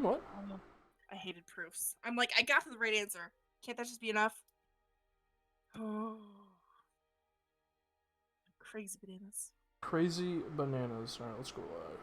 What? I hated proofs. I'm like, I got to the right answer. Can't that just be enough? Oh. Crazy bananas. Crazy bananas. Alright, let's go live.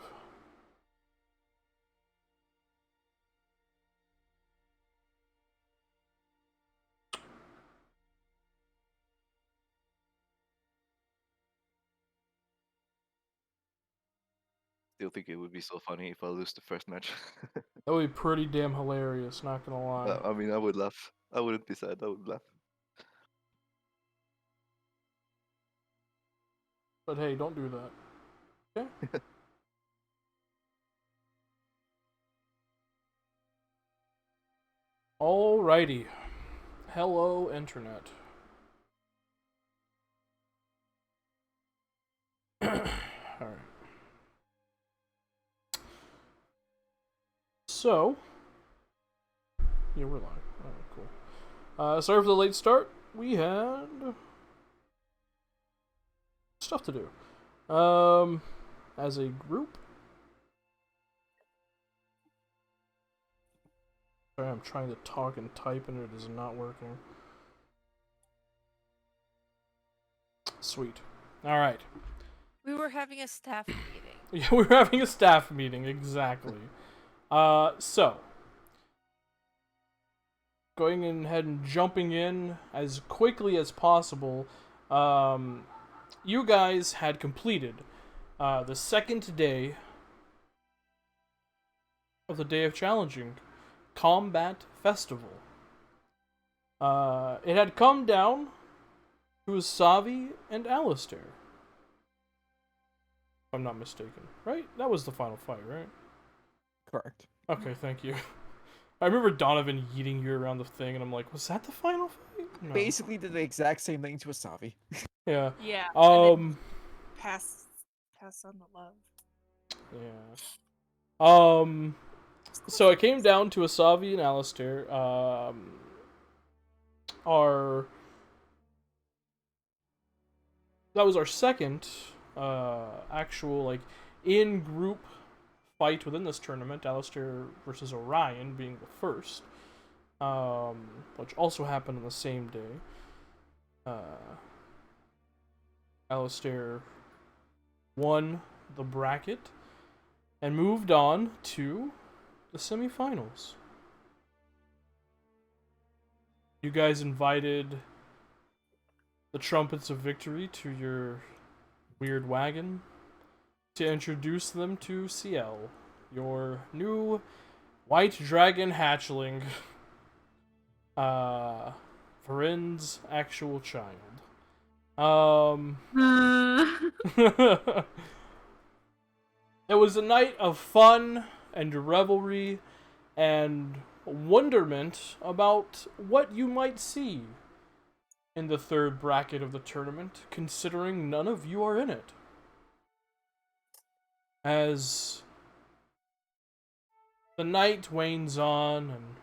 Still think it would be so funny if I lose the first match. That would be pretty damn hilarious, not gonna lie. I mean, I would laugh. I wouldn't be sad. I would laugh. But hey, don't do that. Okay? Alrighty. Hello, Internet. Alright. So, yeah, we're live. Alright, cool. Sorry for the late start. We had stuff to do. As a group. Sorry, I'm trying to talk and type and it is not working. Sweet. Alright. We were having a staff meeting. Yeah, we were having a staff meeting, exactly. So, going ahead and jumping in as quickly as possible, you guys had completed the second day of the Day of Challenging Combat Festival. It had come down to Savi and Alistair. If I'm not mistaken, right? That was the final fight, right? Correct. Okay, thank you. I remember Donovan yeeting you around the thing, and I'm like, was that the final fight? No. Basically did the exact same thing to Asavi. Yeah. Yeah. Pass on the love. Yeah. So it came down to Asavi and Alistair. That was our second actual like in-group fight within this tournament. Alistair versus Orion being the first, which also happened on the same day. Alistair won the bracket and moved on to the semifinals. You guys invited the Trumpets of Victory to your weird wagon to introduce them to CL, your new white dragon hatchling, Varin's actual child. It was a night of fun and revelry and wonderment about what you might see in the third bracket of the tournament, considering none of you are in it. As the night wanes on and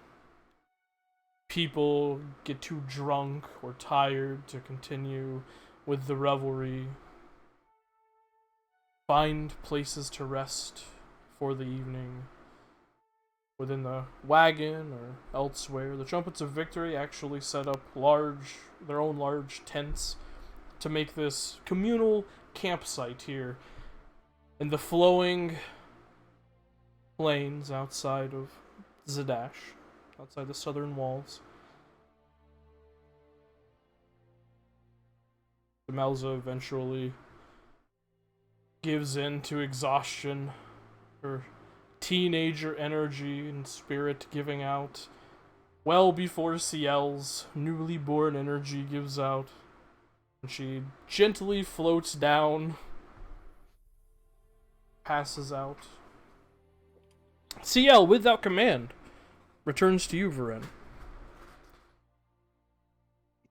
people get too drunk or tired to continue with the revelry, find places to rest for the evening within the wagon or elsewhere. The Trumpets of Victory actually set up their own large tents to make this communal campsite here in the flowing plains outside of Zadash, outside the southern walls. Demelza eventually gives in to exhaustion, her teenager energy and spirit giving out well before CL's newly born energy gives out. And she gently floats down, passes out. CL, without command, returns to you, Varen.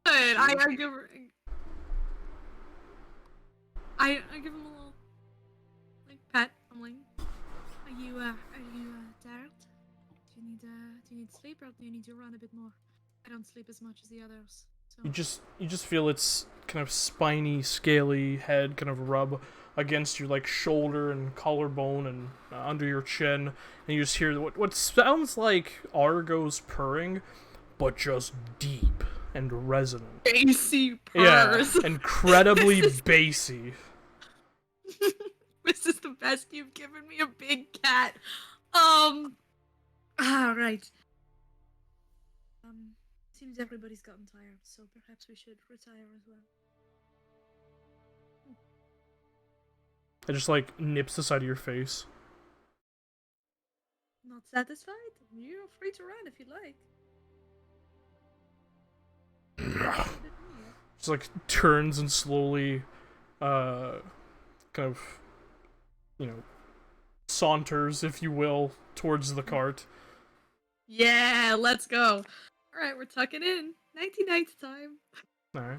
Good. I give him a little like pet. I'm like, are you tired? Do you need sleep or do you need to run a bit more? I don't sleep as much as the others, So You just feel its kind of spiny, scaly head kind of rub against your like shoulder and collarbone and under your chin, and you just hear what sounds like Argo's purring, but just deep and resonant. bassy Yeah, purrs. incredibly This is- bassy. This is the best you've given me a big cat. Right. Seems everybody's gotten tired, so perhaps we should retire as well. It just like nips the side of your face. Not satisfied? You're free to run if you like. Just like turns and slowly, kind of, saunters, if you will, towards the cart. Yeah, let's go. Alright, we're tucking in. Nighty night time. All right.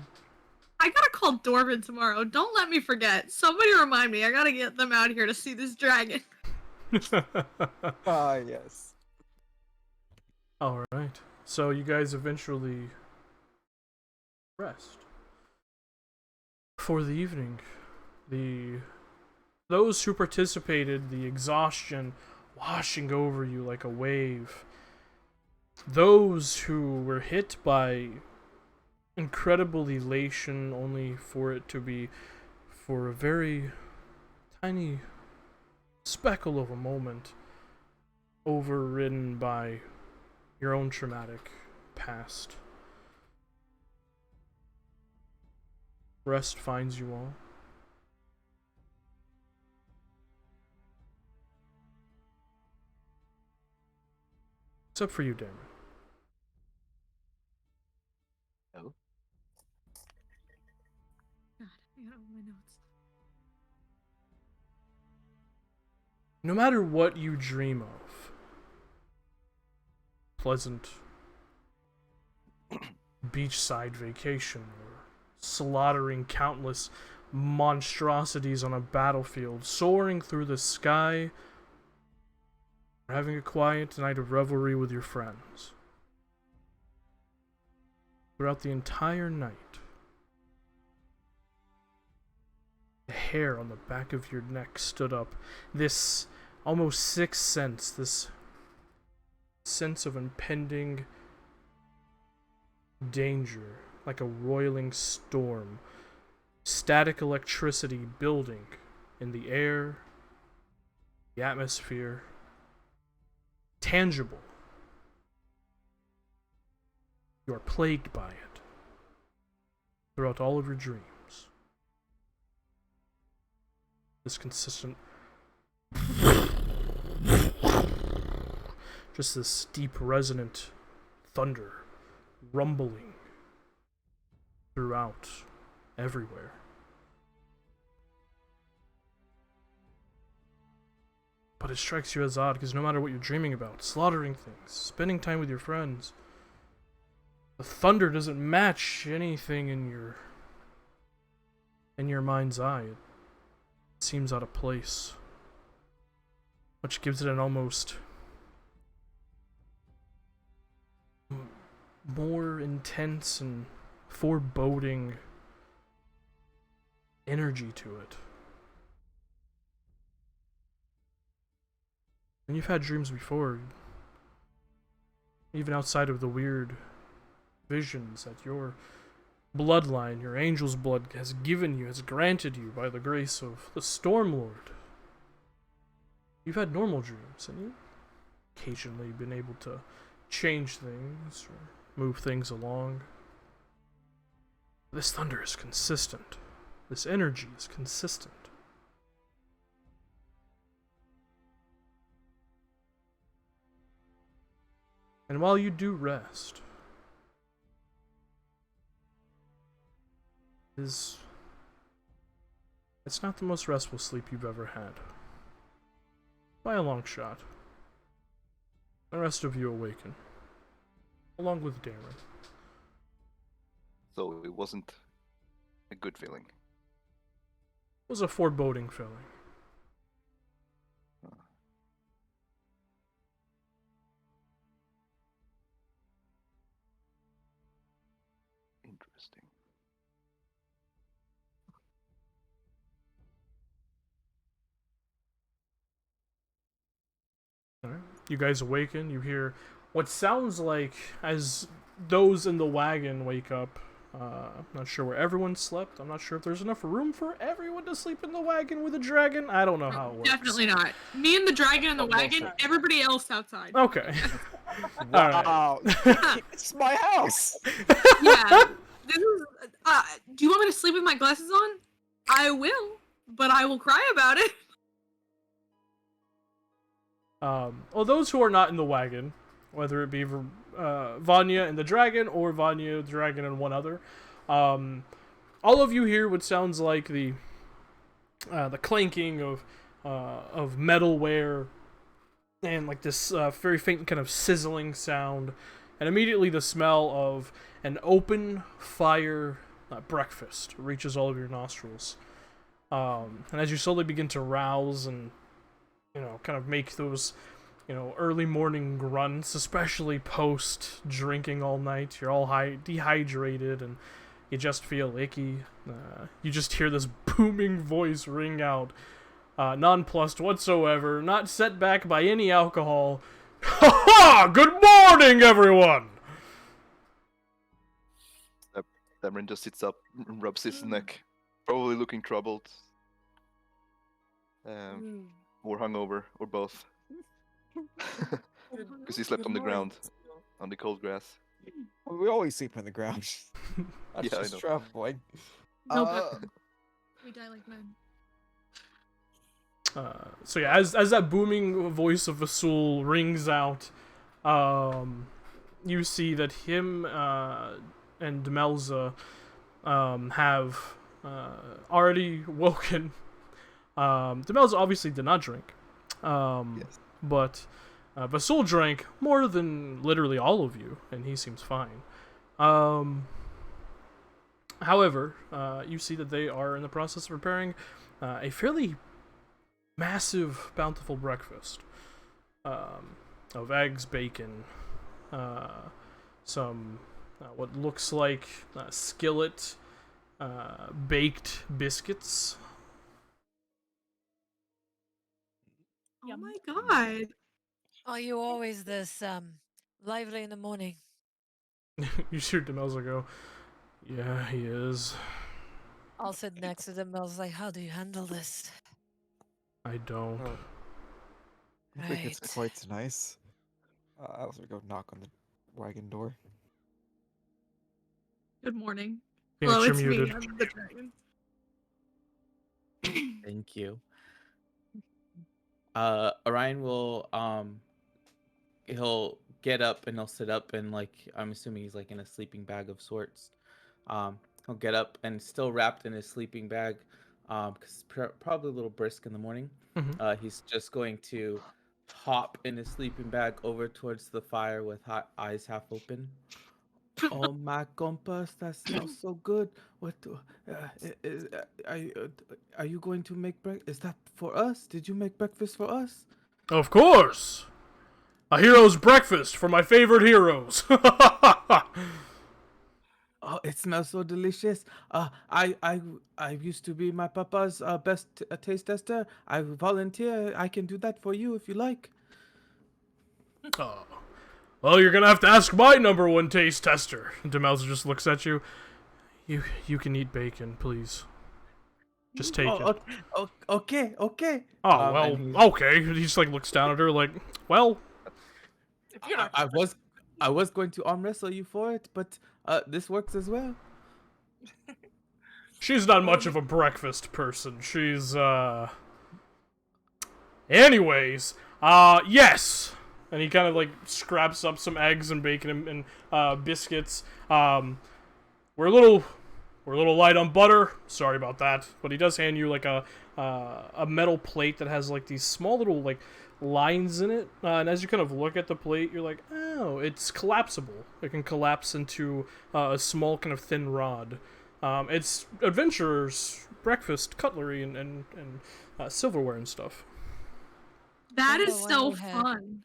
I gotta call Dorvin tomorrow. Don't let me forget. Somebody remind me. I gotta get them out here to see this dragon. Ah, yes. All right. So you guys eventually rest for the evening. Those who participated, the exhaustion washing over you like a wave. Those who were hit by incredible elation, only for it to be for a very tiny speckle of a moment overridden by your own traumatic past. Rest finds you all. Except for you, Damon. Oh, God, I got all my notes. No matter what you dream of, pleasant beachside vacation or slaughtering countless monstrosities on a battlefield, soaring through the sky, or having a quiet night of revelry with your friends. Throughout the entire night, the hair on the back of your neck stood up. This almost sixth sense, this sense of impending danger, like a roiling storm, static electricity building in the air, the atmosphere, tangible. You are plagued by it throughout all of your dreams. This consistent, just this deep resonant thunder rumbling throughout everywhere. But it strikes you as odd because no matter what you're dreaming about, slaughtering things, spending time with your friends, the thunder doesn't match anything in your mind's eye. It seems out of place, which gives it an almost more intense and foreboding energy to it. And you've had dreams before, even outside of the weird visions that your bloodline, your angel's blood, has given you, has granted you by the grace of the Storm Lord. You've had normal dreams, and you've occasionally been able to change things or move things along. This thunder is consistent. This energy is consistent. And while you do rest, it's not the most restful sleep you've ever had. By a long shot. The rest of you awaken, along with Darren. so it wasn't a good feeling. It was a foreboding feeling. Interesting. Interesting. Alright. You guys awaken. You hear what sounds like as those in the wagon wake up. I'm not sure where everyone slept. I'm not sure if there's enough room for everyone to sleep in the wagon with a dragon. I don't know how it works. Definitely not. Me and the dragon in the Oh, well wagon. said. Everybody else outside. Okay. Alright. Wow. It's my house. Yeah. This is. Do you want me to sleep with my glasses on? I will, but I will cry about it. Well, those who are not in the wagon, whether it be Vanya and the dragon or Vanya, the dragon, and one other, all of you hear what sounds like the clanking of metalware and like this very faint kind of sizzling sound, and immediately the smell of an open fire breakfast reaches all of your nostrils. And as you slowly begin to rouse and kind of make those, early morning grunts, especially post drinking all night. You're all dehydrated and you just feel icky. You just hear this booming voice ring out, nonplussed whatsoever, not set back by any alcohol. Ha ha! Good morning, everyone! Dameron just sits up and rubs his neck, probably looking troubled. Or hungover, or both. Because he slept on the ground, on the cold grass. We always sleep on the ground. That's Yeah, I just know. traveling. No, but we die like men. So yeah, as that booming voice of Vasul rings out, you see that him and Demelza have already woken. Demelza obviously did not drink, Yes. but Vasul drank more than literally all of you, and he seems fine. However, you see that they are in the process of preparing a fairly massive, bountiful breakfast of eggs, bacon, some what looks like skillet baked biscuits. Oh my god. Are you always this lively in the morning? You hear Demelza go, "Yeah, he is. I'll sit next to them. I was like, how do you handle this? I don't." Oh, I think it's Right. quite nice. I also go knock on the wagon door. Good morning. Phoenix, Hello, you're it's me. muted. I'm the dragon. Thank you. Orion will he'll get up and he'll sit up and I'm assuming he's in a sleeping bag of sorts. He'll get up and still wrapped in his sleeping bag, because probably a little brisk in the morning. Mhm. He's just going to hop in his sleeping bag over towards the fire with eyes half open. Oh my compass, that smells so good. What are you going to make breakfast? Is that for us? Did you make breakfast for us? Of course! A hero's breakfast for my favorite heroes! Oh, it smells so delicious. I used to be my papa's best taste tester. I volunteer. I can do that for you if you like. Oh. Well, you're gonna have to ask my number one taste tester. Demelza just looks at you. You can eat bacon, please. Just take it. Okay. Oh, well, and okay. He just looks down at her like, well, If you're not I was going to arm wrestle you for it, but this works as well. she's not much of a breakfast person. She's, Anyways, yes! And he kind of, scraps up some eggs and bacon and biscuits. We're a little light on butter. Sorry about that. But he does hand you, a metal plate that has, these small little, lines in it. And as you kind of look at the plate, you're like, oh, it's collapsible. It can collapse into a small kind of thin rod. It's adventurer's breakfast cutlery and silverware and stuff. That Remember is when so we had- fun.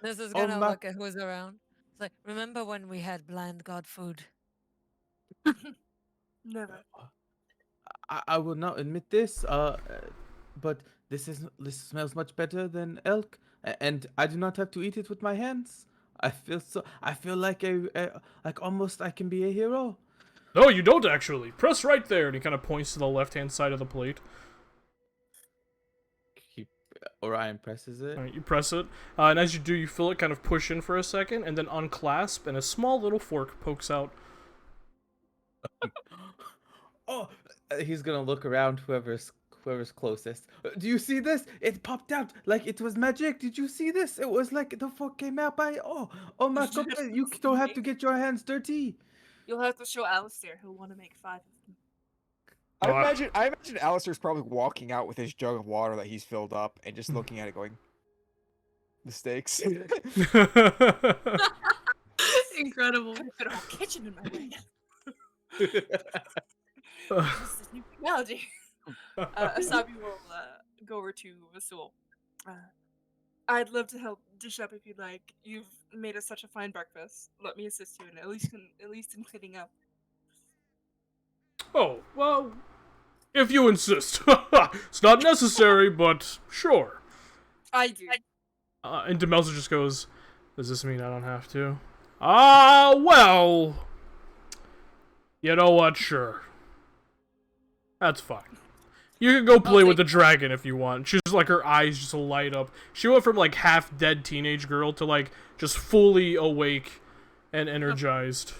This is Oh gonna my- look at who's around. It's like, remember when we had bland god food? Never. I will not admit this, but this smells much better than elk, and I do not have to eat it with my hands. I feel like like almost I can be a hero. No, you don't actually. Press right there, and he kind of points to the left-hand side of the plate. Orion presses it. All right, you press it, and as you do, you feel it kind of push in for a second, and then unclasp, and a small little fork pokes out. Oh, he's gonna look around whoever's closest. Do you see this? It popped out like it was magic. Did you see this? It was like the fork came out by. Oh my god! You don't have to get your hands dirty. You'll have to show Alistair. He'll want to make 5 of them. I imagine Alistair's probably walking out with his jug of water that he's filled up and just looking at it going, mistakes. Incredible. I put a whole kitchen in my way. This is new technology. Asabi will go over to Vasul. I'd love to help dish up if you'd like. You've made us such a fine breakfast. Let me assist you, and at least in cleaning up. Oh, well, if you insist. It's not necessary, but sure. I do. And Demelza just goes, does this mean I don't have to? Well, you know what, sure. That's fine. You can go play with the dragon if you want. She's like, her eyes just light up. She went from like half-dead teenage girl to like just fully awake and energized.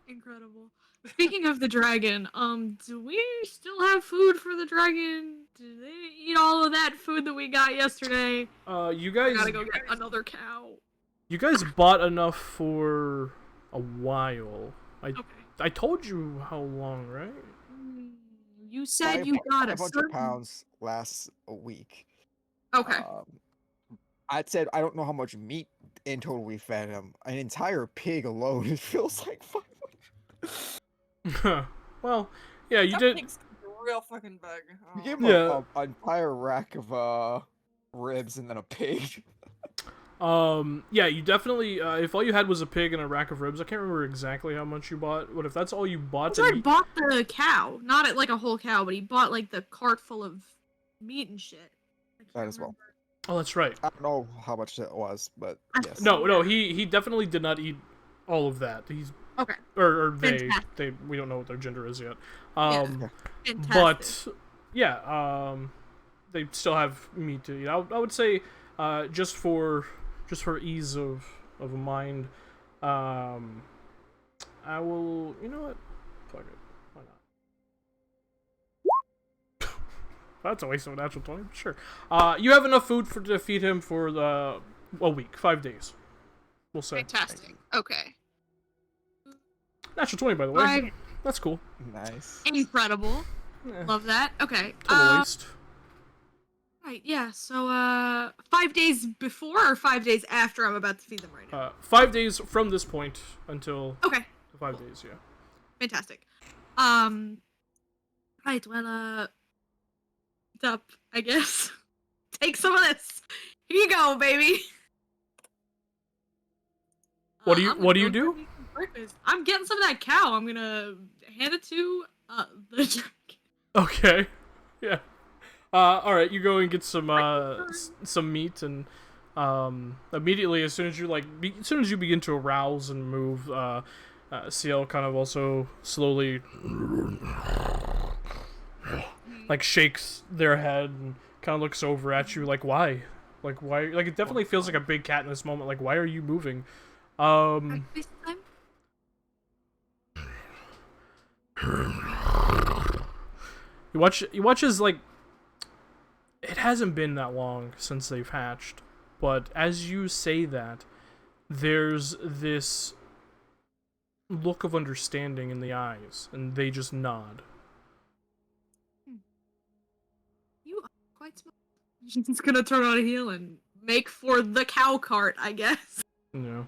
Incredible. Speaking of the dragon, do we still have food for the dragon? Do they eat all of that food that we got yesterday? You guys Gotta go get another cow. You guys bought enough for a while. Okay. I told you how long, right? You said you got a a bunch certain... of pounds last a week. Okay. I'd said I don't know how much meat in total we fed him. An entire pig alone, it feels like 500. Well, yeah, you That did. pig's real fucking big. We gave him Yeah. an entire rack of ribs and then a pig. Yeah, you definitely. If all you had was a pig and a rack of ribs, I can't remember exactly how much you bought. But if that's all you bought, I bought the cow, not like a whole cow, but he bought like the cart full of meat and shit. That as well. Oh, that's right. I don't know how much it was, but yes. No, he definitely did not eat all of that. He's Okay. or Fantastic. they we don't know what their gender is yet. Fantastic. But yeah, they still have meat to eat. I would say, just for ease of mind, I will. You know what? Fuck it. Why not? That's a waste of a natural 20. Sure. You have enough food to feed him for a week, 5 days. We'll say. Fantastic. Okay. Natural 20, by the way. Right. That's cool. Nice. Incredible. Yeah. Love that. Okay. Total waste. Right, yeah, so 5 days before or 5 days after I'm about to feed them right now? 5 days from this point until Okay. 5 days, yeah. Fantastic. Right, well, up, I guess. Take some of this. Here you go, baby. What do you I'm gonna go do? grab me some breakfast. I'm getting some of that cow. I'm gonna hand it to the dragon. Okay. Yeah. All right. You go and get some meat, and immediately as soon as you begin to arouse and move, CL kind of also slowly like shakes their head and kind of looks over at you like, why? Like it definitely feels like a big cat in this moment. Like, why are you moving? This time? You watch as, like, it hasn't been that long since they've hatched, but as you say that, there's this look of understanding in the eyes, and they just nod. You are quite smart. She's gonna turn on a heel and make for the cow cart, I guess. Yeah.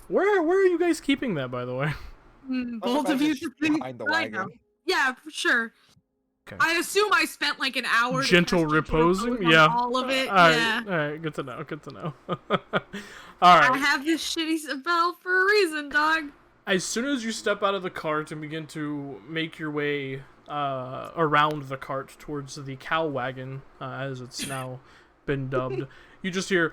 Where are you guys keeping that, by the way? Both of you just behind the right now. wagon. Yeah, for sure. Okay. I assume I spent like an hour to Gentle cast reposing? repose on Yeah. all of it. Alright, Yeah. alright, good to know. I Alright. have this shitty spell for a reason, dog. As soon as you step out of the cart and begin to make your way around the cart towards the cow wagon, as it's now been dubbed, you just hear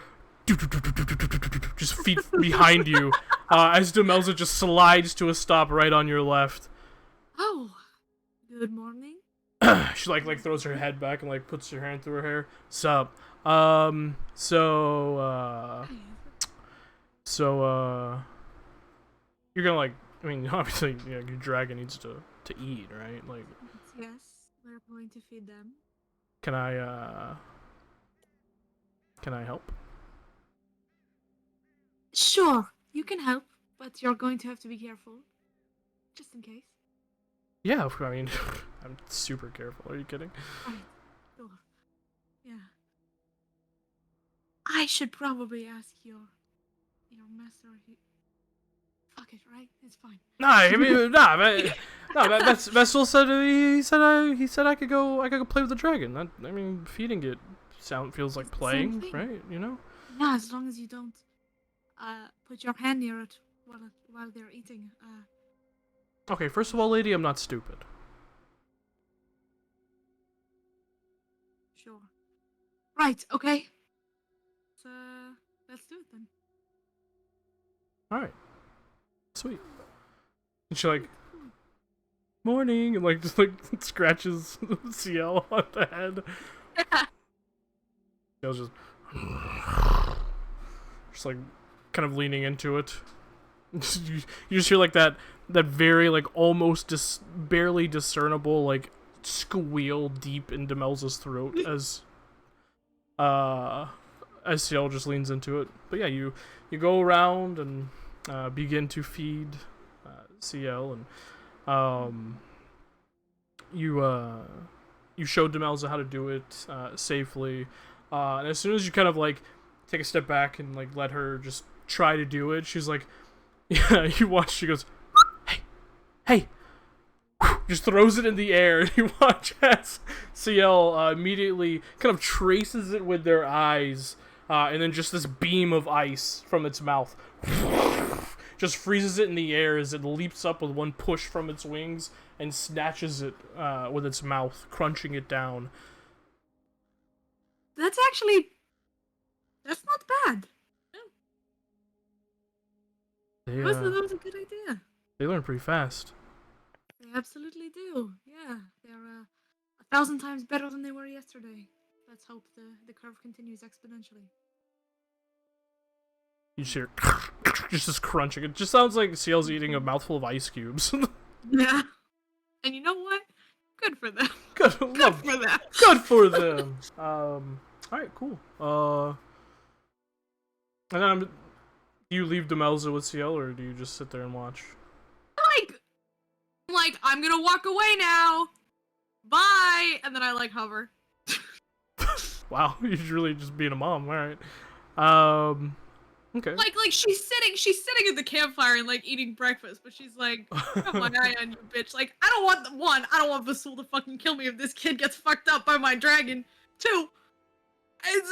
just feet behind you as Demelza just slides to a stop right on your left. Oh, good morning. She like throws her head back and like puts her hand through her hair. Sup? You're gonna like, I mean, obviously, you know, your dragon needs to eat, right? Like, Yes, we're going to feed them. can I help? Sure, you can help, but you're going to have to be careful. Just in case. Yeah, I mean, I'm super careful. Are you kidding? Right, sure. Yeah. I should probably ask your master. Fuck it, right? It's fine. Nah, I mean, Vessel said he said I could go play with the dragon. That, I mean, feeding it feels like It's the same playing, thing. right? You know? Yeah, as long as you don't put your hand near it while they're eating. Okay, first of all, lady, I'm not stupid. Sure. Right, okay. So, let's do it then. Alright. Sweet. And she like, morning, and like just like scratches CL on the head. CL's just like kind of leaning into it. you just hear like that very like almost barely discernible like squeal deep in Demelza's throat as CL just leans into it. But yeah, you go around and begin to feed CL, and you show Demelza how to do it safely, and as soon as you kind of like take a step back and like let her just try to do it, she's like, yeah, you watch, she goes, hey, just throws it in the air, and you watch as CL immediately kind of traces it with their eyes, and then just this beam of ice from its mouth just freezes it in the air as it leaps up with one push from its wings and snatches it with its mouth, crunching it down. That's not bad. They, That was a good idea. they learn pretty fast. They absolutely do. Yeah, they're 1,000 times better than they were yesterday. Let's hope the curve continues exponentially. You just hear just this crunching. It just sounds like CL's eating a mouthful of ice cubes. Yeah. And you know what? Good for them. Good, Good for them. good for them. Alright, cool. And then do you leave Demelza with CL, or do you just sit there and watch? Like, I'm gonna walk away now. Bye. And then I like hover. Wow, you're really just being a mom. Alright. Okay. Like she's sitting at the campfire and like eating breakfast, but she's like, got my eye on you, bitch. Like, I don't want Vasul to fucking kill me if this kid gets fucked up by my dragon. 2, it's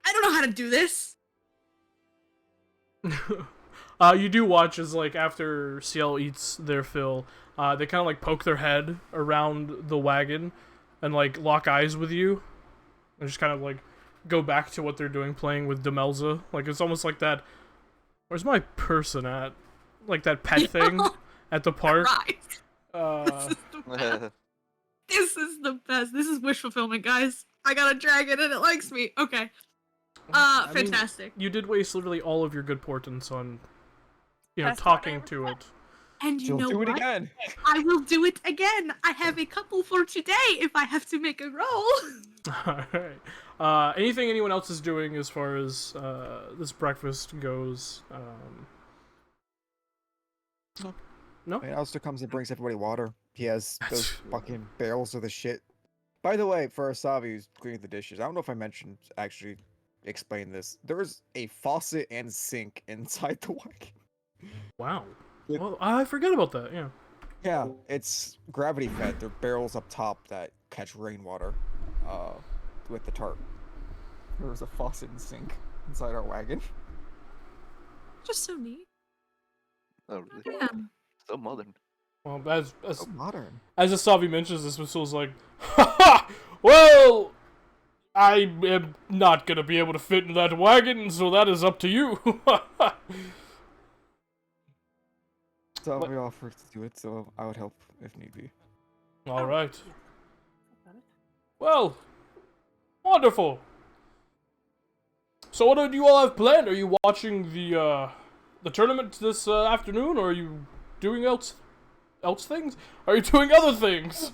I don't know how to do this. You do watch as like after CL eats their fill, they kind of like poke their head around the wagon and like lock eyes with you, and just kind of like go back to what they're doing, playing with Demelza. Like it's almost like that. Where's my person at? Like that pet thing at the park. Right. This is the best. This is wish fulfillment, guys. I got a dragon and it likes me. Okay. I mean, Fantastic. you did waste literally all of your good portents on, you know, That's what I talking to it. And you She'll know do it what? again. I will do it again. I have a couple for today if I have to make a roll. Alright. Anything anyone else is doing as far as this breakfast goes? No? I mean, Alistair comes and brings everybody water. He has those That's- fucking barrels of the shit. By the way, for Asavi who's cleaning the dishes, I don't know if I mentioned, actually explain this. There's a faucet and sink inside the wagon. Wow. It- Well, I forgot about that, yeah. Yeah, it's gravity fed. They're barrels up top that catch rainwater with the tarp. There was a faucet and sink inside our wagon. Just so neat. Oh, really? Yeah. So modern. Well, So modern. as Asavi mentions this, Masul's like, ha ha! Well, I am not gonna be able to fit in that wagon, so that is up to you. So What? we offered to do it, so I would help if need be. All right. Got it. Well, wonderful. So what do you all have planned? Are you watching the tournament this afternoon, or are you doing else things? Are you doing other things?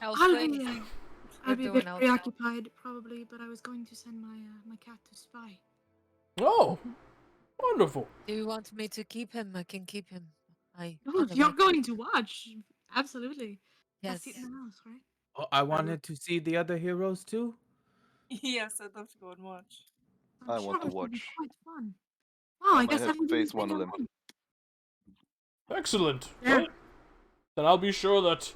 Else I'll things. be, We're I'll be a doing bit else. preoccupied probably, but I was going to send my cat to spy. Oh, wonderful. Do you want me to keep him? I can keep him. I Oh, kinda if you're like- going to watch, absolutely. Yes. That's it in the house, right? Oh, I wanted to see the other heroes too. Yes, I'd love to go and watch. I'm I sure want to it will be watch. quite fun. Wow, I I might guess have to everybody's face one of been them. alone. Excellent. Yeah. Well, then I'll be sure that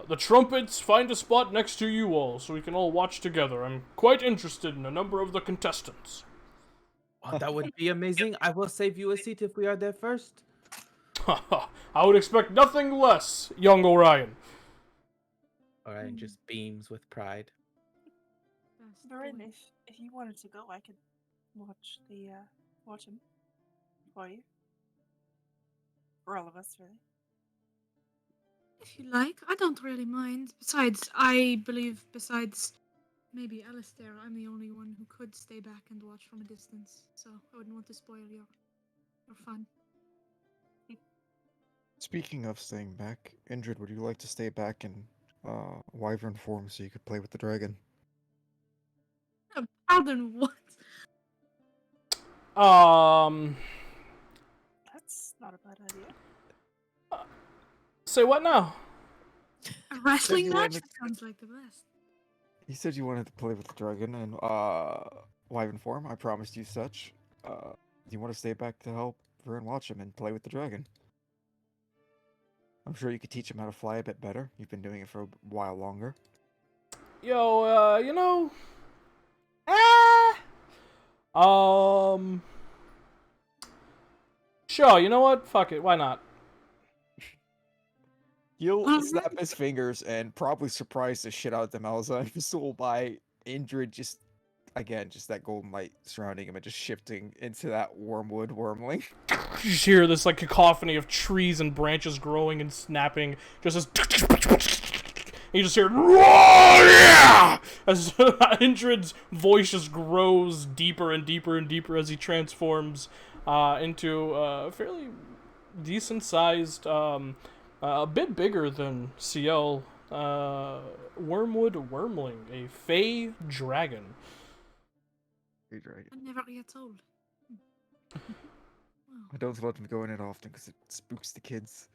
the trumpets find a spot next to you all, so we can all watch together. I'm quite interested in a number of the contestants. Oh, that would be amazing. I will save you a seat if we are there first. I would expect nothing less, young Orion. Orion just beams with pride. Best Baron, boy. if you wanted to go, I could watch him for you. For all of us, really. If you like, I don't really mind. Besides, I believe besides maybe Alistair, I'm the only one who could stay back and watch from a distance. So I wouldn't want to spoil your fun. Speaking of staying back, Indrid, would you like to stay back in wyvern form so you could play with the dragon? Pardon, what? That's not a bad idea. Say what now? A wrestling you match? wanted- That sounds like the best. You said you wanted to play with the dragon in wyvern form. I promised you such. Do you want to stay back to help Vern watch him and play with the dragon? I'm sure you could teach him how to fly a bit better. You've been doing it for a while longer. Yo, you know. Sure, you know what? Fuck it, why not? He'll Alright. snap his fingers and probably surprise the shit out of Demelza and Vasul by Indrid just that golden light surrounding him and just shifting into that wormwood wormling. You just hear this like cacophony of trees and branches growing and snapping, just as you just hear yeah! As Indrid's voice just grows deeper and deeper and deeper as he transforms into a fairly decent sized, a bit bigger than CL Wormwood Wormling, a Fey dragon. Hey, dragon. I never gets old. Wow. I don't let him go in it often because it spooks the kids.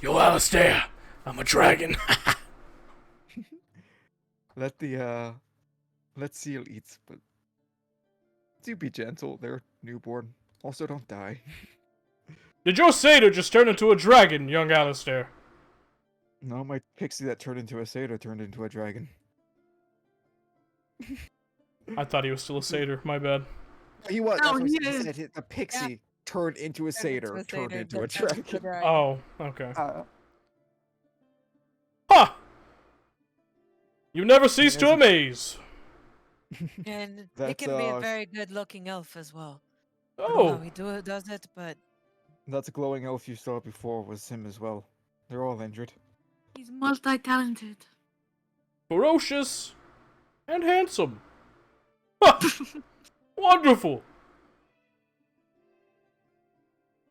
Yo, Alistair, I'm a dragon. Let Seal eat, but do be gentle. They're newborn. Also, don't die. Did your satyr just turn into a dragon, young Alistair? No, my pixie that turned into a satyr turned into a dragon. I thought he was still a satyr. My bad. He was. Oh, That's what he I is. said. The pixie turned into a satyr, turned into a then dragon. Oh, okay. Uh, Huh! You never cease to Yes. amaze. And he That's, can be a uh, very good-looking elf as well. I don't know how Oh, he does it, but That's a glowing elf you saw before was him as well. They're all injured. He's multi-talented. ferocious and handsome. Huh. Wonderful.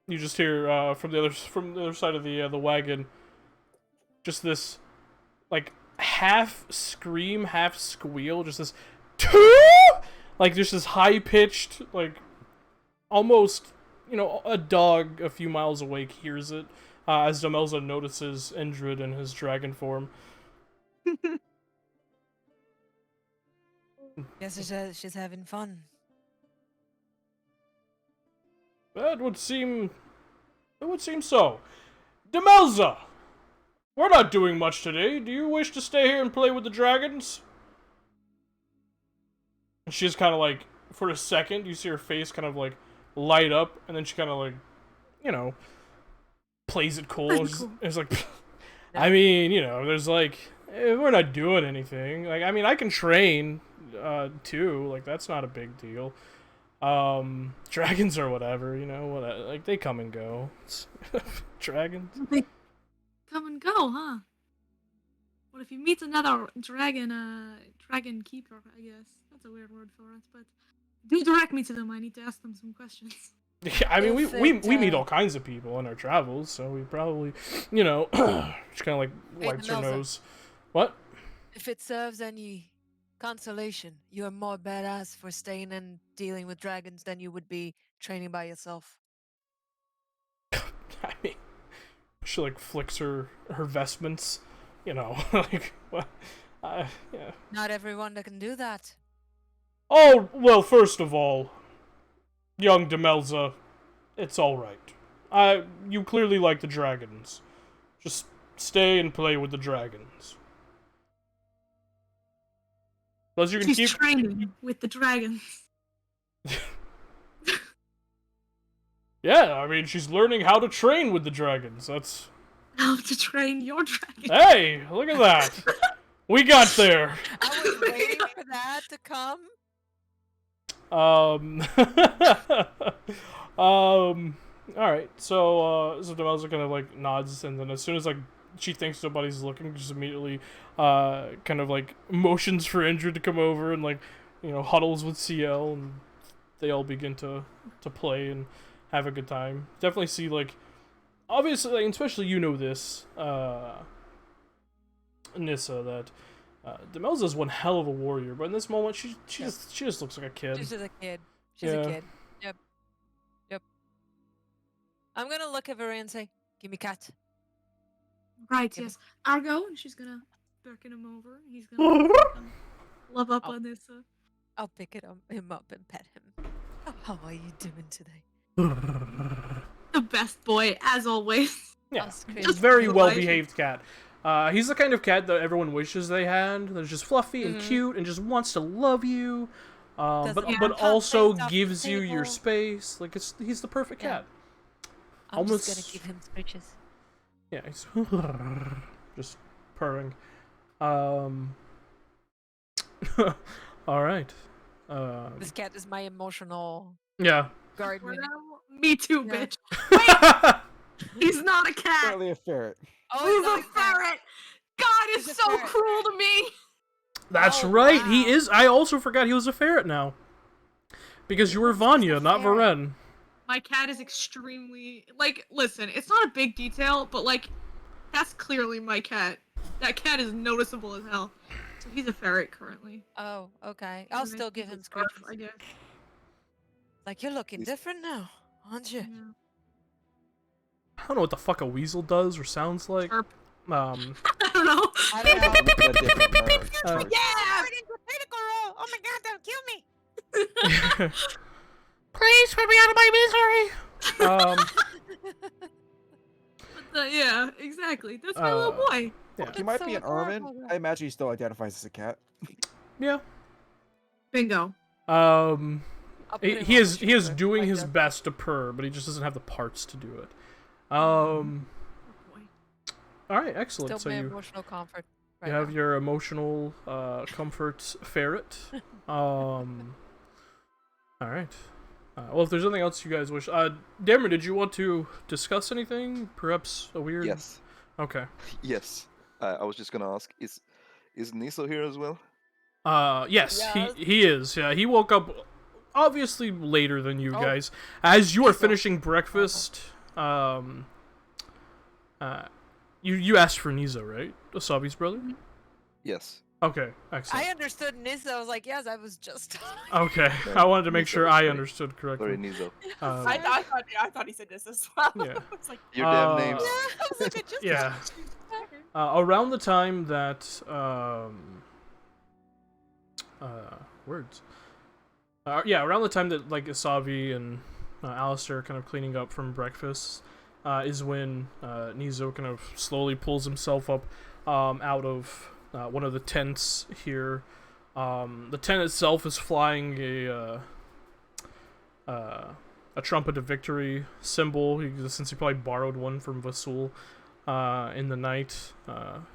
You just hear from the other side of the wagon, just this like half scream, half squeal, just this like just this high pitched, like almost a dog a few miles away hears it as Demelza notices Indrid in his dragon form. guess she's having fun. It would seem so. Demelza, we're not doing much today. Do you wish to stay here and play with the dragons? And she's kind of like, for a second, you see her face kind of like light up, and then she kind of like you know, plays it cool. Plays it cool. It's like, I mean, you know, there's like, we're not doing anything. Like, I mean, I can train, too. Like, that's not a big deal. Dragons or whatever, you know, like they come and go. Dragons. They come and go, huh? What if you meet another dragon, dragon keeper, I guess. That's a weird word for it, but do direct me to them. I need to ask them some questions. Yeah, I mean, If we meet it, all kinds of people on our travels, so we probably, you know, just kind of like wipes our Nelson. nose. What? If it serves any consolation, you are more badass for staying and dealing with dragons than you would be training by yourself. I mean, she like flicks her vestments, you know, like what? Yeah. Not everyone that can do that. Oh well, first of all, young Demelza, it's all right. You clearly like the dragons. Just stay and play with the dragons. Plus, you can She's keep. training with the dragons. Yeah, I mean, she's learning how to train with the dragons. That's. How to train your dragon. Hey, look at that. We got there. I was waiting for that to come. All right. So Demelza kind of like nods, and then as soon as like she thinks nobody's looking, just immediately kind of like motions for Indra to come over and like, you know, huddles with CL, and they all begin to play and have a good time. Definitely see like, obviously, like, especially you know this, Nissa, that Demelza's one hell of a warrior, but in this moment she just looks like a kid. She's just a kid. She's Yeah. a kid. Yep. I'm gonna look at her and say, "Give me cat." Right, Yep. yes. Argo, and she's gonna beckon him over. He's gonna love up Oh. on this. I'll pick him up and pet him. How are you doing today? The best boy, as always. Yeah, Us he's a crazy very boys. well-behaved cat. He's the kind of cat that everyone wishes they had. That's just fluffy and Mhm. cute and just wants to love you, Does but all but the also things off the gives you your table. space. Like he's the perfect Yeah. cat. I'm just Almost- gonna give him scritches. Yeah, he's just purring. All right. This cat is my emotional Yeah. guardian. Well, me too, Yeah. bitch. He's not a cat. Apparently a ferret. Oh, He's no, a ferret. God is He's a so ferret. cruel to me. That's Oh, right. He wow. is. I also forgot he was a ferret now. Because you were What's just a Vanya, not ferret? Varen. My cat is extremely like. Listen, it's not a big detail, but like, that's clearly my cat. That cat is noticeable as hell. So he's a ferret currently. Oh, okay. I'll And I still think give him it's barf, scritches. I guess. Like, you're looking He's- different now, aren't you? Yeah. I don't know what the fuck a weasel does or sounds like. Chirp. Um, I don't know. I don't know. Look at a different bird. Yeah. Oh my god, they'll kill me! Please put me out of my misery. But yeah, exactly. That's my little boy. Yeah. He might so be an ermine. adorable. I imagine he still identifies as a cat. Yeah. Bingo. I'll put He, him he on is the he is shoulder, doing like his that. best to purr, but he just doesn't have the parts to do it. Oh, boy. All right, excellent. Still So my you emotional comfort. you have your emotional comfort ferret. All right. Well, if there's anything else you guys wish, Dameron, did you want to discuss anything? Perhaps a weird. Yes. Okay. Yes. I was just gonna ask, is Niso here as well? Yes, Yes. he is. Yeah, he woke up obviously later than you Oh. guys. As you are Niso. finishing breakfast, you asked for Nizo, right? Asabi's brother? Yes. Okay, excellent. I understood Nissa. I was like, yes, I was just. Okay, Yeah, I wanted to make Nizo sure was I great. understood Sorry, correctly. Niso. Um, I thought he said this as well. Yeah. It's like, Your damn names. I was like, I just Yeah. understood. Around the time that words. Yeah, around the time that like Asavi and Alistair are kind of cleaning up from breakfast, is when Nizo kind of slowly pulls himself up out of one of the tents here. The tent itself is flying a a trumpet of victory symbol. Since he probably borrowed one from Vasul in the night,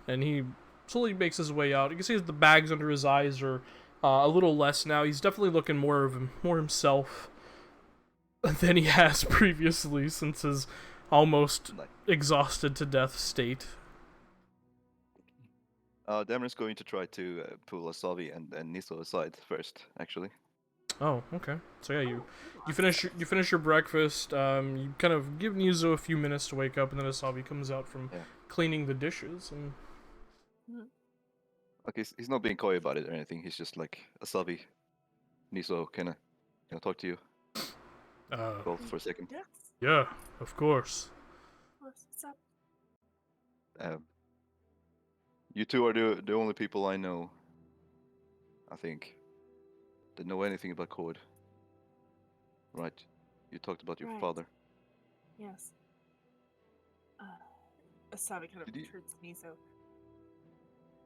and he slowly makes his way out. You can see the bags under his eyes are a little less now. He's definitely looking more himself than he has previously since his almost exhausted to death state. Dameron's going to try to pull Asavi and Niso aside first, actually. Oh, okay. So yeah, you finish your breakfast. You kind of give Nizo a few minutes to wake up, and then Asavi comes out from cleaning the dishes. And Okay, he's not being coy about it or anything. He's just like, Asavi, Niso, can I talk to you both for a second? Yes. Yeah, of course. What's up? You two are the only people I know, I think, that know anything about code. Right? You talked about your Right. father. Yes. Asabi kind of Did you- turns to Niso.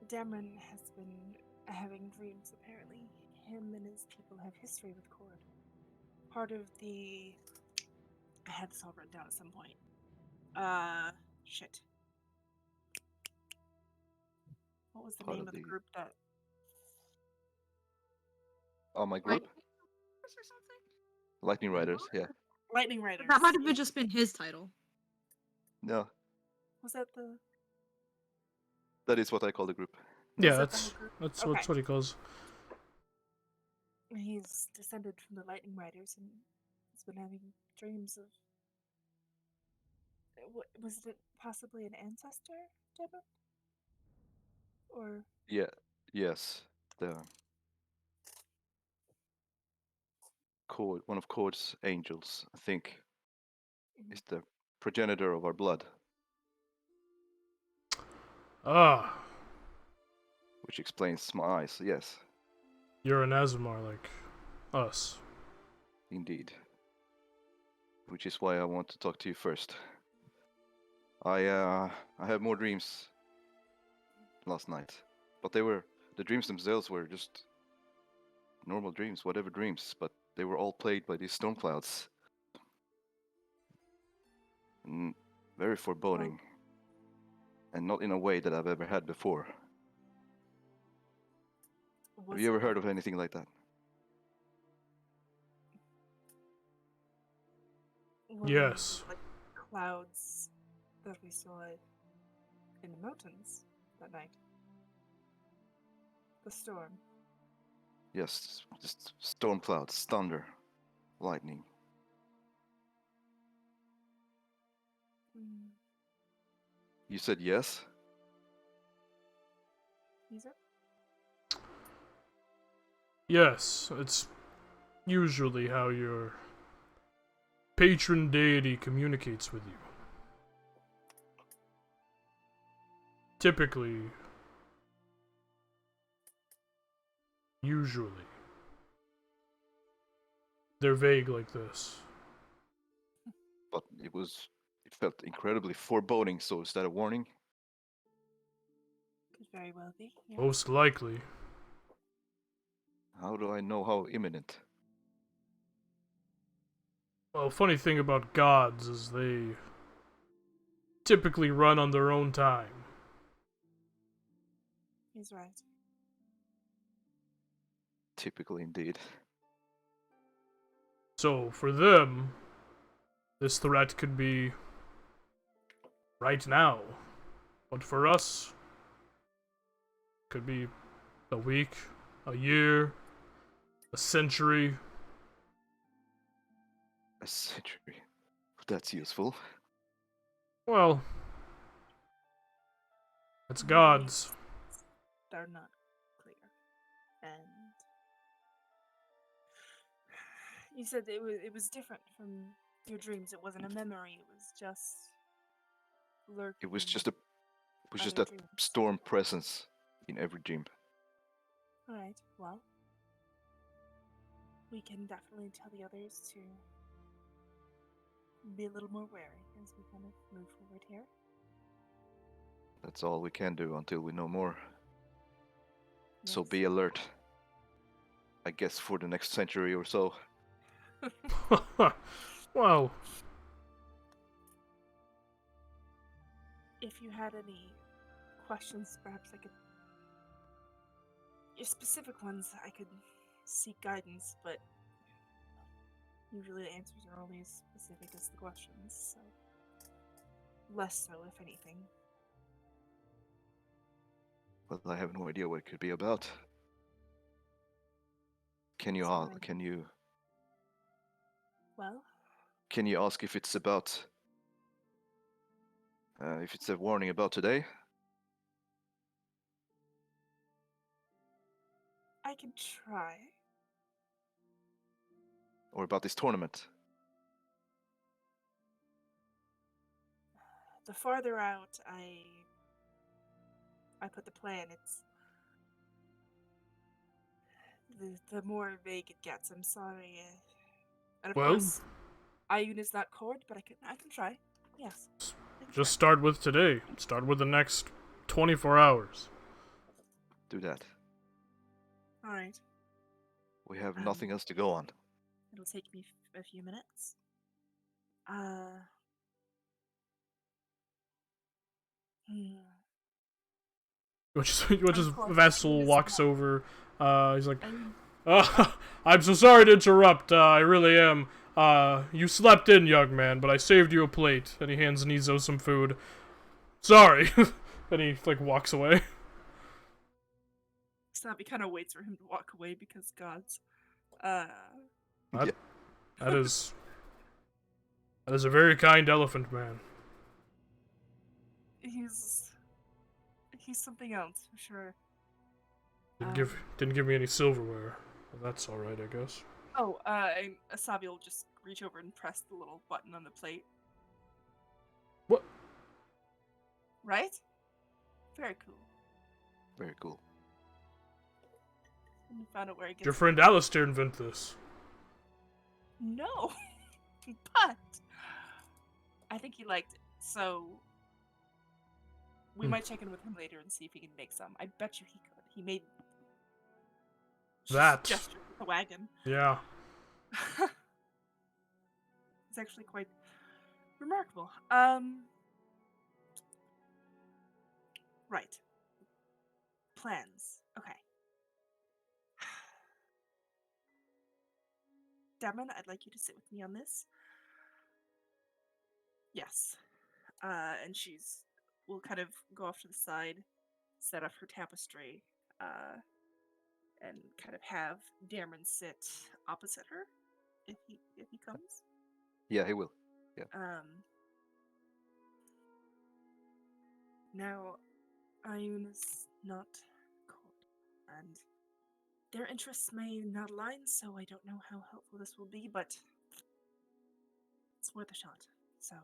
Dameron has been having dreams, apparently. Him and his people have history with Cord. Part of the... I had this all written down at some point. Shit. What was the Part name of of the the- group that... Oh, my group? Or something? Lightning Riders, yeah. Lightning Riders. That might have yeah. just been his title. No, Was that the... that is what I call the group. Yeah, that the whole group? that's Okay. what he calls. He's descended from the Lightning Riders and has been having dreams of... Was it possibly an ancestor, Deborah? Or... Yeah, yes. The Cord, one of Cord's angels, I think, is the progenitor of our blood, Ah, which explains my eyes. Yes, you're an Azumar like us. indeed. Which is why I want to talk to you first. I had more dreams last night, but the dreams themselves were just normal dreams, whatever dreams, but they were all plagued by these storm clouds. Very foreboding, and not in a way that I've ever had before. Have you ever heard of anything like that? Yes. Like clouds that we saw in the mountains that night. The storm. Yes, just storm clouds, thunder, lightning. Mm. You said yes? Is it? Yes, it's usually how your patron deity communicates with you. Typically, usually, they're vague like this. But it felt incredibly foreboding, so is that a warning? Could very well be. Yeah. Most likely. How do I know how imminent? Well, funny thing about gods is they typically run on their own time. He's right. Typical indeed. So, for them, this threat could be right now. But for us, it could be a week, a year, a century. A century. That's useful. Well, it's gods. They're not clear. And you said it was different from your dreams. It wasn't a memory. It was just lurking. It was just other that dreams. storm presence in every dream. All right. Well, we can definitely tell the others to be a little more wary as we kind of move forward here. That's all we can do until we know more. So Yes. be alert. I guess for the next century or so. Well, If you had any questions, perhaps I could. Your specific ones, I could seek guidance, but usually the answers are only as specific as the questions, so. Less so, if anything. Well, I have no idea what it could be about. Can you Sorry. Well, can you ask if it's about if it's a warning about today? I can try. Or about this tournament? The farther out I put the plan, it's the more vague it gets. I'm sorry. And of Well? course, Ayun is not cord, but I can try. Yes. I can just try. start with today. Start with the next 24 hours. Do that. All right. We have nothing else to go on. It'll take me a few minutes. Which Of course, Vessel Ayun is walks not- over. He's like, Ayun- I'm so sorry to interrupt. I really am. You slept in, young man, but I saved you a plate. And he hands Nizo some food. Sorry. And he, like, walks away. Snappy kind of waits for him to walk away because gods. That is a very kind elephant man. He's something else for sure. Didn't give me any silverware. Well, that's all right, I guess. Oh, and Asabi will just reach over and press the little button on the plate. What? Right? Very cool. Very cool. And found out where he gets. Your friend Alistair invented this. No, but I think he liked it. So we might check in with him later and see if he can make some. I bet you he could. He made That. gesture with the wagon. Yeah. It's actually quite remarkable. Right. Plans. Okay. Damon, I'd like you to sit with me on this. Yes. And will kind of go off to the side, set up her tapestry, and kind of have Dameron sit opposite her if he comes. Yeah, he will. Yeah. Now, Ayun is not cold, and their interests may not align, so I don't know how helpful this will be, but it's worth a shot. So.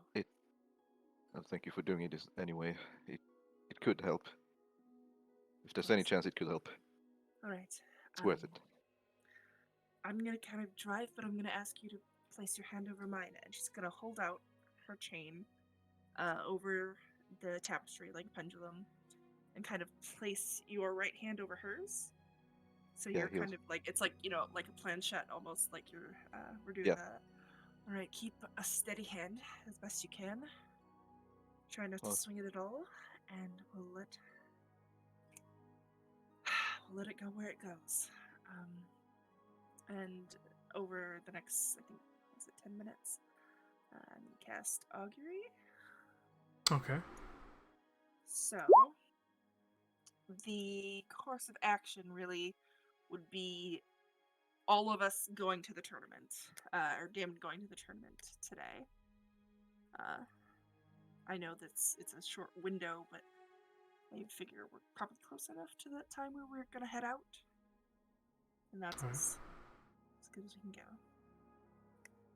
Thank you for doing it anyway. It could help. If there's any chance it could help, All right. it's worth it. I'm gonna kind of drive, but I'm gonna ask you to place your hand over mine, and she's gonna hold out her chain over the tapestry like a pendulum, and kind of place your right hand over hers. So Yeah, you're he was- kind of like, it's like, like a planchette almost, like we're doing Yeah. that. All right, keep a steady hand as best you can. Try not to Well- swing it at all, and we'll let it go where it goes. And over the next, I think, was it 10 minutes? I'm gonna cast Augury. Okay. So, the course of action really would be all of us going to the tournament, or Damon going to the tournament today. I know that's it's a short window, but I figure we're probably close enough to that time where we're gonna head out, and that's Alright. as good as we can go.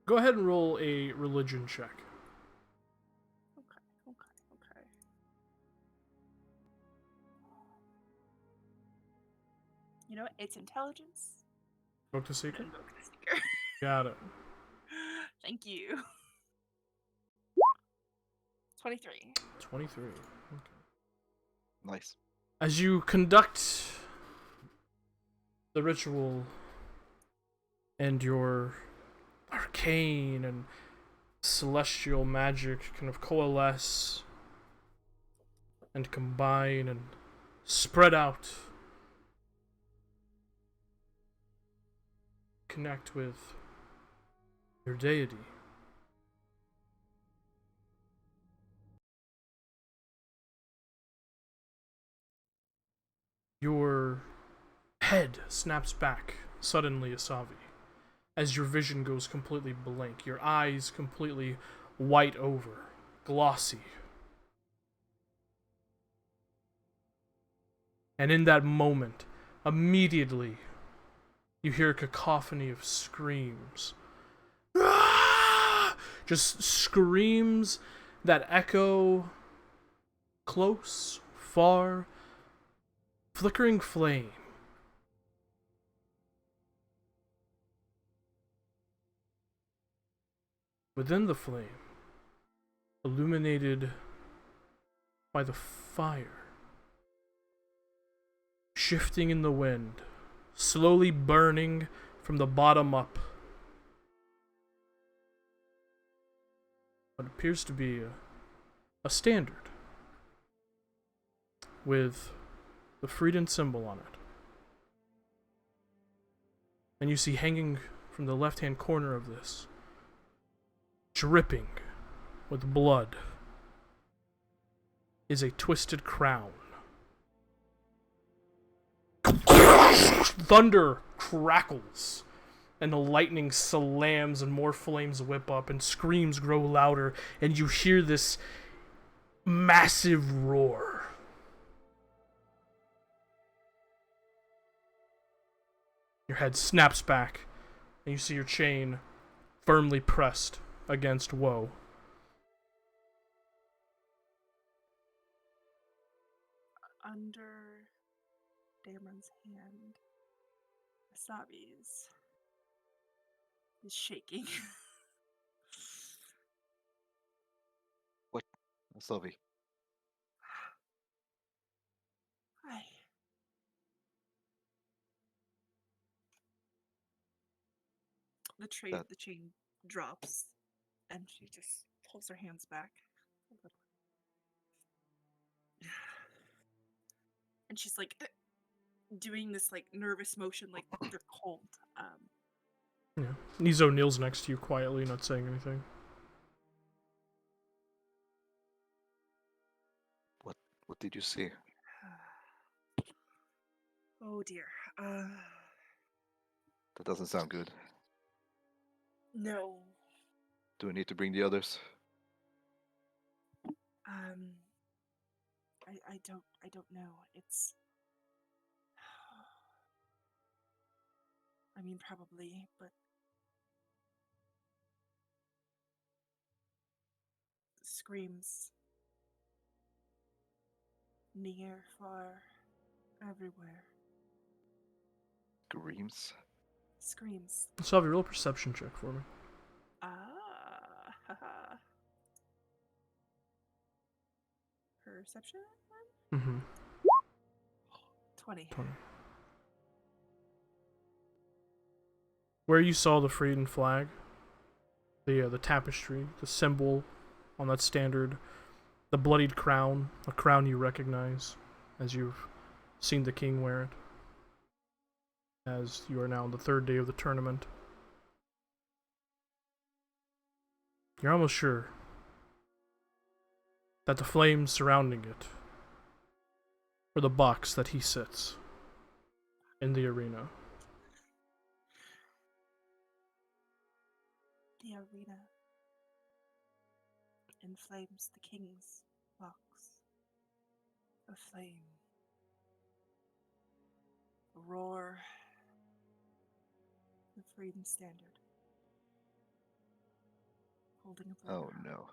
Go ahead and roll a religion check. Okay. You know what? It's intelligence. Book to seeker. And Book the Seeker. Got it. Thank you. 23. 23. Okay. Nice. As you conduct the ritual and your arcane and celestial magic kind of coalesce and combine and spread out. Connect with your deity. Your head snaps back suddenly, Asavi, as your vision goes completely blank, your eyes completely white over, glossy. And in that moment, immediately, you hear a cacophony of screams. Just screams that echo close, far, flickering flame. Within the flame, illuminated by the fire, shifting in the wind, slowly burning from the bottom up. What appears to be a standard with the Freedom symbol on it. And you see hanging from the left-hand corner of this, dripping with blood, is a twisted crown. Thunder crackles, and the lightning slams, and more flames whip up, and screams grow louder, and you hear this massive roar. Your head snaps back, and you see your chain firmly pressed against Woe. Under Damon's hand, Asabi's is shaking. Asavi, Hi. The chain drops, and she just pulls her hands back a little. And she's like doing this like nervous motion, like they're cold. Yeah. Nizo kneels next to you quietly, not saying anything. what did you see? Oh dear. That doesn't sound good. No. Do we need to bring the others? I don't know. It's I mean probably, but screams near, far, everywhere. Screams? Screams. So have a real perception check for me. Haha. Perception? Mm-hmm. 20. 20. Where you saw the freedom flag, the tapestry, the symbol on that standard, the bloodied crown, a crown you recognize as you've seen the king wear it, as you are now on the third day of the tournament. You're almost sure that the flames surrounding it are the box that he sits in the arena. The arena inflames the king's box. A flame. A roar. The freedom standard. Holding up. Oh no.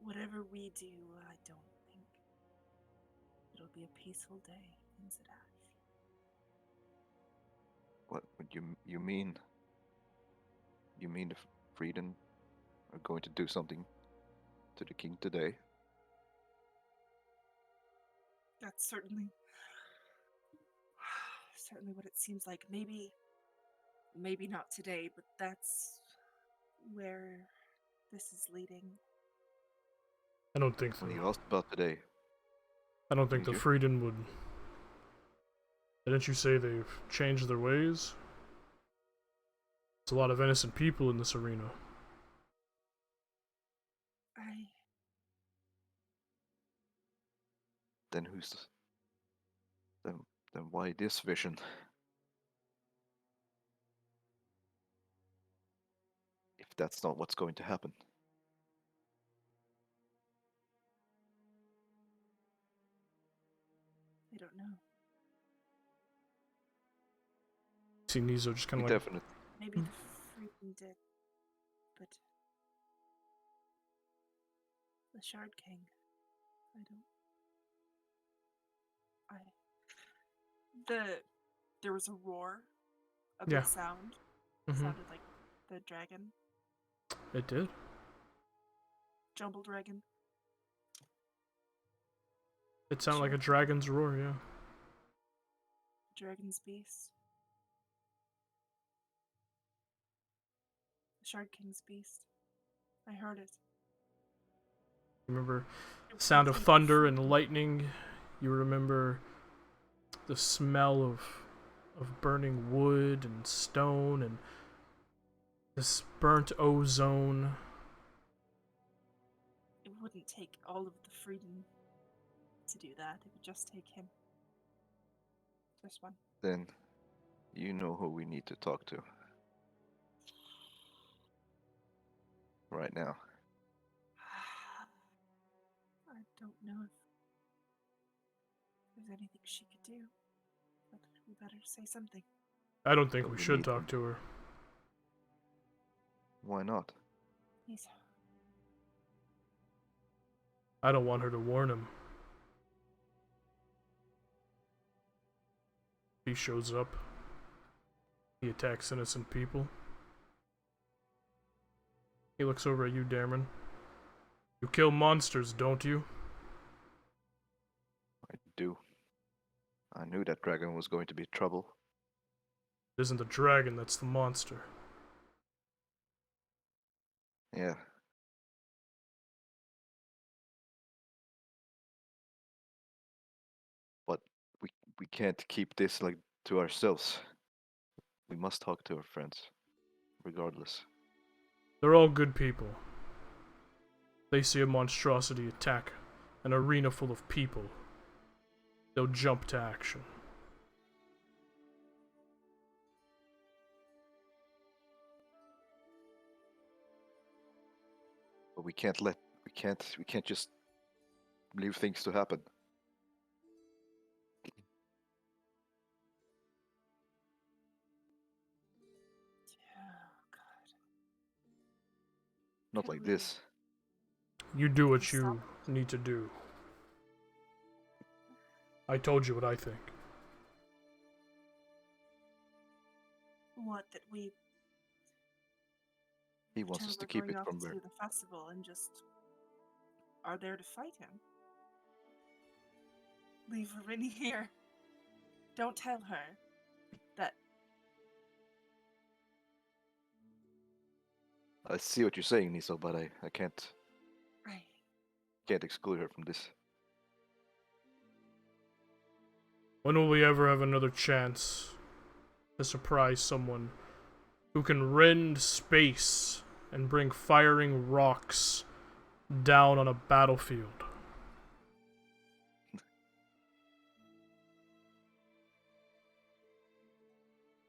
Whatever we do, I don't think it'll be a peaceful day in Zadash. What would you mean? You mean the Freedom are going to do something to the king today? That's certainly what it seems like. Maybe maybe not today, but that's where this is leading. I don't think When so. you asked about today, I don't think Did the you? Freeden would. Didn't you say they've changed their ways? There's a lot of innocent people in this arena. then who's then why this vision? If that's not what's going to happen. I don't know. See Nizo just kind We of like, definitely Maybe the freaking did, but the Shard King. I don't. There was a roar, a Yeah. big sound. Mhm. Sounded like the dragon, It did. jumble dragon. It sounded like a Shard dragon's roar, yeah. Dragon's beast. The Shard King's beast. I heard it. Remember It the sound of wouldn't take thunder the and lightning. You remember the smell of burning wood and stone and this burnt ozone. It wouldn't take all of the freedom to do that. It would just take him. Just one. then you know who we need to talk to. Right now. I don't know if there's anything she could do, but we better say something. I don't think But we we should need talk them. to her. Why not? He's I don't want her to warn him. He shows up. He attacks innocent people. He looks over at you, Darren. You kill monsters, don't you? I do. I knew that dragon was going to be trouble. It isn't the dragon that's the monster. Yeah. But we can't keep this like to ourselves. We must talk to our friends, regardless. They're all good people. They see a monstrosity attack an arena full of people. They'll jump to action. But we can't just leave things to happen. oh god. Not Could like we- this. You do what Stop. you need to do. I told you what I think. What that we He wants pretend us to we're keep going it off from to there. the festival and just are there to fight him. Leave Rini here. Don't tell her that I see what you're saying, Niso, but I can't I exclude her from this. When will we ever have another chance to surprise someone who can rend space and bring firing rocks down on a battlefield?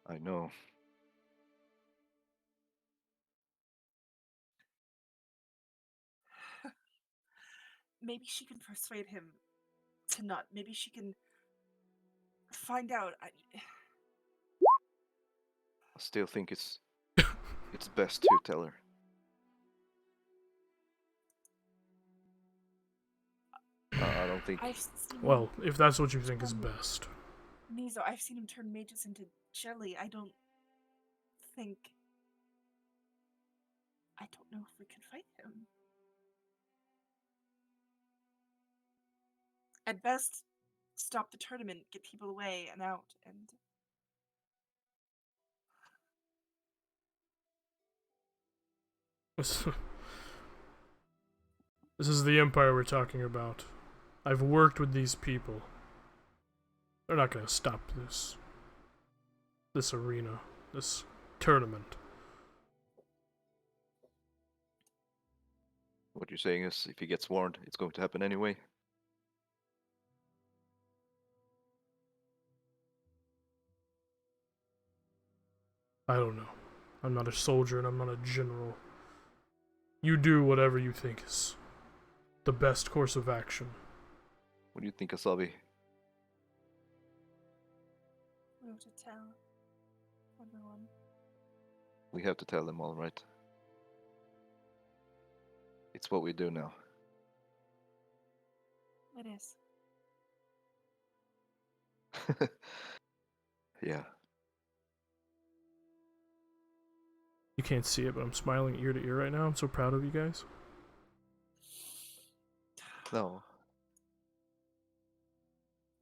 I know. maybe she can persuade him to not. Maybe she can find out. I still think it's best to tell her. I don't think. I've seen Well, if that's what you think is best. Nizo, I've seen him turn mages into jelly. I don't know if we can fight him. At best, stop the tournament, get people away and out, and This is the Empire we're talking about. I've worked with these people. They're not gonna stop this. This arena. This tournament. What you're saying is, if he gets warned, it's going to happen anyway. I don't know. I'm not a soldier and I'm not a general. You do whatever you think is the best course of action. What do you think, Asabi? We have to tell everyone. We have to tell them all, right? It's what we do now. It is. Yeah. You can't see it, but I'm smiling ear to ear right now. I'm so proud of you guys. No.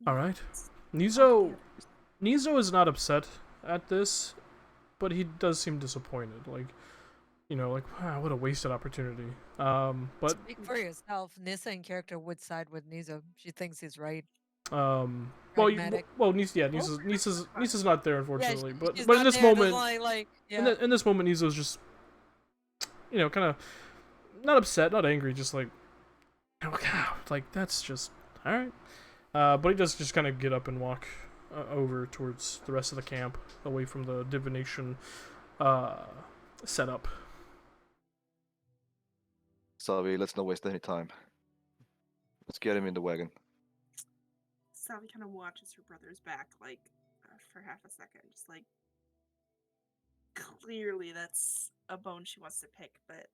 Alright. All Nizo together. is not upset at this, but he does seem disappointed. Like, you know, like, wow, what a wasted opportunity. But Speak for yourself. Nissa in character would side with Nizo. She thinks he's right. well, Pragmatic. Nisa's not there, unfortunately. Yeah, but she's but in not this there to, moment, yeah. in this moment, Nizo's just, you know, kind of not upset, not angry, just like, oh god, like that's just all right. But he does just kind of get up and walk over towards the rest of the camp, away from the divination setup. Savi, let's not waste any time. Let's get him in the wagon. Sally kind of watches her brother's back, like, for half a second, just like, clearly that's a bone she wants to pick, but,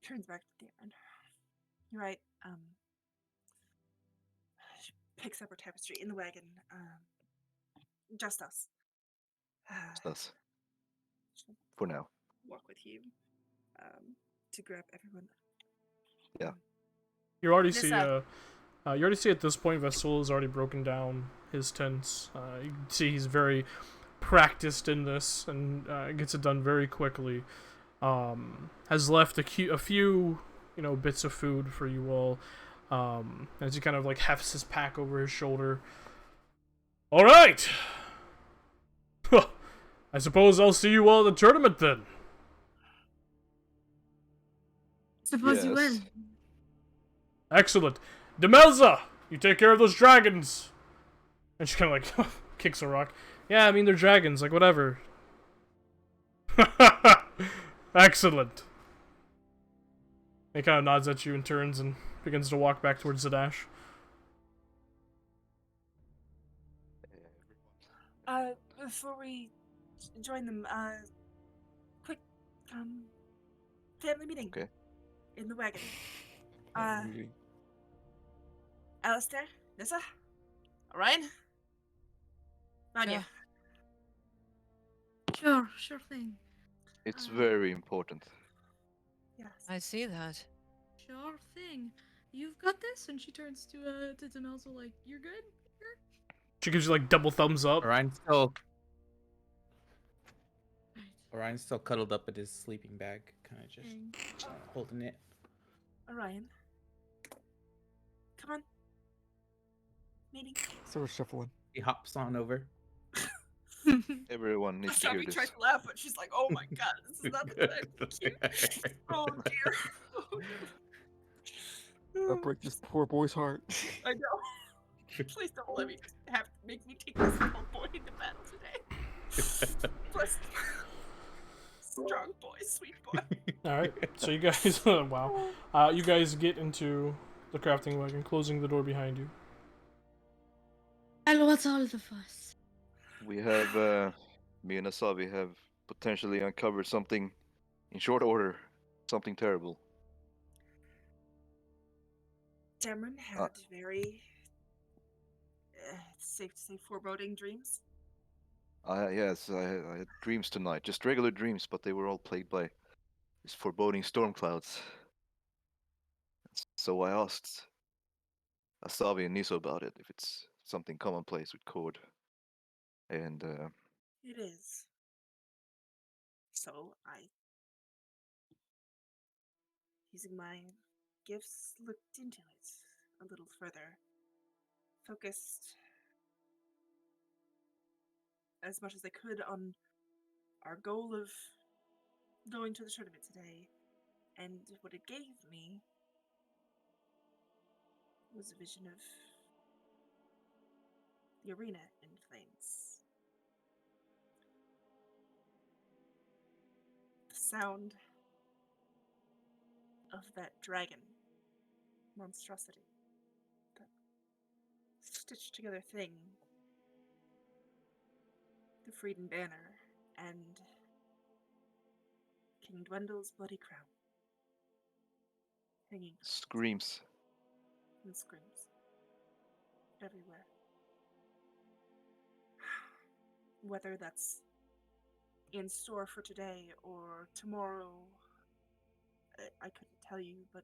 turns back to Darren. You're right, she picks up her tapestry in the wagon, just us. It's us. She'll For now. walk with you, to grab everyone. Yeah. You already Nissa. you already see at this point Vestal has already broken down his tents. You can see he's very practiced in this and gets it done very quickly. Has left a few, you know, bits of food for you all. As he kind of like hefts his pack over his shoulder. All right. I suppose I'll see you all at the tournament then. Suppose you will. Yes. Excellent. Demelza, you take care of those dragons. And she kind of like kicks a rock. Yeah, I mean, they're dragons, like whatever. Excellent. He kind of nods at you and turns and begins to walk back towards Zadash. Before we join them, quick, family meeting. Okay. In the wagon. Meeting. Alistair, Nissa, Orion, Vanya. Yeah. Sure thing. It's very important. Yes. I see that. Sure thing. You've got this. And she turns to Demelza like, you're good? She gives you like double thumbs up. Orion's still cuddled up at his sleeping bag, kind of just Dang. holding it. Orion. Come on. Meeting. So we're shuffling. He hops on over. Everyone needs to hear Asabi this. tries to laugh, but she's like, "Oh my god, this is not the time to be cute." Oh dear. Oh, no. I'll break this poor boy's heart. I know. Please don't let me make me take this little boy to bed today. Bless. Strong boy, sweet boy. All right. So you guys, wow. You guys get into the crafting wagon, closing the door behind you. And what's all the fuss? We have, me and Asabi have potentially uncovered something in short order. Something terrible. Dameron had very, it's safe to say, foreboding dreams. Yes, I had dreams tonight. Just regular dreams, but they were all plagued by these foreboding storm clouds. So I asked Asabi and Niso about it, if it's something commonplace with Cord. And It is. So I, using my gifts, looked into it a little further, focused as much as I could on our goal of going to the tournament today, and what it gave me was a vision of the arena in flames. The sound of that dragon monstrosity, that stitched together thing, the Freedom Banner, and King Dwendal's bloody crown hanging from it, Screams. and screams everywhere. Whether that's in store for today or tomorrow, I couldn't tell you, but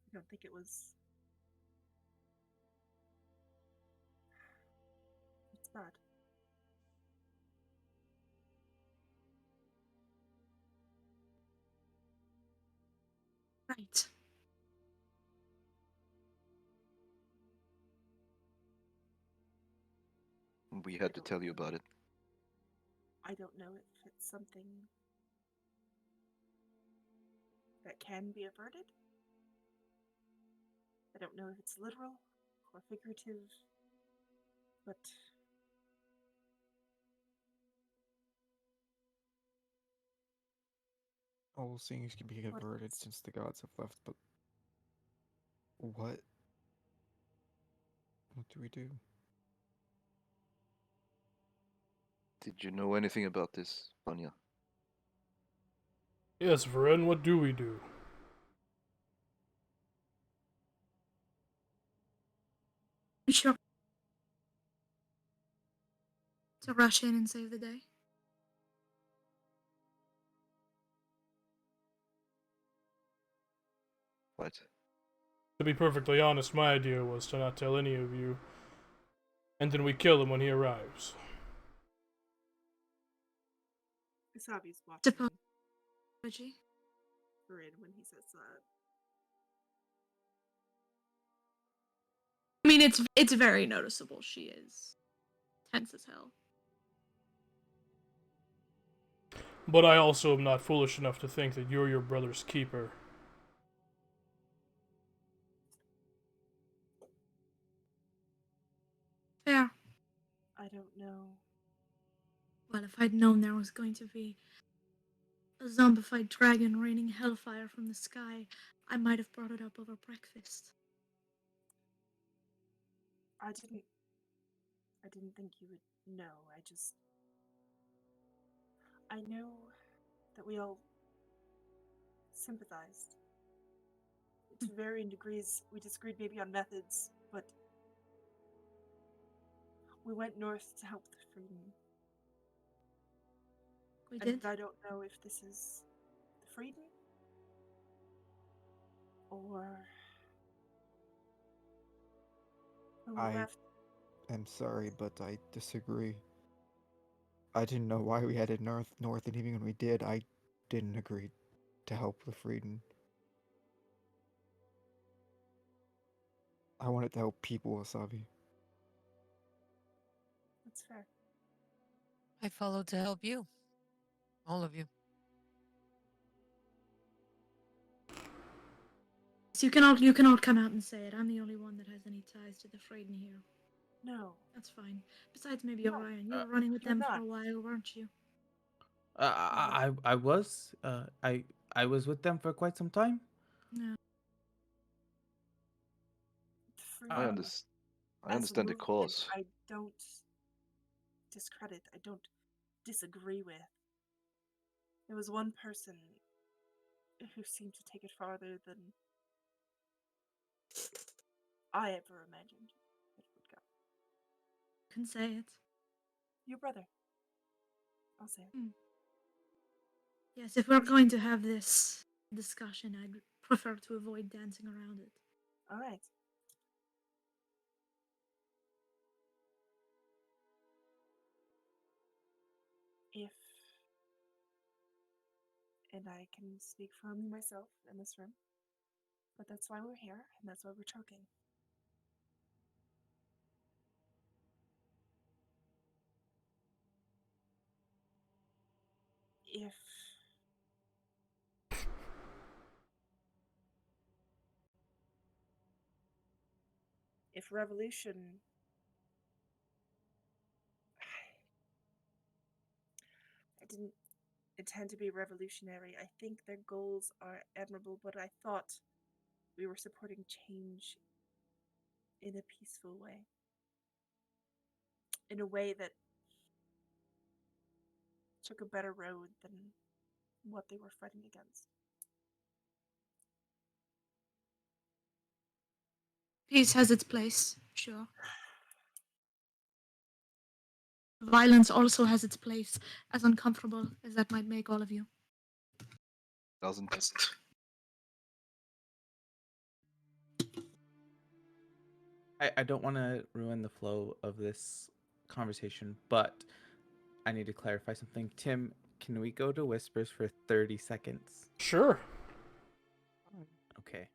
I don't think it was. It's bad. Right. We had to tell you about it. I don't know if it's something that can be averted. I don't know if it's literal or figurative, but All things can be what averted is- since the gods have left, but what? What do we do? Did you know anything about this, Vanya? Yes, Varen, what do we do? Sure. To rush in and save the day. What? To be perfectly honest, my idea was to not tell any of you, and then we kill him when he arrives. Isabi's watching Suppose. Reggie. Rin when he says that. I mean, it's very noticeable. She is tense as hell. But I also am not foolish enough to think that you're your brother's keeper. Fair. I don't know. Well, if I'd known there was going to be a zombified dragon raining hellfire from the sky, I might have brought it up over breakfast. I didn't think you would know. I know that we all sympathized. To varying degrees, we disagreed maybe on methods, but we went north to help the Freedom. We And did? I don't know if this is the Freedom or who we I left. am sorry, but I disagree. I didn't know why we headed north, and even when we did, I didn't agree to help the Freedom. I wanted to help people, Wasabi. That's fair. I followed to help you. All of you. So you can all come out and say it. I'm the only one that has any ties to the Freydin here. No. That's fine. Besides, maybe No, Orion. You were running with you're them for not. a while, weren't you? I was I was with them for quite some time. No. The I, Freedom, unders- I as a understand the movement, cause. I don't discredit. I don't disagree with. There was one person who seemed to take it farther than I ever imagined it would go. You can say it. Your brother. I'll say it. Yes, if we're going to have this discussion, I'd prefer to avoid dancing around it. All right. If, and I can speak for only myself in this room, but that's why we're here, and that's why we're talking. If revolution, I didn't intend to be revolutionary. I think their goals are admirable, but I thought we were supporting change in a peaceful way. In a way that took a better road than what they were fighting against. Peace has its place, sure. Violence also has its place, as uncomfortable as that might make all of you. Doesn't. I don't want to ruin the flow of this conversation, but I need to clarify something. Tim, can we go to whispers for 30 seconds? Sure. Okay.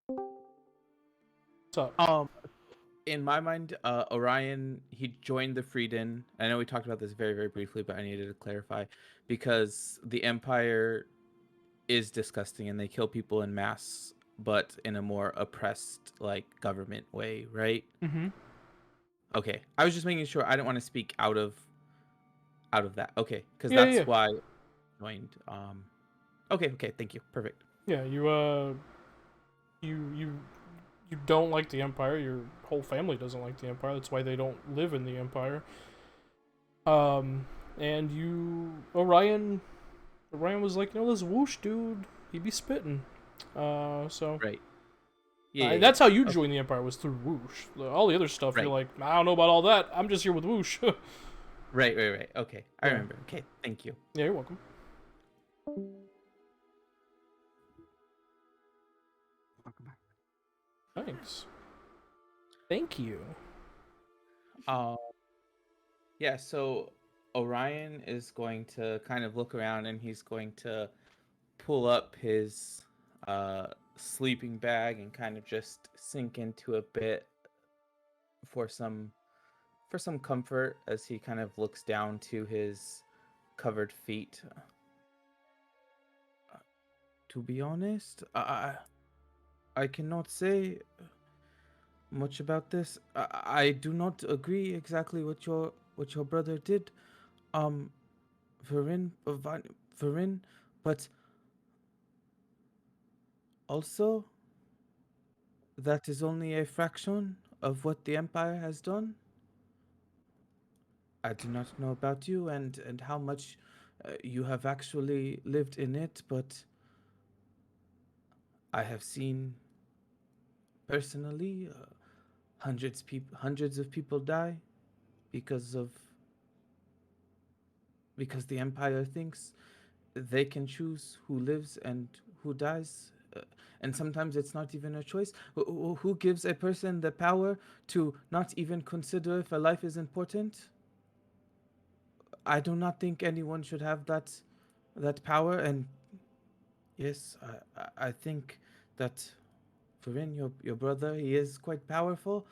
What's up? In my mind, Orion, he joined the Freedom. I know we talked about this very, very briefly, but I needed to clarify because the Empire is disgusting and they kill people in mass, but in a more oppressed, like, government way, right? Mm-hmm. Okay. I was just making sure. I didn't want to speak out of that. Okay, because Yeah, that's yeah. why I joined. Okay, thank you. Perfect. Yeah, you don't like the Empire. Your whole family doesn't like the Empire. That's why they don't live in the Empire. And Orion was like, this whoosh dude, he be spitting. So Right. Yeah. that's how you joined the Empire, was through whoosh. All the other stuff, Right. you're like, I don't know about all that. I'm just here with whoosh. Right. Okay, I Yeah. remember. Okay, thank you. Yeah, you're welcome. Welcome back. Thanks. Thank you. Yeah, so Orion is going to kind of look around and he's going to pull up his sleeping bag and kind of just sink into a bit for some comfort as he kind of looks down to his covered feet. To be honest, I cannot say much about this. I do not agree exactly what your brother did. Varin, but also that is only a fraction of what the Empire has done. I do not know about you and how much you have actually lived in it, but I have seen personally hundreds of people die because the Empire thinks they can choose who lives and who dies. And sometimes it's not even a choice. Who gives a person the power to not even consider if a life is important? I do not think anyone should have that power. And yes, I think that Farin, your brother, he is quite powerful.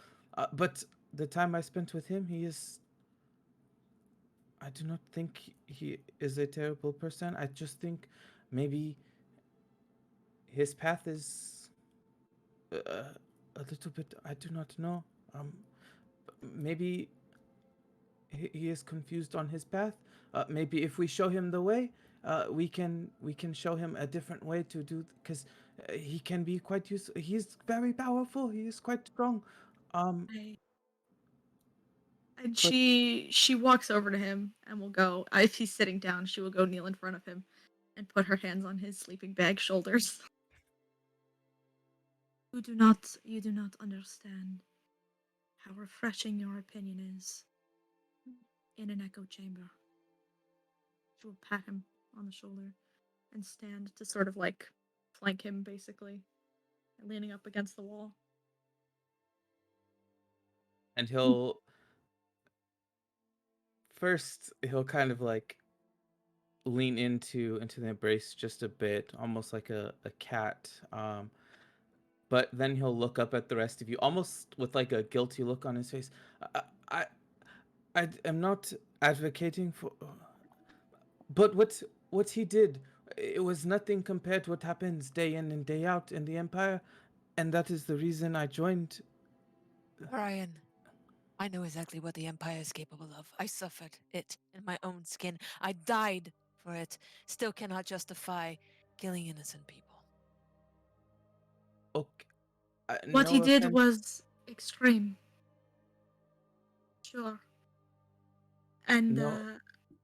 But the time I spent with him, I do not think he is a terrible person. I just think maybe his path is a little bit. I do not know. Maybe he is confused on his path. Maybe if we show him the way, we can show him a different way to do. Because he can be quite useful. He's very powerful. He is quite strong. And But- she walks over to him and will go. If he's sitting down, she will go kneel in front of him and put her hands on his sleeping bag shoulders. You do not understand how refreshing your opinion is in an echo chamber. She will pat him on the shoulder and stand to sort of like flank him, basically, leaning up against the wall. And he'll first he'll kind of like lean into the embrace just a bit, almost like a cat. But then he'll look up at the rest of you, almost with like a guilty look on his face. I I, I am not advocating for, but what he did, it was nothing compared to what happens day in and day out in the Empire, and that is the reason I joined. Brian, I know exactly what the Empire is capable of. I suffered it in my own skin. I died for it. Still cannot justify killing innocent people. Okay, What he no did offense. was extreme. Sure. And No,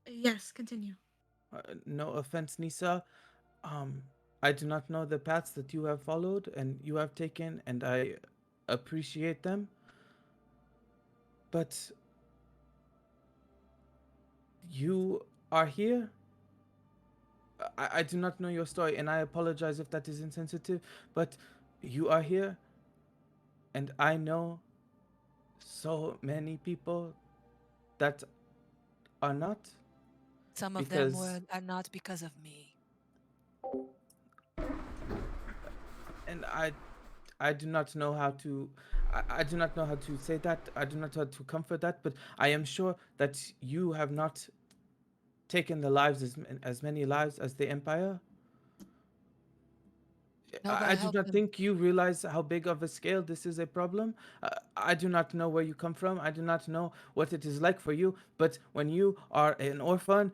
yes, continue. no offense, Nisa. Um, I do not know the paths that you have followed and you have taken, and I appreciate them. But you are here. I do not know your story, and I apologize if that is insensitive, but you are here, and I know so many people that are not, Some of them because, are not because of me. and I do not know how to, I do not know how to say that, I do not know how to comfort that, but I am sure that you have not taken the lives as many lives as the Empire. No, but I do help not him. think you realize how big of a scale this is a problem. I do not know where you come from. I do not know what it is like for you. But when you are an orphan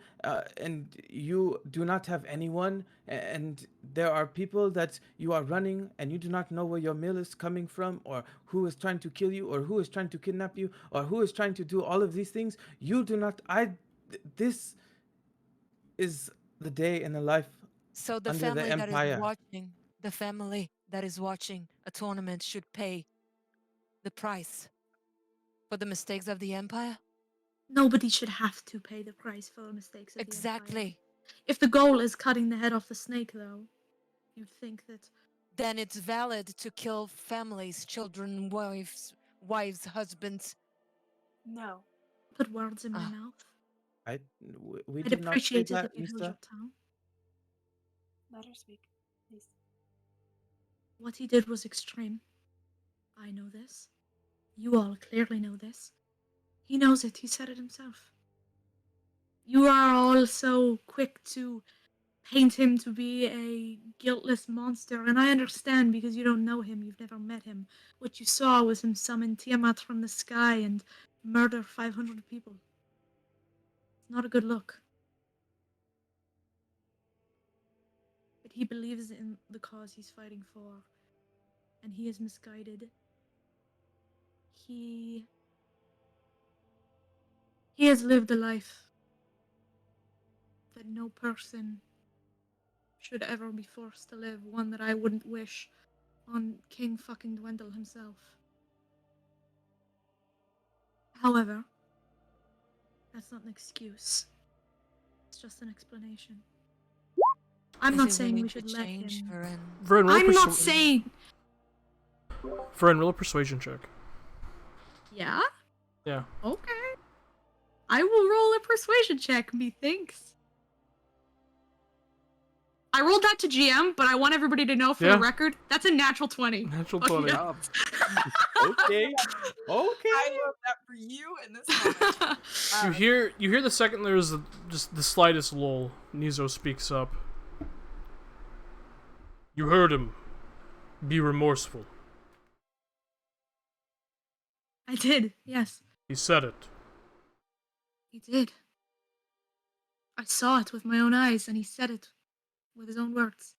and you do not have anyone, and there are people that you are running, and you do not know where your meal is coming from, or who is trying to kill you, or who is trying to kidnap you, or who is trying to do all of these things, you do not. This is the day in the life So the under the family that is Empire. watching, the family that is watching a tournament should pay the price for the mistakes of the Empire? Nobody should have to pay the price for the mistakes of the Empire. Exactly. If the goal is cutting the head off the snake, though, you'd think that Then it's valid to kill families, children, wives, husbands. No. put words in my Ah. mouth. We I'd did not say appreciate it that, if you held Nisa. your tongue. Let her speak, please. What he did was extreme. I know this. You all clearly know this. He knows it. He said it himself. You are all so quick to paint him to be a guiltless monster, and I understand because you don't know him, you've never met him. What you saw was him summon Tiamat from the sky and murder 500 people. It's not a good look. But he believes in the cause he's fighting for, and he is misguided. He has lived a life that no person should ever be forced to live, one that I wouldn't wish on King fucking Dwendal himself. However, that's not an excuse. It's just an explanation. I'm Is not he saying willing we to should let change, him. Varen? Varen, roll a I'm not persu- saying. Varen, roll a persuasion check. Yeah? Yeah. Okay. I will roll a persuasion check, methinks. I rolled that to GM, but I want everybody to know for Yeah. the record, that's a natural 20. Natural Fuck 20. yeah. Okay. Okay. I wrote that for you in this moment. You hear the second there's just the slightest lull. Nizo speaks up. You heard him. Be remorseful. I did, yes. He said it. He did. I saw it with my own eyes, and he said it with his own words.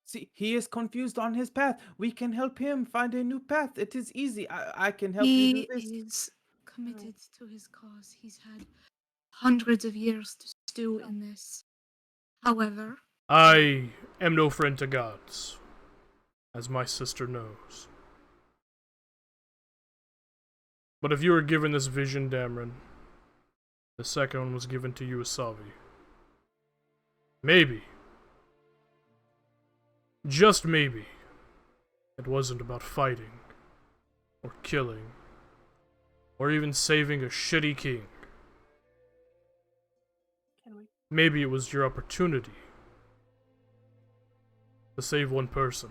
See, he is confused on his path. We can help him find a new path. It is easy. I can help you do He this. is committed to his cause. He's had hundreds of years to stew in this. However, I am no friend to gods, as my sister knows. But if you were given this vision, Dameron, the second one was given to you, Asavi. Maybe, just maybe, it wasn't about fighting or killing, or even saving a shitty king. Can we? Maybe it was your opportunity to save one person.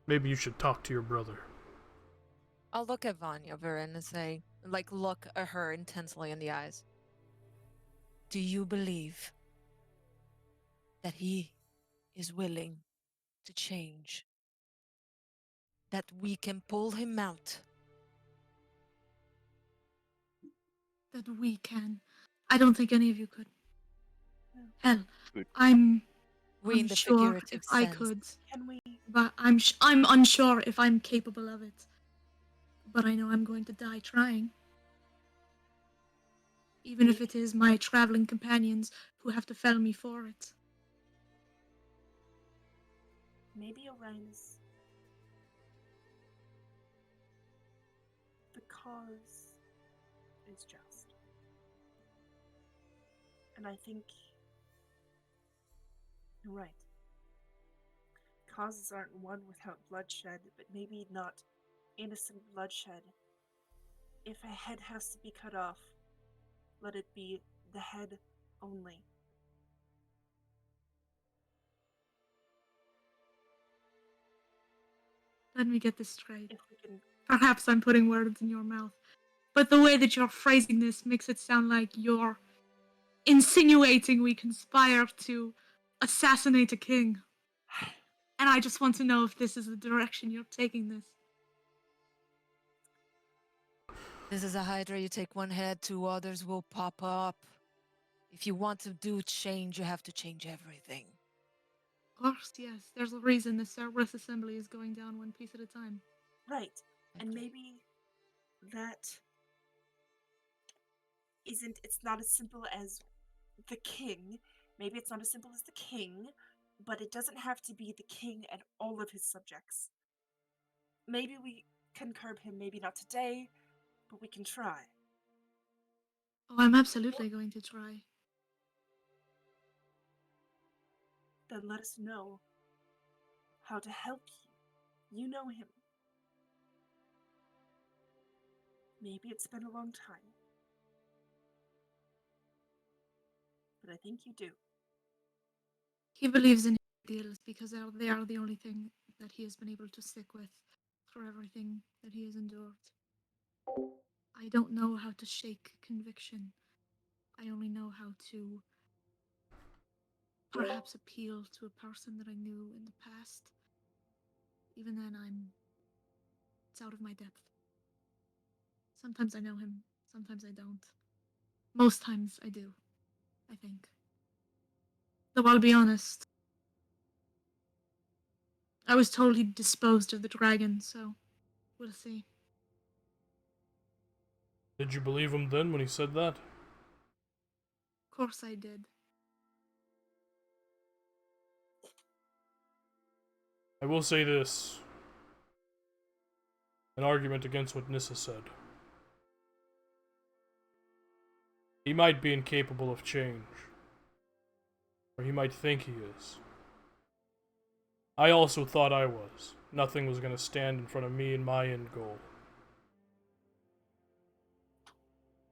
Maybe you should talk to your brother. I'll look at Vanya Viren and say, like, look at her intensely in the eyes. Do you believe that he is willing to change? That we can pull him out? That we can. I don't think any of you could. No. Hell, Good. I'm We in the unsure figurative if I sense. could, Can we? but I'm unsure if I'm capable of it. But I know I'm going to die trying. Even if it is my traveling companions who have to fell me for it. Maybe Orion's. The cause is just. And I think you're right. Causes aren't won without bloodshed, but maybe not innocent bloodshed. If a head has to be cut off, let it be the head only. Let me get this straight. If we can. Perhaps I'm putting words in your mouth, but the way that you're phrasing this makes it sound like you're insinuating we conspire to assassinate a king. And I just want to know if this is the direction you're taking this. This is a Hydra. You take one head, two others will pop up. If you want to do change, you have to change everything. Of course, yes. There's a reason the Cerberus assembly is going down one piece at a time. Right. And Okay. maybe that isn't. It's not as simple as the king. Maybe it's not as simple as the king, but it doesn't have to be the king and all of his subjects. Maybe we can curb him, maybe not today, but we can try. Oh, I'm absolutely going to try. Then let us know how to help you. You know him. Maybe it's been a long time, but I think you do. He believes in ideals because they are the only thing that he has been able to stick with through everything that he has endured. I don't know how to shake conviction. I only know how to perhaps appeal to a person that I knew in the past. Even then, it's out of my depth. Sometimes I know him, sometimes I don't. Most times I do, I think. Though I'll be honest, I was told he'd disposed of the dragon, so we'll see. Did you believe him then when he said that? Of course I did. I will say this. An argument against what Nissa said. He might be incapable of change. Or he might think he is. I also thought I was. Nothing was gonna stand in front of me and my end goal.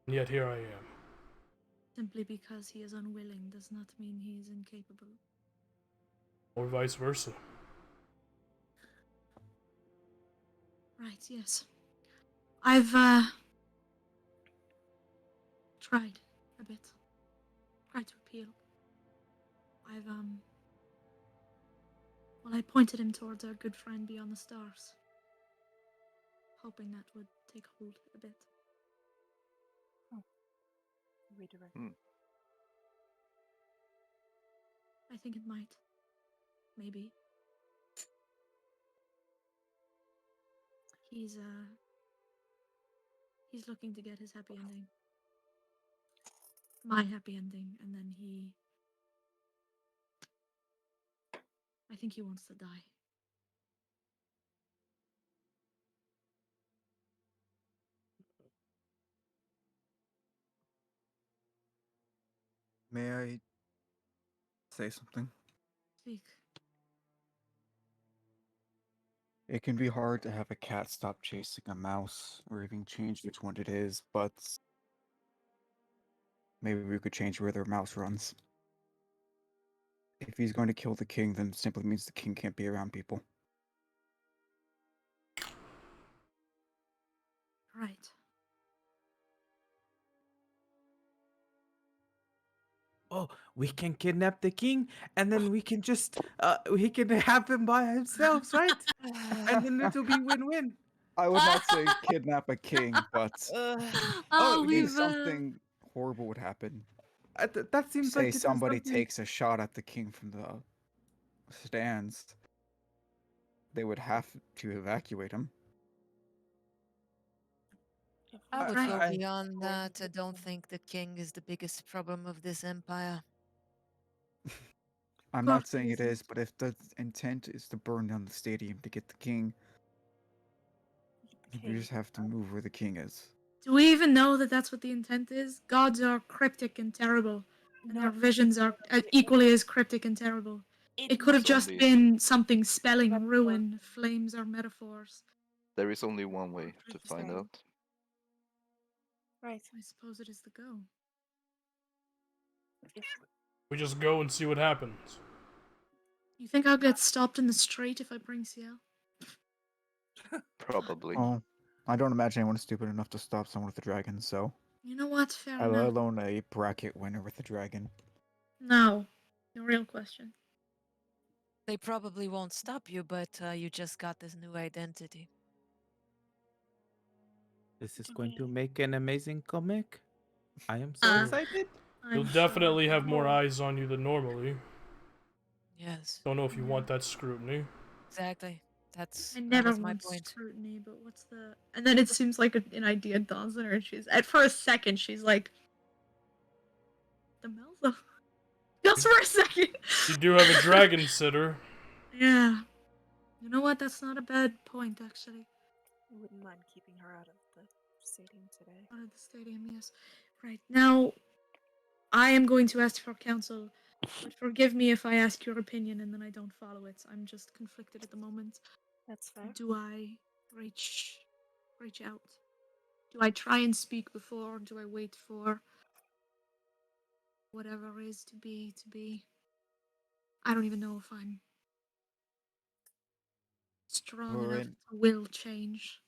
And yet here I am. Simply because he is unwilling does not mean he is incapable. Or vice versa. Right, yes. I've, tried a bit. Tried to appeal. I've, well, I pointed him towards our good friend beyond the stars, hoping that would take hold a bit. Redirect. I think it might. Maybe. He's looking to get his happy ending. My happy ending, and then I think he wants to die. May I say something? Speak. It can be hard to have a cat stop chasing a mouse, or even change which one it is, but maybe we could change where their mouse runs. If he's going to kill the king, then it simply means the king can't be around people. Right. Oh, we can kidnap the king, and then we can just he can have him by himself, right? And then it'll be win-win. I would not say kidnap a king, but Oh, if we've something horrible would happen, That seems say like it's somebody something. takes a shot at the king from the stands, they would have to evacuate him. If I we would Right. go try beyond going that. I with don't them- think the king is the biggest problem of this empire. I'm course not it saying it isn't. is, but if the intent is to burn down the stadium to get the king, we king, just have to move where the king is. Do we even know that that's what the intent is? Gods are cryptic and terrible, and their not visions are but equally as cryptic and terrible. It could have might just Only been something spelling Metaphor. ruin. Flames are metaphors. there is only one way to find Interesting. out. right. I suppose it is the go. If We just go and see what happens. You think I'll get stopped in the street if I bring CL? Probably. Oh, I don't imagine anyone stupid enough to stop someone with a dragon, so. You know what? Fair Let enough. alone a bracket winner with a dragon. Now, the real question. They probably won't stop you, but you just got this new identity. This is do going to we make an amazing comic. I am so Uh, excited. You'll I'm sure. definitely have more Oh. eyes on you than normally. Yes, Don't know if you Yeah. want that scrutiny. exactly. That never was my want point. scrutiny, but what's the? And then it seems like an idea dawns on her, and she's for a second she's like, the Melza. Just for a second. You do have a dragon sitter. Yeah. You know what? That's not a bad point, actually. I wouldn't mind keeping her out of the stadium today. Out of the stadium, yes. Right now, I am going to ask for counsel, but forgive me if I ask your opinion and then I don't follow it. I'm just conflicted at the moment. That's fair. Do I reach out? Do I try and speak before? Or do I wait for whatever is to be to be? I don't even know if I'm strong enough Lauren, to will change.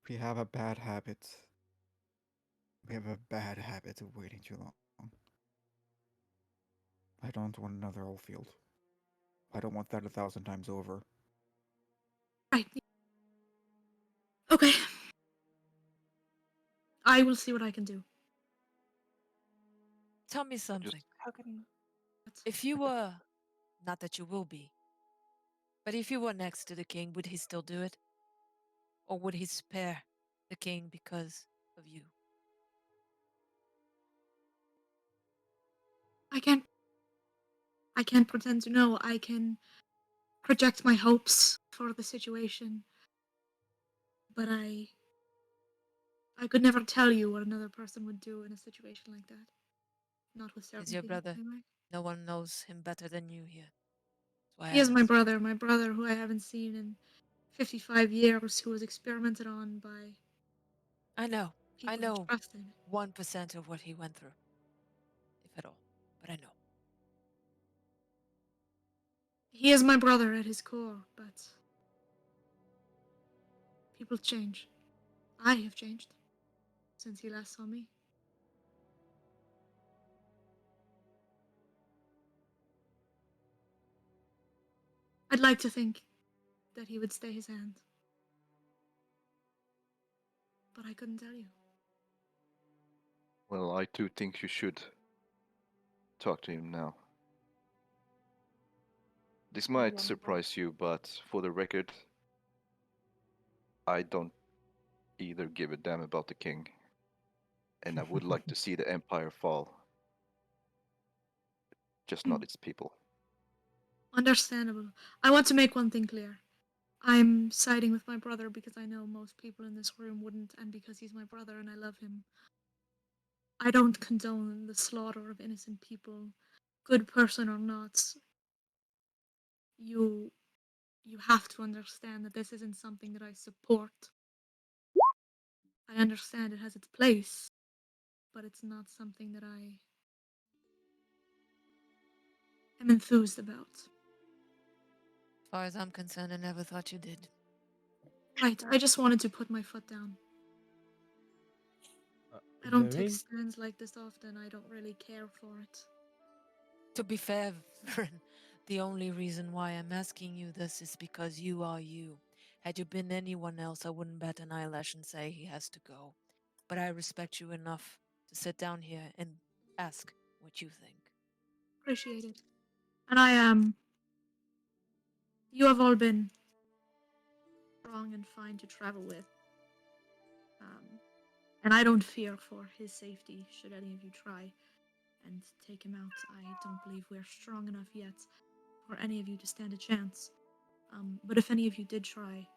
we have a bad habit. We have a bad habit of waiting too long. I don't want another Oldfield. I don't want that 1,000 times over. Right. Okay. I will see what I can do. Tell me something. How can If you were, not that you will be, but if you were next to the king, would he still do it? Or would he spare the king because of you? I can't pretend to know. I can project my hopes for the situation, but I could never tell you what another person would do in a situation like that. Not with He's certainty. your brother. Anyway. No one knows him better than you here. That's why He I is my asked. brother who I haven't seen in 55 years, who was experimented on by I know. people I he know trusted. 1% of what he went through, if at all. But I know. He is my brother at his core, but people change. I have changed since he last saw me. I'd like to think that he would stay his hand, but I couldn't tell you. Well, I too think you should talk to him now. This might Wonderful. surprise you, but for the record, I don't either give a damn about the king. And I would like to see the empire fall. Just not its people. Understandable. I want to make one thing clear. I'm siding with my brother because I know most people in this room wouldn't, and because he's my brother and I love him. I don't condone the slaughter of innocent people, good person or not. You you have to understand that this isn't something that I support. I understand it has its place, but it's not something that I am enthused about. As far as I'm concerned, I never thought you did. Right, I just wanted to put my foot down. I don't take Very- stands like this often. I don't really care for it. To be fair, Vren, the only reason why I'm asking you this is because you are you. Had you been anyone else, I wouldn't bat an eyelash and say he has to go. But I respect you enough to sit down here and ask what you think. Appreciate it. And I am. You have all been strong and fine to travel with. And I don't fear for his safety should any of you try and take him out. I don't believe we're strong enough yet for any of you to stand a chance. But if any of you did try,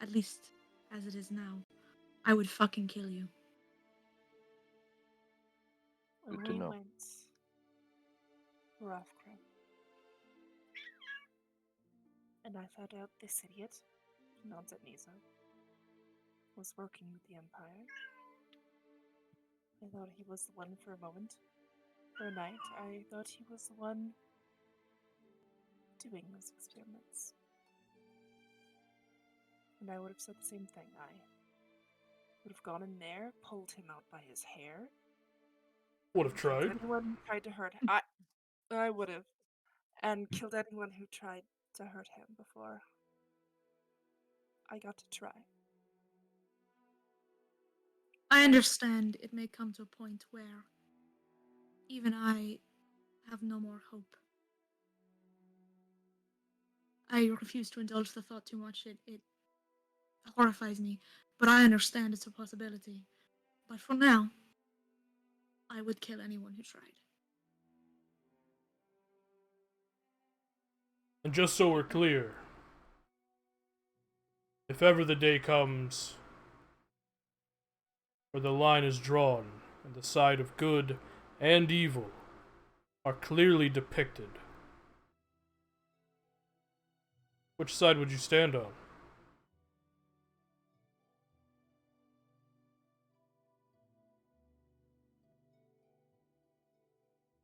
at least as it is now, I would fucking kill you. Good to Lorraine know. went rough crap. And I found out this idiot, he nods at Nizo, was working with the Empire. I thought he was the one for a moment. For a night, I thought he was the one doing those experiments. And I would have said the same thing. I would have gone in there, pulled him out by his hair. Would have killed tried. anyone who tried to hurt I would have. And killed anyone who tried to hurt him before I got to try. I understand it may come to a point where even I have no more hope. I refuse to indulge the thought too much. It horrifies me, but I understand it's a possibility. But for now, I would kill anyone who tried. And just so we're clear, if ever the day comes where the line is drawn and the side of good and evil are clearly depicted, which side would you stand on?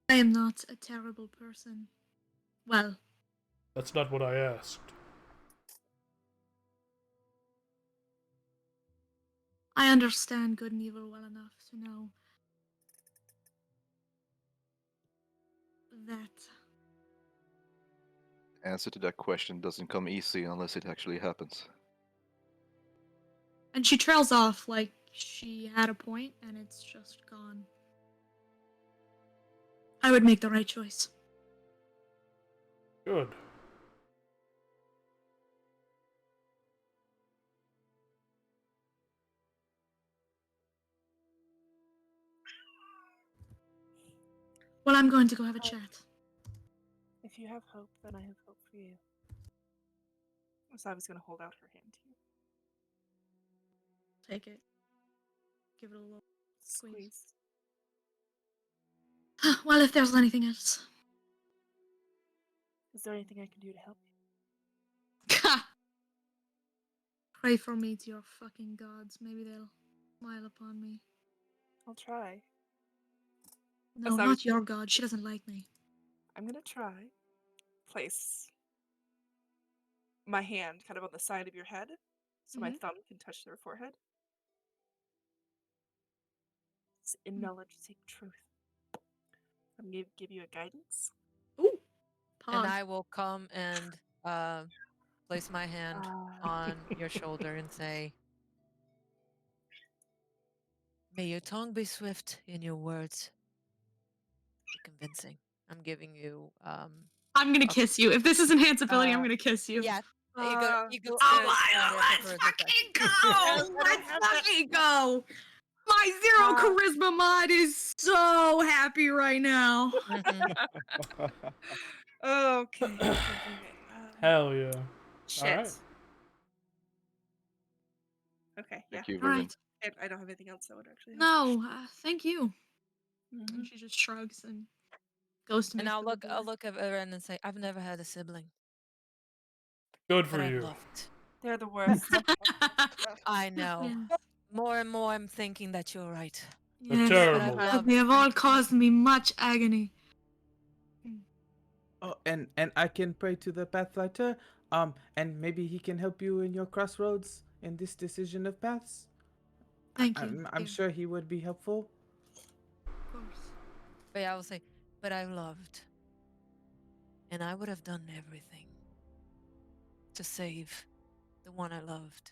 I am not a terrible person. Well, That's not what I asked. I understand good and evil well enough to know that Answer to that question doesn't come easy unless it actually happens. and she trails off like she had a point and it's just gone. I would make the right choice. Good. Well, I'm going to go have a chat. If you have hope, then I have hope for you. So I was going to hold out her hand to you. Take it. Give it a little squeeze. Squeeze. Well, if there's anything else. Is there anything I can do to help you? Pray for me to your fucking gods. Maybe they'll smile upon me. I'll try. No, As I not was- your god. She doesn't like me. I'm going to try. Place my hand kind of on the side of your head so my thumb can touch their forehead. Knowledge seek truth. I'm going to give you a guidance. Ooh. Pause. And I will come and place my hand on your shoulder and say, "May your tongue be swift in your words be convincing." I'm giving you I'm gonna kiss you. If this is enhance ability, I'm Uh, gonna kiss you. yeah. You go. Oh, let's let's fucking go! Let's fucking go! My zero charisma mod is so happy right now. Okay. Hell yeah. Shit. Alright. Okay, yeah. Thank you, All Vernon. right. I don't have anything else that would actually help. No, thank you. Mhm. And she just shrugs and goes to make And I'll for the look. I'll door. look at Eren and say, "I've never had a sibling." Good that for I you. loved. They're the worst. I know. Yeah. More and more I'm thinking that you're right. They're Yes, terrible. but they have all caused me much agony. Oh, and I can pray to the Pathlighter, and maybe he can help you in your crossroads in this decision of paths. Thank you. I'm sure he would be helpful. Of course. But I will say, but I loved. And I would have done everything to save the one I loved.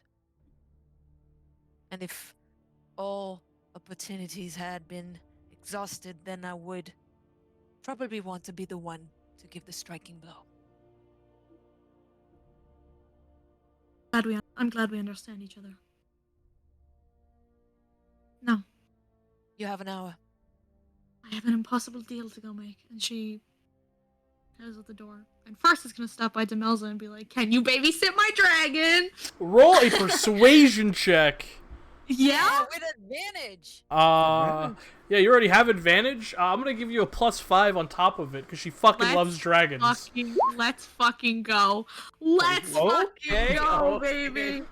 And if all opportunities had been exhausted, then I would probably want to be the one to give the striking blow. I'm glad we understand each other. No, You have an hour. I have an impossible deal to go make. And she goes at the door. And first is gonna stop by Demelza and be like, "Can you babysit my dragon?" Roll a persuasion check. Yeah? With advantage. Yeah, you already have advantage. I'm gonna give you a +5 on top of it because she fucking loves dragons. Let's fucking go. Let's fucking go, okay. baby.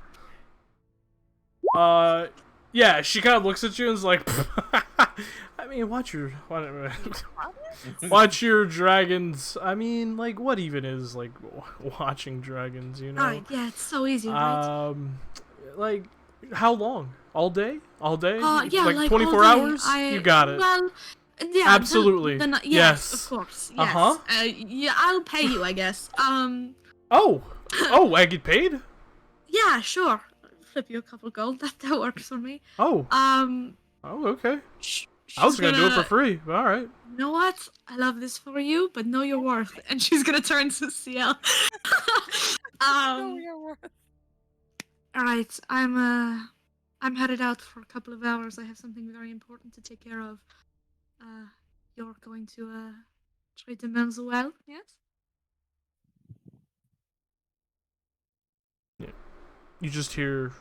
Yeah, she kind of looks at you and is like, I mean, watch your dragons. I mean, like, what even is like watching dragons? You know? Right, yeah, it's so easy, right? Like, how long? All day? All day? Yeah, like 24 all day. hours? You got it. Well, yeah, Absolutely. yes, Yes. of course. Yes. Uh-huh. Yeah, I'll pay you, I guess. Oh, I get paid? Yeah, sure. Flip you a couple gold. That works for me. Oh. Oh, okay. I was gonna do it for free, but all right. You know what? I love this for you, but know your worth. And she's gonna turn to CL. Know your worth. All right, I'm headed out for a couple of hours. I have something very important to take care of. You're going to try to mend as well, yes? Yeah. You just hear.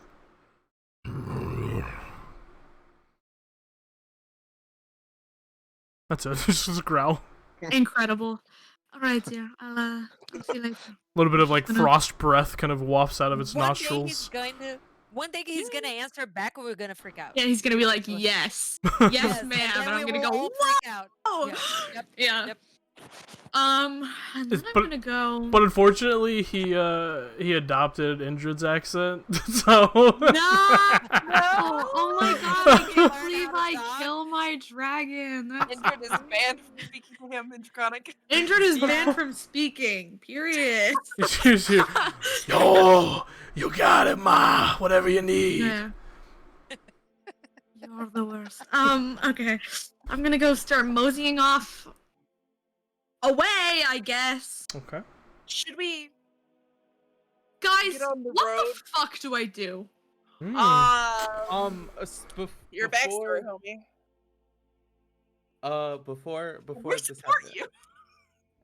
That's it. It's just a growl. Incredible. All right, dear. I'll see you later. A little bit of like frost breath kind of wafts out of its nostrils. One day he's gonna answer back, or we're gonna freak out. Yeah, he's gonna be like, yes, yes, ma'am, and I'm gonna go, all freak out. whoa. Yep. Yeah. Yep. And then I'm gonna go. But unfortunately, he adopted Indrid's accent, so. No! Oh my god! I can't believe I kill my dragon. That's... Indrid is banned from speaking to him in Draconic. Indrid is banned from speaking. Period. Yo, you got it, ma. Whatever you need. Yeah. You're the worst. Okay. I'm gonna go start moseying off. Away, I guess. Okay. Should we Guys, get on the what road? the fuck do I do? Hmm. Your backstory, homie. Before We this support happens,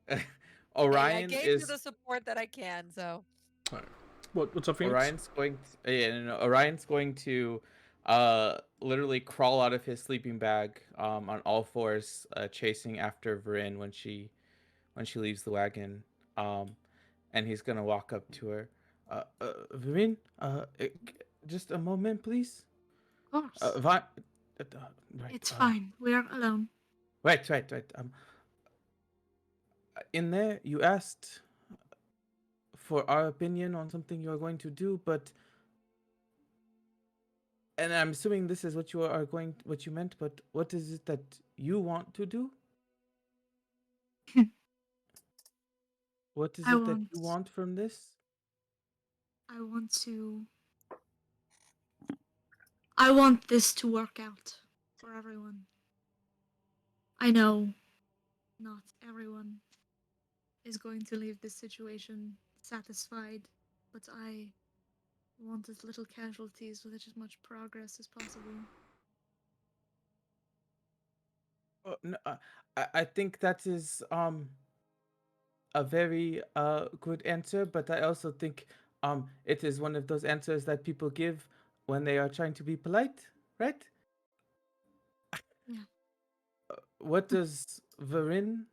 you. Orion I gave is you the support that I can, so. What's up, Phoenix? Orion's going to, Orion's going to literally crawl out of his sleeping bag on all fours, chasing after Varin when she leaves the wagon, and he's gonna walk up to her. Varin, just a moment, please. Of course. Right, It's fine. We're alone. Right. In there, you asked for our opinion on something you are going to do, but, and I'm assuming this is what you meant, but what is it that you want to do? What is it that you want from this? I want this to work out for everyone. I know not everyone is going to leave this situation satisfied, but I want as little casualties with as much progress as possible. No, I think that is a very good answer, but I also think it is one of those answers that people give when they are trying to be polite, right? Yeah. What does Varin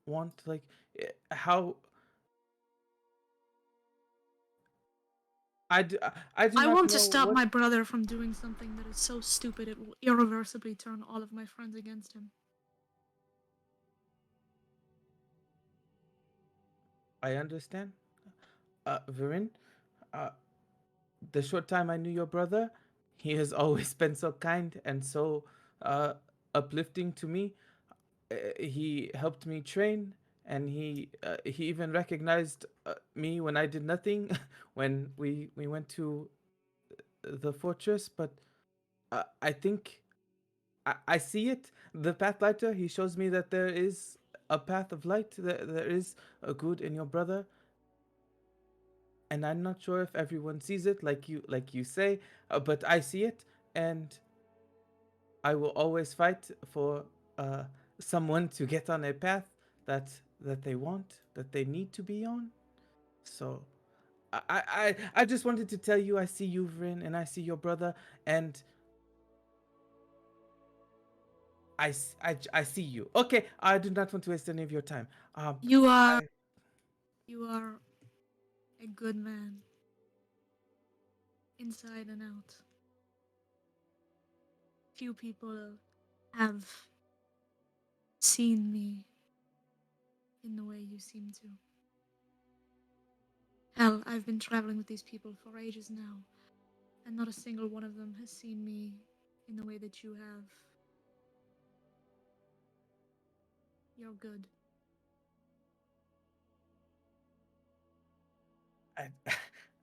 want? Like, how? I do I not want to know stop what my brother from doing something that is so stupid it will irreversibly turn all of my friends against him. I understand. Viren, uh, the short time I knew your brother, he has always been so kind and so uh, uplifting to me. He helped me train, and he even recognized me when I did nothing, when we went to the fortress. But I think I see it. The pathlighter, he shows me that there is a path of light. There is a good in your brother, and I'm not sure if everyone sees it like you say, but I see it, and I will always fight for uh, someone to get on a path that they want, that they need to be on. So I just wanted to tell you I see you, Vrin, and I see your brother, and I see you. Okay, I do not want to waste any of your time. You are I, you are a good man, inside and out. Few people have seen me in the way you seem to. Hell, I've been traveling with these people for ages now, and not a single one of them has seen me in the way that you have. You're good. I,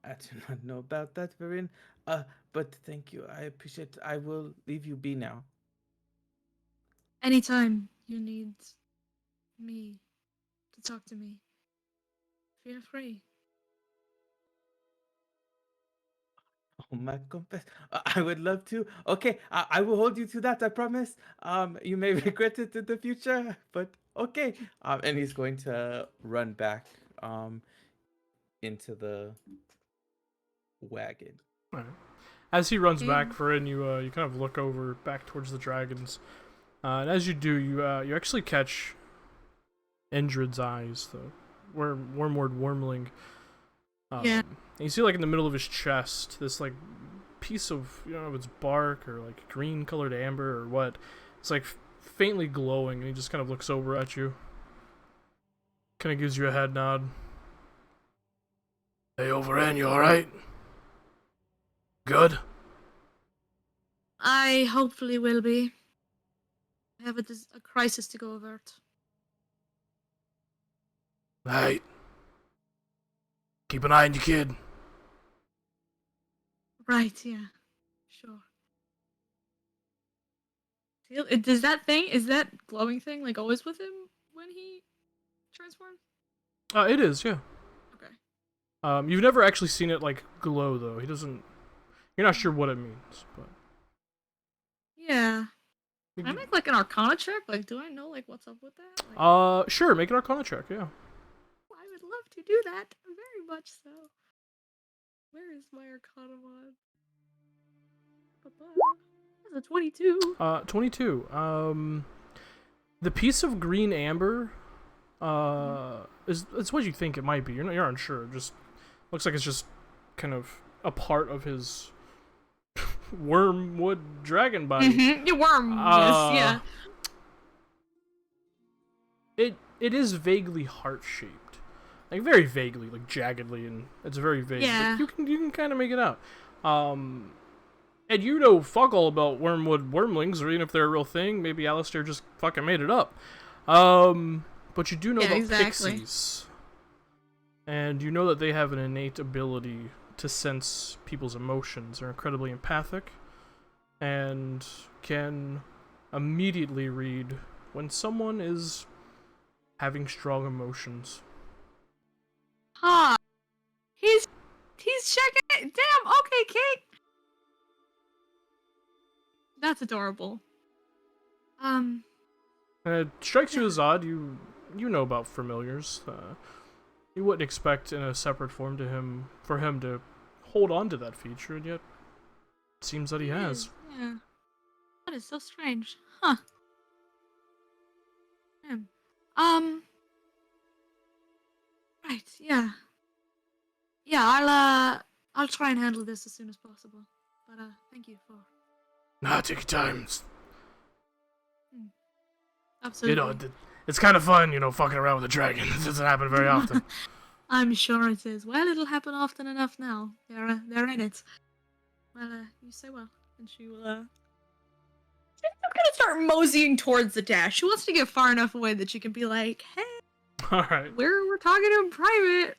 I do not know about that, Vrin. But thank you. I appreciate it. I will leave you be now. Anytime you need me to talk to me, feel free. Oh my confess. I would love to. Okay, I will hold you to that, I promise. You may regret it in the future, but okay. And he's going to run back into the wagon. Alright. As he runs back, Yeah. Farin, you kind of look over back towards the dragons, and as you do, you actually catch Indrid's eyes, the wormwood wormling. Yeah. And you see, like, in the middle of his chest, this, like, piece of, you don't know if it's bark or, like, green colored amber or what. It's, like, faintly glowing, and he just kind of looks over at you. Kind of gives you a head nod. Hey, Overend, you alright? Good? I hopefully will be. I have a crisis to go avert. Hey. Keep an eye on your kid. Right, yeah. Sure. Does that thing, is that glowing thing, like, always with him when he transforms? It is, yeah. Okay. You've never actually seen it, like, glow, though. He doesn't... You're not sure what it means, but... Yeah. You Can I g- make, like, an Arcana check? Like, do I know, like, what's up with that? Like, Sure, make an Arcana check, yeah. I would love to do that. Very much so. Where is my Arcana mod? That's a 22. 22. The piece of green amber, it's what you think it might be. You're unsure. It just looks like it's just kind of a part of his wormwood dragon body. Mm-hmm. Your worm, yes, yeah. It is vaguely heart shaped, like very vaguely, like jaggedly, and it's very vague. Yeah. But you can kind of make it out. And you know fuck all about wormwood wormlings, or even if they're a real thing. Maybe Alistair just fucking made it up. But you do know about pixies. And you know that they have an innate ability to sense people's emotions. They're incredibly empathic and can immediately read when someone is having strong emotions. Huh. He's checking it. Damn, okay, Kate. That's adorable. And it strikes you as odd. You know about familiars. You wouldn't expect in a separate form for him to hold on to that feature, and yet it seems that he has. Yeah. That is so strange. Huh. Um. Right, yeah. Yeah, I'll try and handle this as soon as possible. But thank you for Nah, take your time. absolutely. It's kind of fun, fucking around with a dragon. It doesn't happen very often. I'm sure it is. Well, it'll happen often enough now. They're in it. Well, you say well, and she will. She's gonna start moseying towards the dash. She wants to get far enough away that she can be like, "Hey, All right. we're talking in private."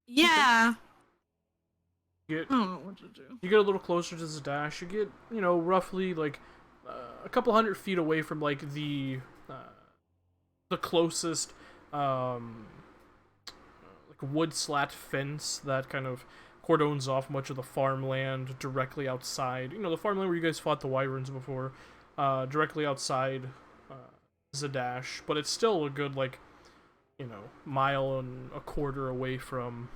Yeah. Get, I don't know what to do. you get a little closer to the dash. You get, roughly like a couple hundred feet away from like the closest like wood slat fence that kind of cordons off much of the farmland directly outside. The farmland where you guys fought the wyverns before, directly outside Zadash, but it's still a good like, mile and a quarter away from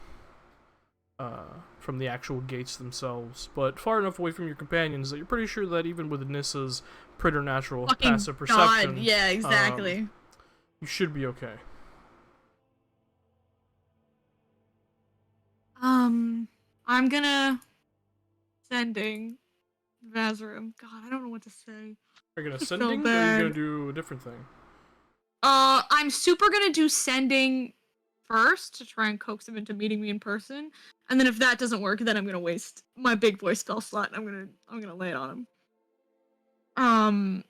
the actual gates themselves, but far enough away from your companions that you're pretty sure that even with Nissa's preternatural Fucking passive perception, God. Yeah, exactly. You should be okay. I'm gonna sending Vazarim. God, I don't know what to say. Are you gonna I feel sending, or are you bad. gonna do a different thing? I'm super gonna do sending first to try and coax him into meeting me in person, and then if that doesn't work, then I'm gonna waste my big boy spell slot. And I'm gonna lay it on him.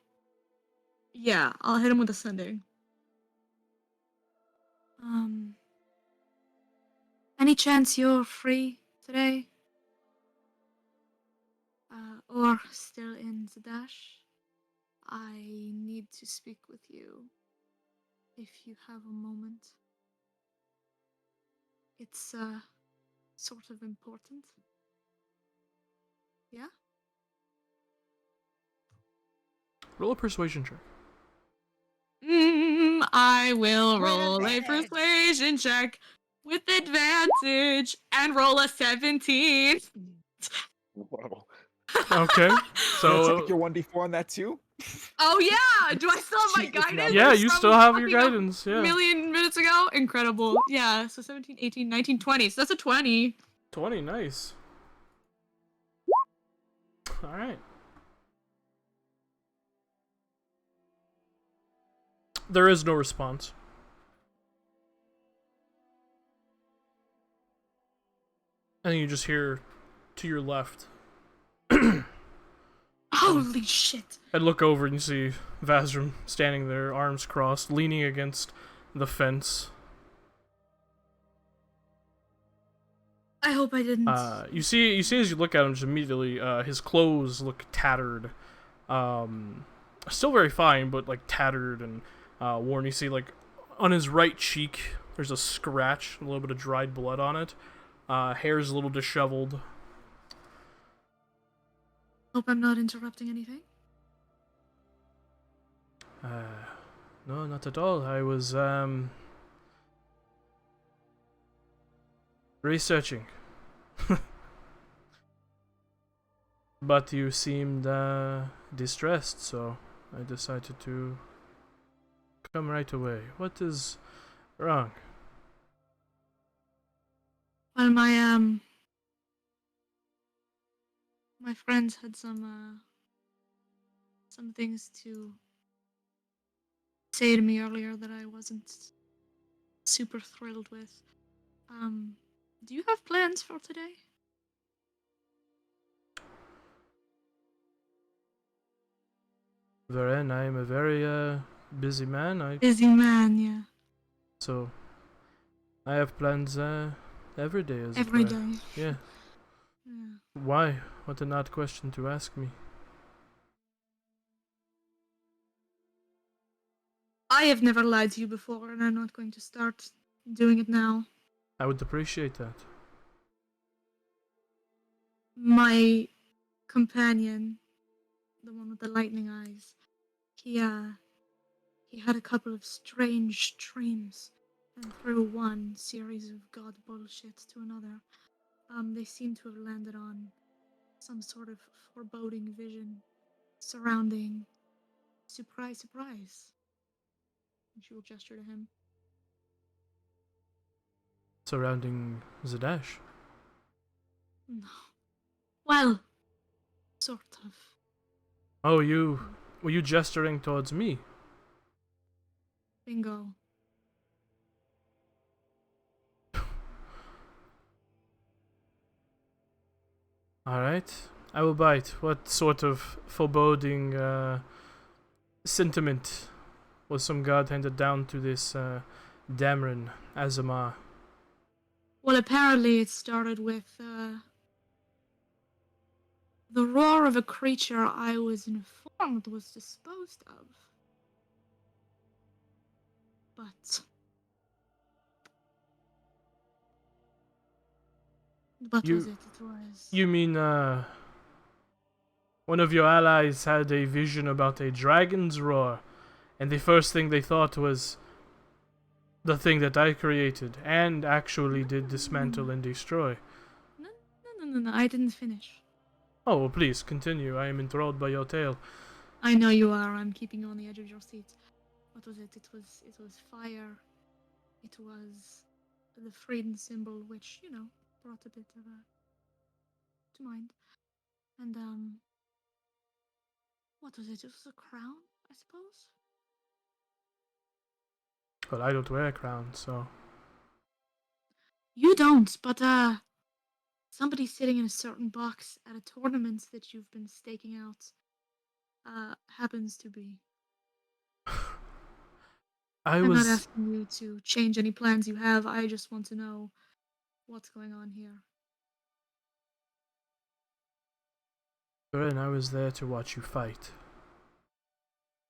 Yeah, I'll hit him with a sending. Any chance you're free today? Or still in Zadash? I need to speak with you. If you have a moment. It's, sort of important. Yeah? Roll a persuasion check. I will With roll a advantage. persuasion check with advantage and roll a 17. Wow. Okay, so Take your 1d4 on that too? Oh yeah! Do I still have my Cheat with guidance? numbers. yeah, you from still have your fucking a guidance. Yeah, million minutes ago? Incredible. Yeah, so 17, 18, 19, 20. So that's a 20. 20, nice. All right. There is no response. And you just hear to your left. Holy shit. I look over and you see Vazrim standing there, arms crossed, leaning against the fence. I hope I didn't. You see as you look at him, just immediately, his clothes look tattered. Still very fine, but like tattered and worn. You see, like on his right cheek, there's a scratch, a little bit of dried blood on it. Hair's a little disheveled. Hope I'm not interrupting anything. No, not at all. I was researching. But you seemed distressed, so I decided to come right away. What is wrong? Well, my friends had some things to say to me earlier that I wasn't super thrilled with. Do you have plans for today? Varen, I am a very busy man. Busy man, yeah. So I have plans every day as Every it were. day. Yeah. Yeah. Why? What an odd question to ask me. I have never lied to you before, and I'm not going to start doing it now. I would appreciate that. My companion, the one with the lightning eyes, he had a couple of strange dreams, and through one series of god bullshit to another, they seem to have landed on some sort of foreboding vision surrounding surprise, surprise. And she will gesture to him. surrounding Zadash. No. Well, sort of. Oh, were you gesturing towards me? Bingo. Alright. I will bite. What sort of foreboding sentiment was some god handed down to this Damrin Azamar? Well, apparently it started with the roar of a creature I was informed was disposed of. But what You- was it? It was. You mean, one of your allies had a vision about a dragon's roar, and the first thing they thought was the thing that I created, and actually did dismantle and destroy. No. I didn't finish. Oh, well, please, continue. I am enthralled by your tale. I know you are. I'm keeping you on the edge of your seat. What was it? It was fire. It was the freedom symbol, which brought a bit of to mind. And what was it? It was a crown, I suppose. Well, I don't wear a crown, so... You don't, but somebody sitting in a certain box at a tournament that you've been staking out happens to be. I'm not asking you to change any plans you have. I just want to know what's going on here. And I was there to watch you fight.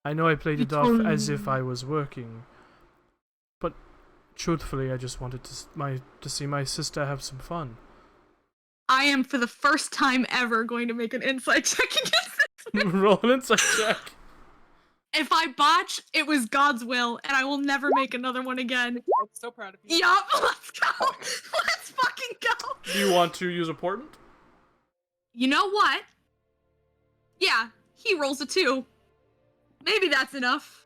I know I played You it off told as if me. I was working, but truthfully, I just wanted to see my sister have some fun. I am, for the first time ever, going to make an insight check against this. Roll an insight check. If I botch, it was God's will, and I will never make another one again. I'm so proud of you. Yup, let's go. Let's fucking go. Do you want to use a portent? You know what? Yeah, he rolls a 2. Maybe that's enough.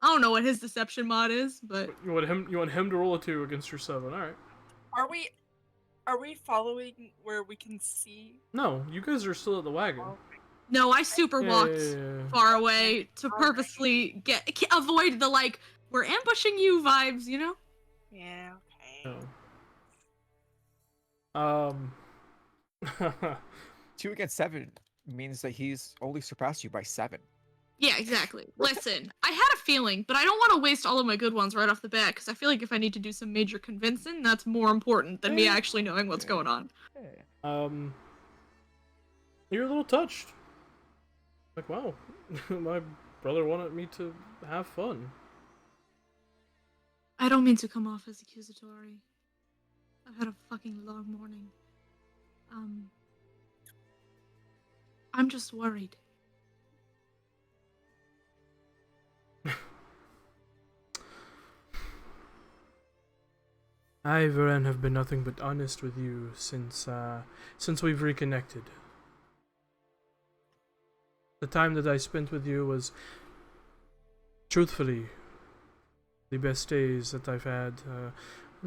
I don't know what his deception mod is, but You want him to roll a 2 against your 7. All right. Are we following where we can see? No, you guys are still at the wagon. no, I super walked Yeah. far away to purposely avoid the like we're ambushing you vibes, you know? Yeah. Okay. No. 2 against 7 means that he's only surpassed you by 7. Yeah, exactly. Listen, I had a feeling, but I don't want to waste all of my good ones right off the bat because I feel like if I need to do some major convincing, that's more important than me actually knowing what's going on. You're a little touched. Like, wow, my brother wanted me to have fun. I don't mean to come off as accusatory. I've had a fucking long morning. I'm just worried. I, Varen, have been nothing but honest with you since we've reconnected. The time that I spent with you was, truthfully, the best days that I've had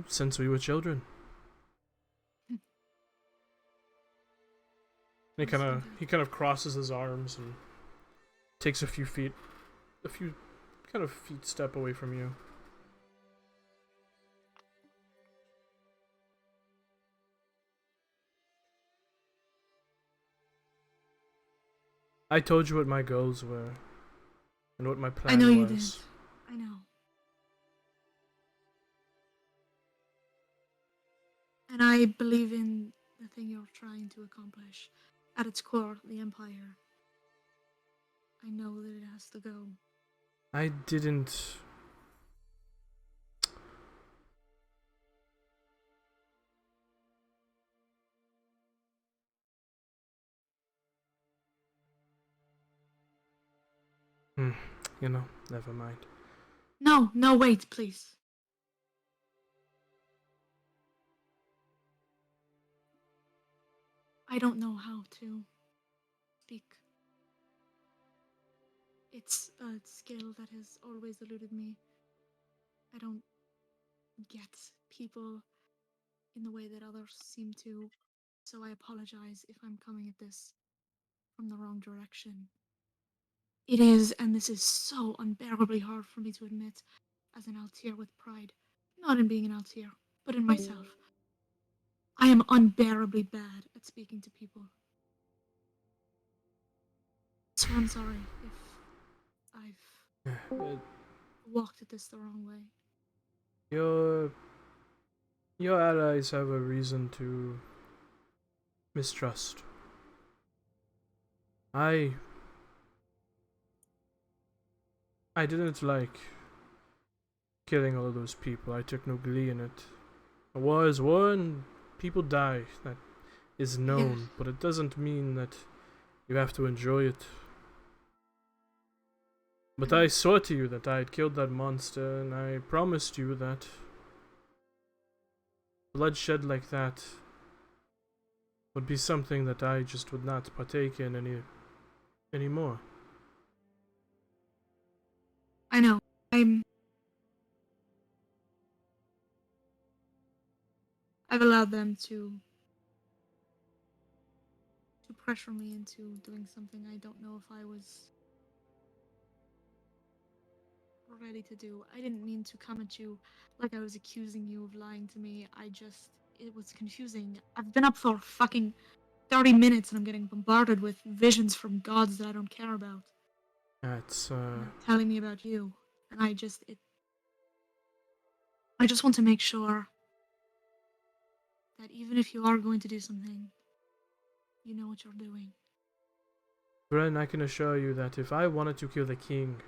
since we were children. He kind of crosses his arms and takes a few feet step away from you. I told you what my goals were and what my plan I know was. you did. I know. And I believe in the thing you're trying to accomplish. At its core, the Empire. I know that it has to go. I didn't... never mind. No, wait, please. I don't know how to speak. It's a skill that has always eluded me. I don't get people in the way that others seem to, so I apologize if I'm coming at this from the wrong direction. It is, and this is so unbearably hard for me to admit, as an Altair with pride. Not in being an Altair, but in myself. I am unbearably bad at speaking to people. So I'm sorry if I've walked at this the wrong way. Your allies have a reason to mistrust. I didn't like killing all those people. I took no glee in it. A war is war and people die. That is known, but it doesn't mean that you have to enjoy it. But I swore to you that I had killed that monster, and I promised you that bloodshed like that would be something that I just would not partake in anymore. I know. I've allowed them to pressure me into doing something I don't know if I was ready to do. I didn't mean to come at you like I was accusing you of lying to me. It was confusing. I've been up for fucking 30 minutes and I'm getting bombarded with visions from gods that I don't care about. That's Telling me about you. And I just want to make sure that even if you are going to do something, you know what you're doing. Bren, I can assure you that if I wanted to kill the king,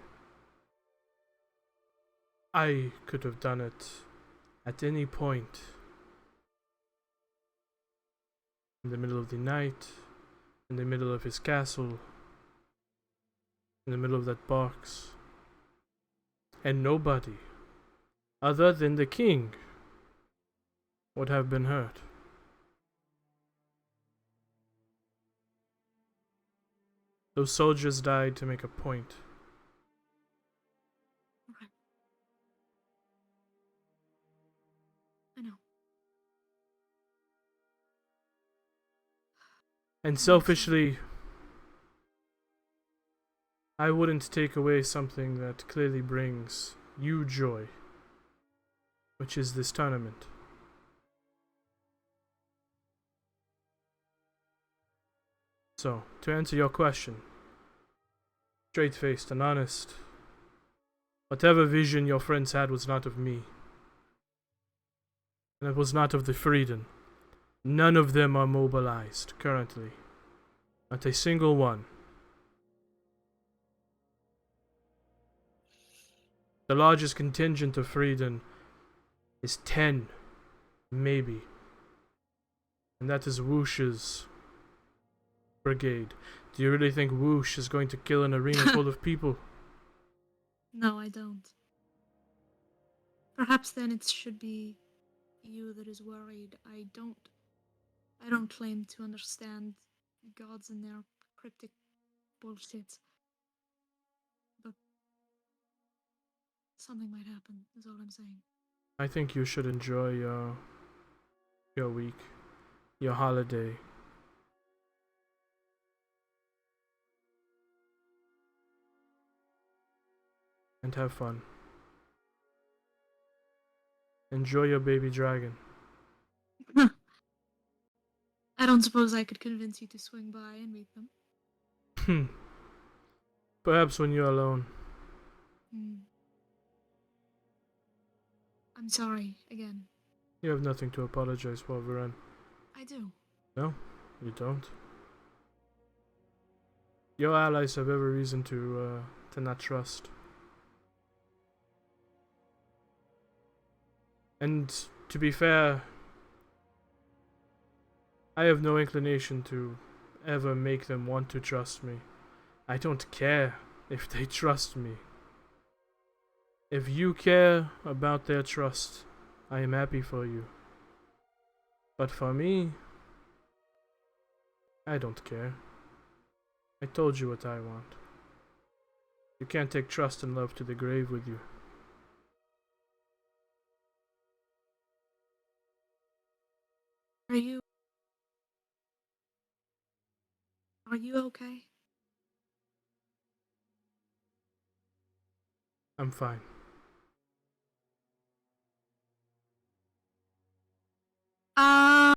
I could have done it at any point. In the middle of the night, in the middle of his castle, in the middle of that box. And nobody, other than the king, would have been hurt. Those soldiers died to make a point. Okay. I know. And selfishly, I wouldn't take away something that clearly brings you joy, which is this tournament. So, to answer your question, straight-faced and honest, whatever vision your friends had was not of me. And it was not of the Freedom. None of them are mobilized currently. Not a single one. The largest contingent of Freedom is 10, maybe. And that is Whoosh's brigade. Do you really think Whoosh is going to kill an arena full of people? No, I don't. Perhaps then it should be you that is worried. I don't claim to understand gods and their cryptic bullshit. But something might happen, is all I'm saying. I think you should enjoy your week, your holiday. And have fun. Enjoy your baby dragon. I don't suppose I could convince you to swing by and meet them. Perhaps when you're alone. I'm sorry, again. You have nothing to apologize for, Varen. I do. No, you don't. Your allies have every reason to not trust. And to be fair, I have no inclination to ever make them want to trust me. I don't care if they trust me. If you care about their trust, I am happy for you. But for me, I don't care. I told you what I want. You can't take trust and love to the grave with you. Are you? Are you okay? I'm fine. Yeah,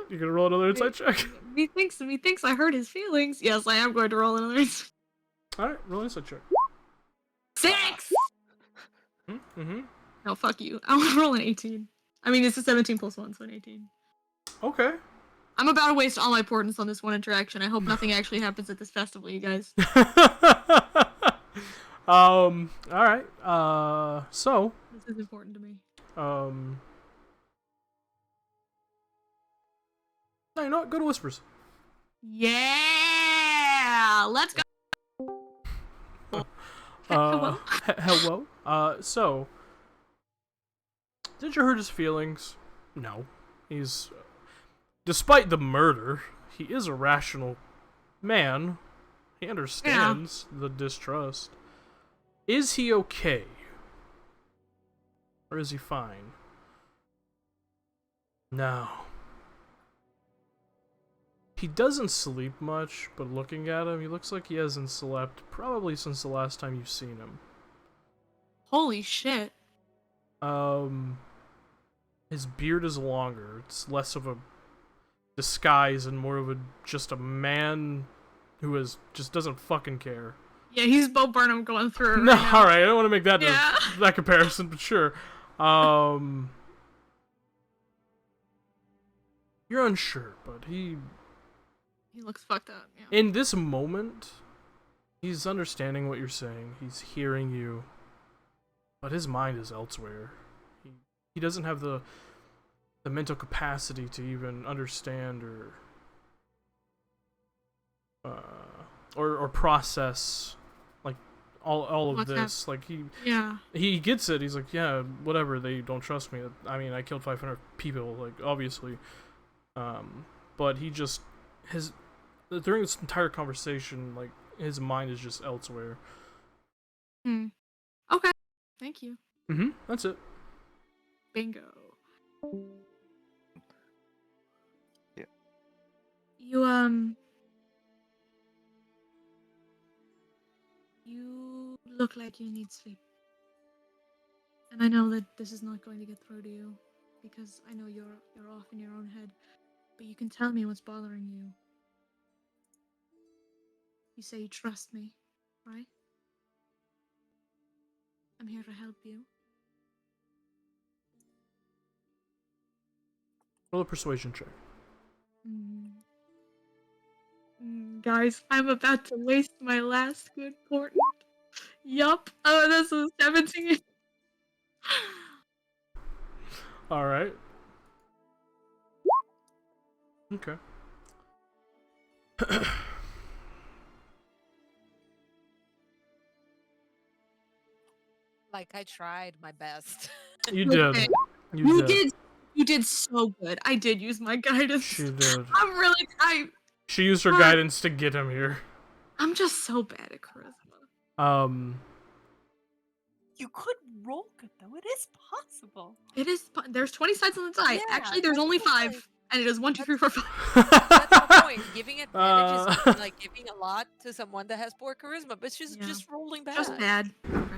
you're gonna roll another insight check. Methinks I hurt his feelings. Yes, I am going to roll another insight. Alright, roll an insight check. 6! Mm-hmm. No, fuck you. I want to roll an 18. I mean, it's a 17 plus 1, so an 18. Okay. I'm about to waste all my portents on this one interaction. I hope nothing actually happens at this festival, you guys. Alright. So. This is important to me. No, you know what? Go to Whispers. Yeah! Let's go! Hello? Hello. So. Did you hurt his feelings? No. He's. Despite the murder, he is a rational man. He understands the distrust. Is he okay? Or is he fine? No. He doesn't sleep much, but looking at him, he looks like he hasn't slept probably since the last time you've seen him. Holy shit. His beard is longer. It's less of a disguise and more of just a man who just doesn't fucking care. Yeah, he's Bo Burnham going through it No, right now. alright, I don't want to make that Yeah. that comparison, but sure. You're unsure, but he looks fucked up, yeah. in this moment, he's understanding what you're saying. He's hearing you, but his mind is elsewhere. He doesn't have the mental capacity to even understand or process like all of What's this. Like he gets it. He's like, yeah, whatever. They don't trust me. I mean, I killed 500 people. Like obviously, but he just during this entire conversation, like his mind is just elsewhere. Okay. Thank you. That's it. Bingo. Yeah. You look like you need sleep. And I know that this is not going to get through to you because I know you're off in your own head, but you can tell me what's bothering you. You say you trust me, right? I'm here to help you. Roll a persuasion check. Guys, I'm about to waste my last good portent. Yup. Oh, this is 17. Alright. Okay. Like, I tried my best. You did. Okay. You did. You did so good. I did use my guidance. She did. She used her guidance to get him here. I'm just so bad at charisma. You could roll good though. It is possible. It is. There's 20 sides on the die. Yeah, Actually, there's only that's the 5, point. and it is 1, 2, 3, 4, 5. That's the point. Giving advantage is like giving a lot to someone that has poor charisma, but she's just rolling bad. Just bad. Okay.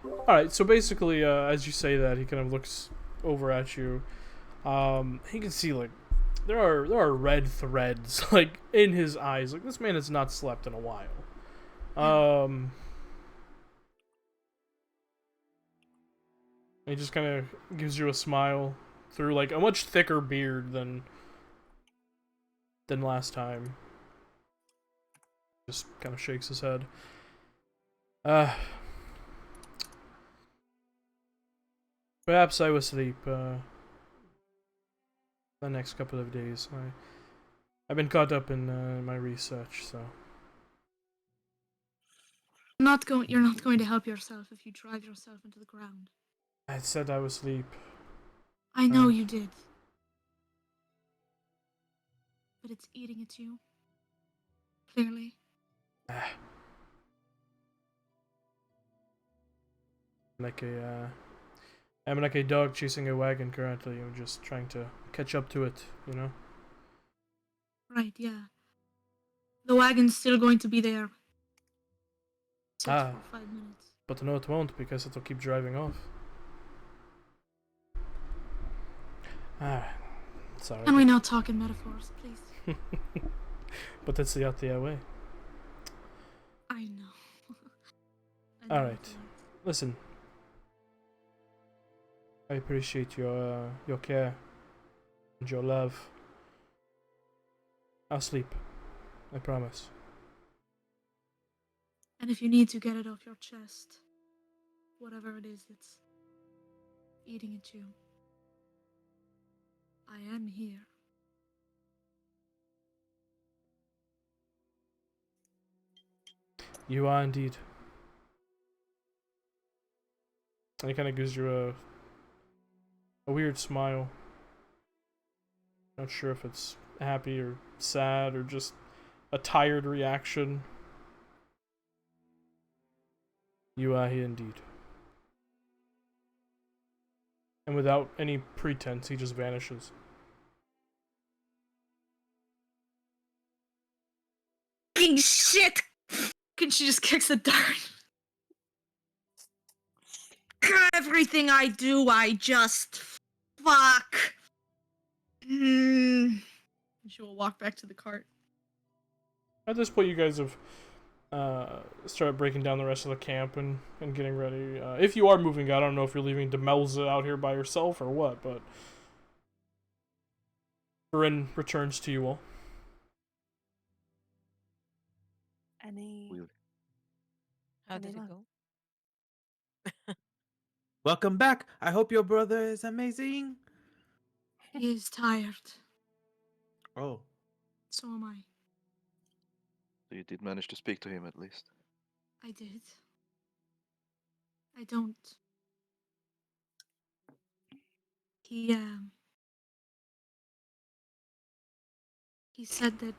Alright, so basically, as you say that, he kind of looks over at you. He can see, like, there are red threads, like, in his eyes. Like, this man has not slept in a while. He just kind of gives you a smile through, like, a much thicker beard than last time. Just kind of shakes his head. Perhaps I will sleep, the next couple of days. I've been caught up in my research, so... You're not going to help yourself if you drive yourself into the ground. I said I would sleep. I know you did. But it's eating at you. Clearly. Like a I'm like a dog chasing a wagon currently. I'm just trying to catch up to it, you know? Right, yeah. The wagon's still going to be there. Sit Ah, for 5 minutes. but no, it won't because it'll keep driving off. Ah, sorry. Can we not talk in metaphors, please? But that's the out the way. I know. I know Alright. it's a lot. Listen. I appreciate your care and your love. I'll sleep. I promise. And if you need to get it off your chest, whatever it is that's eating at you, I am here. You are indeed. And it kind of gives you a weird smile. Not sure if it's happy or sad or just a tired reaction. You are here indeed. And without any pretense, he just vanishes. Fucking shit! And she just kicks the dirt. Everything I do, I just fuck. She will walk back to the cart. At this point, you guys have started breaking down the rest of the camp and getting ready. If you are moving out, I don't know if you're leaving Demelza out here by herself or what, but Corinne returns to you all. Any We'll- How Any did it luck? go? Welcome back. I hope your brother is amazing. He is tired. Oh, So am I. So you did manage to speak to him at least. I did. I don't. He, he said that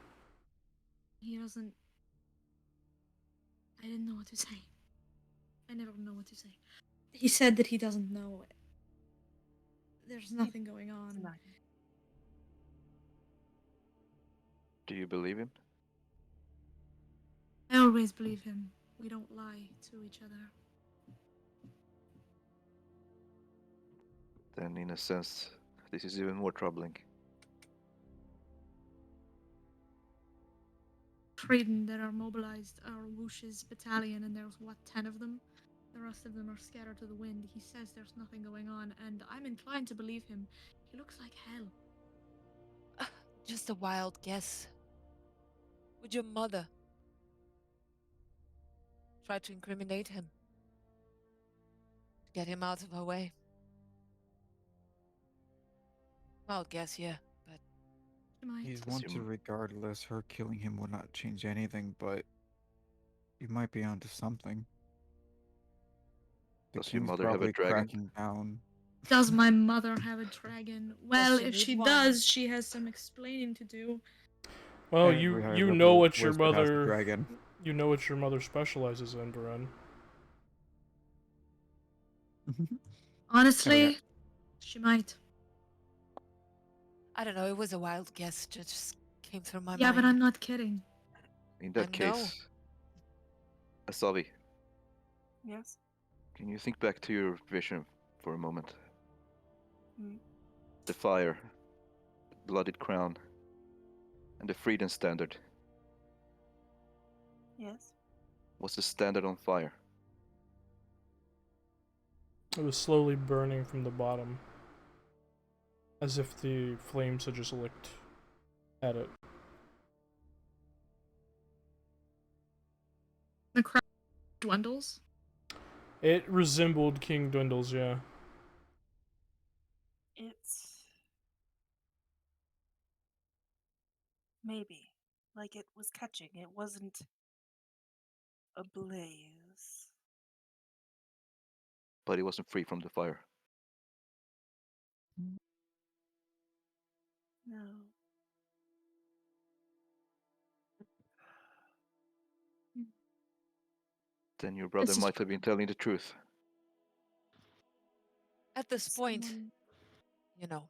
he doesn't. I didn't know what to say. I never know what to say. He said that he doesn't know. There's nothing going on. Tonight. Do you believe him? I always believe him. We don't lie to each other. Then, in a sense, this is even more troubling. Freedom that are mobilized are Woosh's battalion, and there's what, 10 of them? The rest of them are scattered to the wind. He says there's nothing going on, and I'm inclined to believe him. He looks like hell. Just a wild guess. Would your mother try to incriminate him? Get him out of her way? Wild guess, yeah, but She might. He's Does one your to m- regardless. Her killing him would not change anything, but you might be onto something. The Does your king's mother have a probably dragon? cracking down. Does my mother have a dragon? Well, she if need she one. does, she has some explaining to do. Well, Every you higher you level know what your wizard has a mother dragon. you know what your mother specializes in, Bren. Honestly, she might. I don't know. It was a wild guess. Just came through my Yeah, mind. but I'm not kidding. In that I know. case, Asavi, Yes. can you think back to your vision for a moment? Mm. The fire, the bloodied crown, and the freedom standard. Yes. Was the standard on fire? It was slowly burning from the bottom, as if the flames had just licked at it. The crowd dwindles. It resembled King Dwindle's, yeah. It's maybe like it was catching. It wasn't a blaze. But it wasn't free from the fire. No. Then your brother is might have been telling the truth. At this point, Someone you know,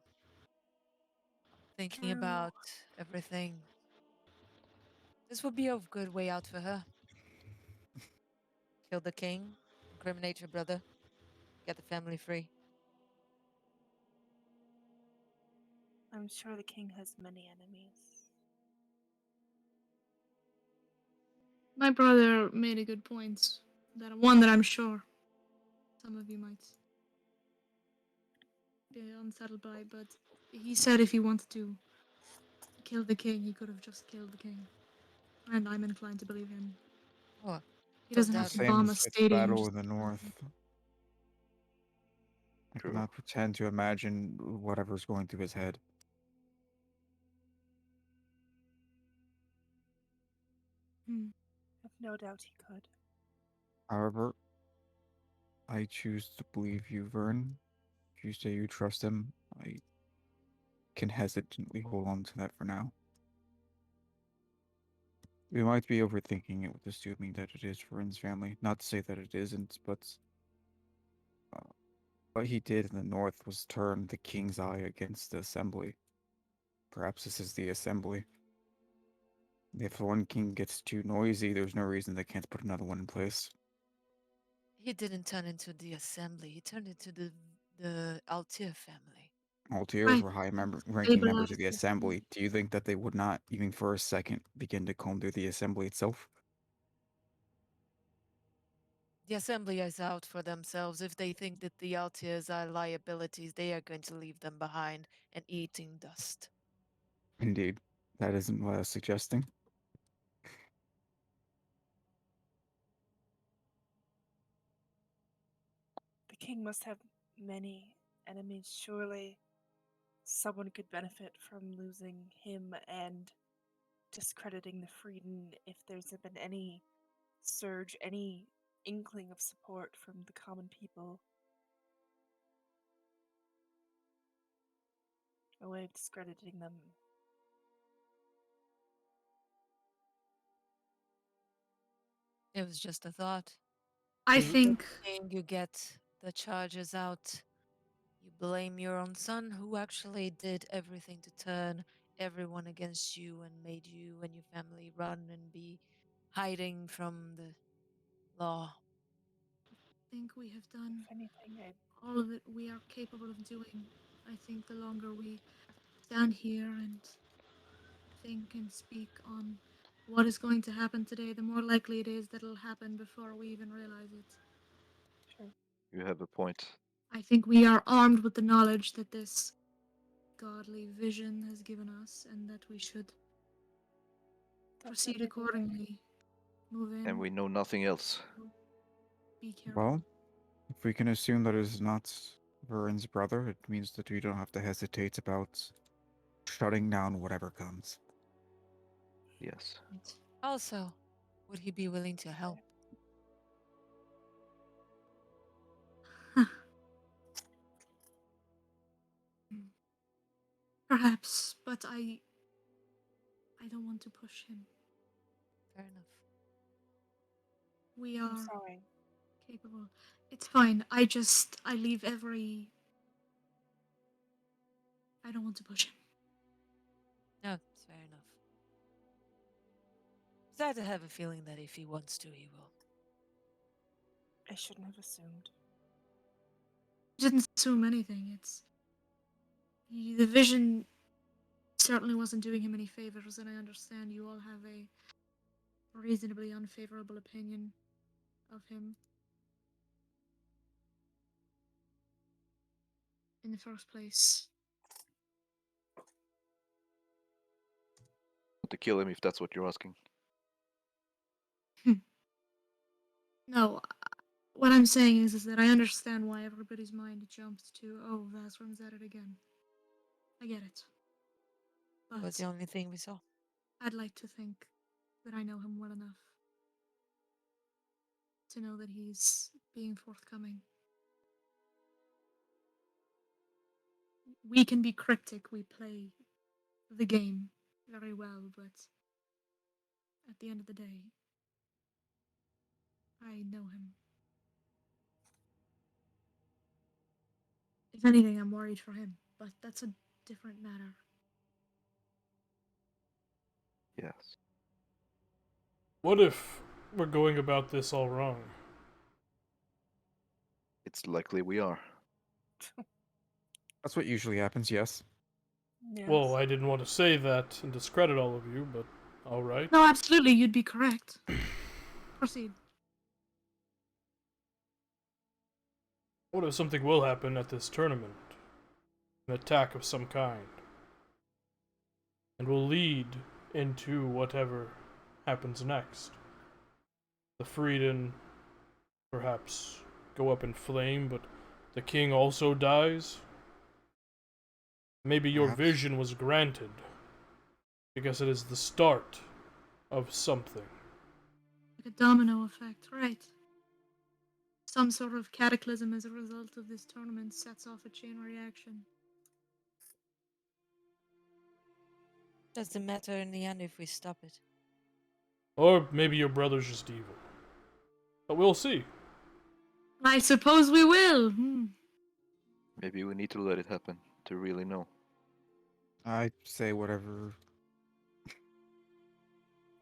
thinking true. about everything, this would be a good way out for her. Kill the king, incriminate your brother, get the family free. I'm sure the king has many enemies. My brother made a good point. That one that I'm sure some of you might be unsettled by, but he said if he wanted to kill the king, he could have just killed the king. And I'm inclined to believe him. Oh, He don't doesn't The have doubt to it. same bomb a as with stadium. battle Just in the north. I True. cannot pretend to imagine whatever's going through his head. Hmm. I've no doubt he could. However, I choose to believe you, Vern. If you say you trust him, I can hesitantly hold on to that for now. We might be overthinking it with assuming that it is Vern's family. Not to say that it isn't, but uh, what he did in the north was turn the king's eye against the assembly. Perhaps this is the assembly. If one king gets too noisy, there's no reason they can't put another one in place. He didn't turn into the assembly. He turned into the Altir family. Altiers Right. were ranking members of Stabilized the the king. assembly. Do you think that they would not, even for a second, begin to comb through the assembly itself? The assembly is out for themselves. If they think that the Altiers are liabilities, they are going to leave them behind and eating dust. Indeed. That isn't what I was suggesting. The king must have many enemies. Surely someone could benefit from losing him and discrediting the Freeden if there's been any surge, any inkling of support from the common people. A way of discrediting them. It was just a thought. I Is it- think And you get the charges out. You blame your own son, who actually did everything to turn everyone against you and made you and your family run and be hiding from the law. we have done If anything, I all of it we are capable of doing. I think the longer we stand here and think and speak on what is going to happen today, the more likely it is that it'll happen before we even realize it. sure. You have a point. I think we are armed with the knowledge that this godly vision has given us and that we should proceed Definitely believe it. accordingly. Move in, And we know nothing else. be careful. Well, if we can assume that it is not Vern's brother, it means that we don't have to hesitate about shutting down whatever comes. Yes. Also, would he be willing to help? Perhaps, but I don't want to push him. Fair enough. We I'm are sorry. capable. It's fine. I leave every. I don't want to push him. No, it's fair enough. Besides, I have a feeling that if he wants to, he will. I shouldn't have assumed. Didn't assume anything. The vision certainly wasn't doing him any favors, and I understand you all have a reasonably unfavorable opinion of him in the first place. To kill him if that's what you're asking. No, what I'm saying is that I understand why everybody's mind jumps to, oh, Vasrum's at it again. I get it. It was But the only thing we saw. I'd like to think that I know him well enough to know that he's being forthcoming. We can be cryptic, we play the game very well, but at the end of the day, I know him. If anything, I'm worried for him, but that's a different matter. Yes. What if we're going about this all wrong? It's likely we are. That's what usually happens, yes. Yes. Well, I didn't want to say that and discredit all of you, but alright. No, absolutely, you'd be correct. Proceed. What if something will happen at this tournament? An attack of some kind. And will lead into whatever happens next. The Freeden perhaps go up in flame, but the king also dies? Maybe your Perhaps. vision was granted because it is the start of something. Like a domino effect, right? Some sort of cataclysm as a result of this tournament sets off a chain reaction. Doesn't matter in the end if we stop it. Or maybe your brother's just evil. But we'll see. I suppose we will. Maybe we need to let it happen to really know. I say whatever.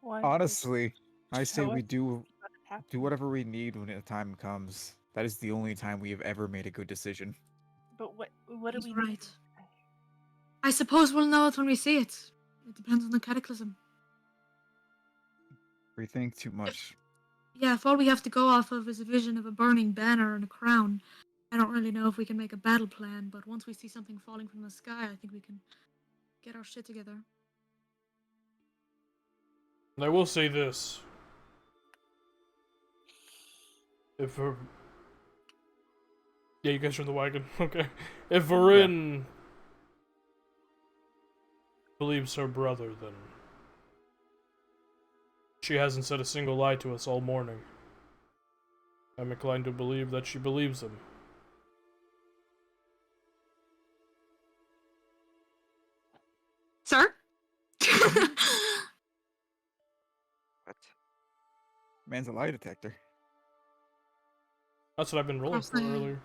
Why would Honestly, I say show we us do what happened? do whatever we need when the time comes. That is the only time we have ever made a good decision. But what do He's we right. need? I suppose we'll know it when we see it. It depends on the cataclysm. We think too much. Yeah, if all we have to go off of is a vision of a burning banner and a crown, I don't really know if we can make a battle plan, but once we see something falling from the sky, I think we can get our shit together. And I will say this. If yeah, you guys are in the wagon. Okay. If Varin believes her brother, then she hasn't said a single lie to us all morning. I'm inclined to believe that she believes him. Sir? What? Man's a lie detector. That's what I've been rolling for earlier.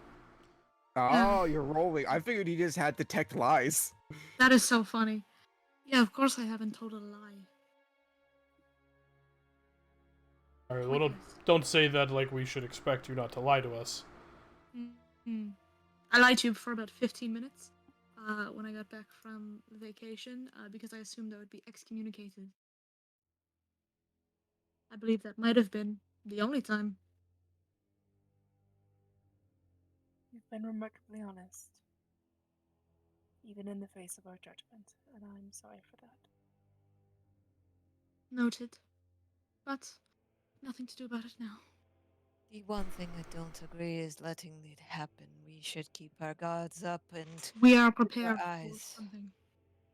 Oh, you're rolling. I figured he just had detect lies. That is so funny. Yeah, of course I haven't told a lie. Alright, well, don't say that like we should expect you not to lie to us. Mm-hmm. I lied to you for about 15 minutes when I got back from vacation because I assumed I would be excommunicated. I believe that might have been the only time. You've been remarkably honest, even in the face of our judgment, and I'm sorry for that. Noted. But nothing to do about it now. The one thing I don't agree is letting it happen. We should keep our guards up and We are keep our prepared for eyes. something.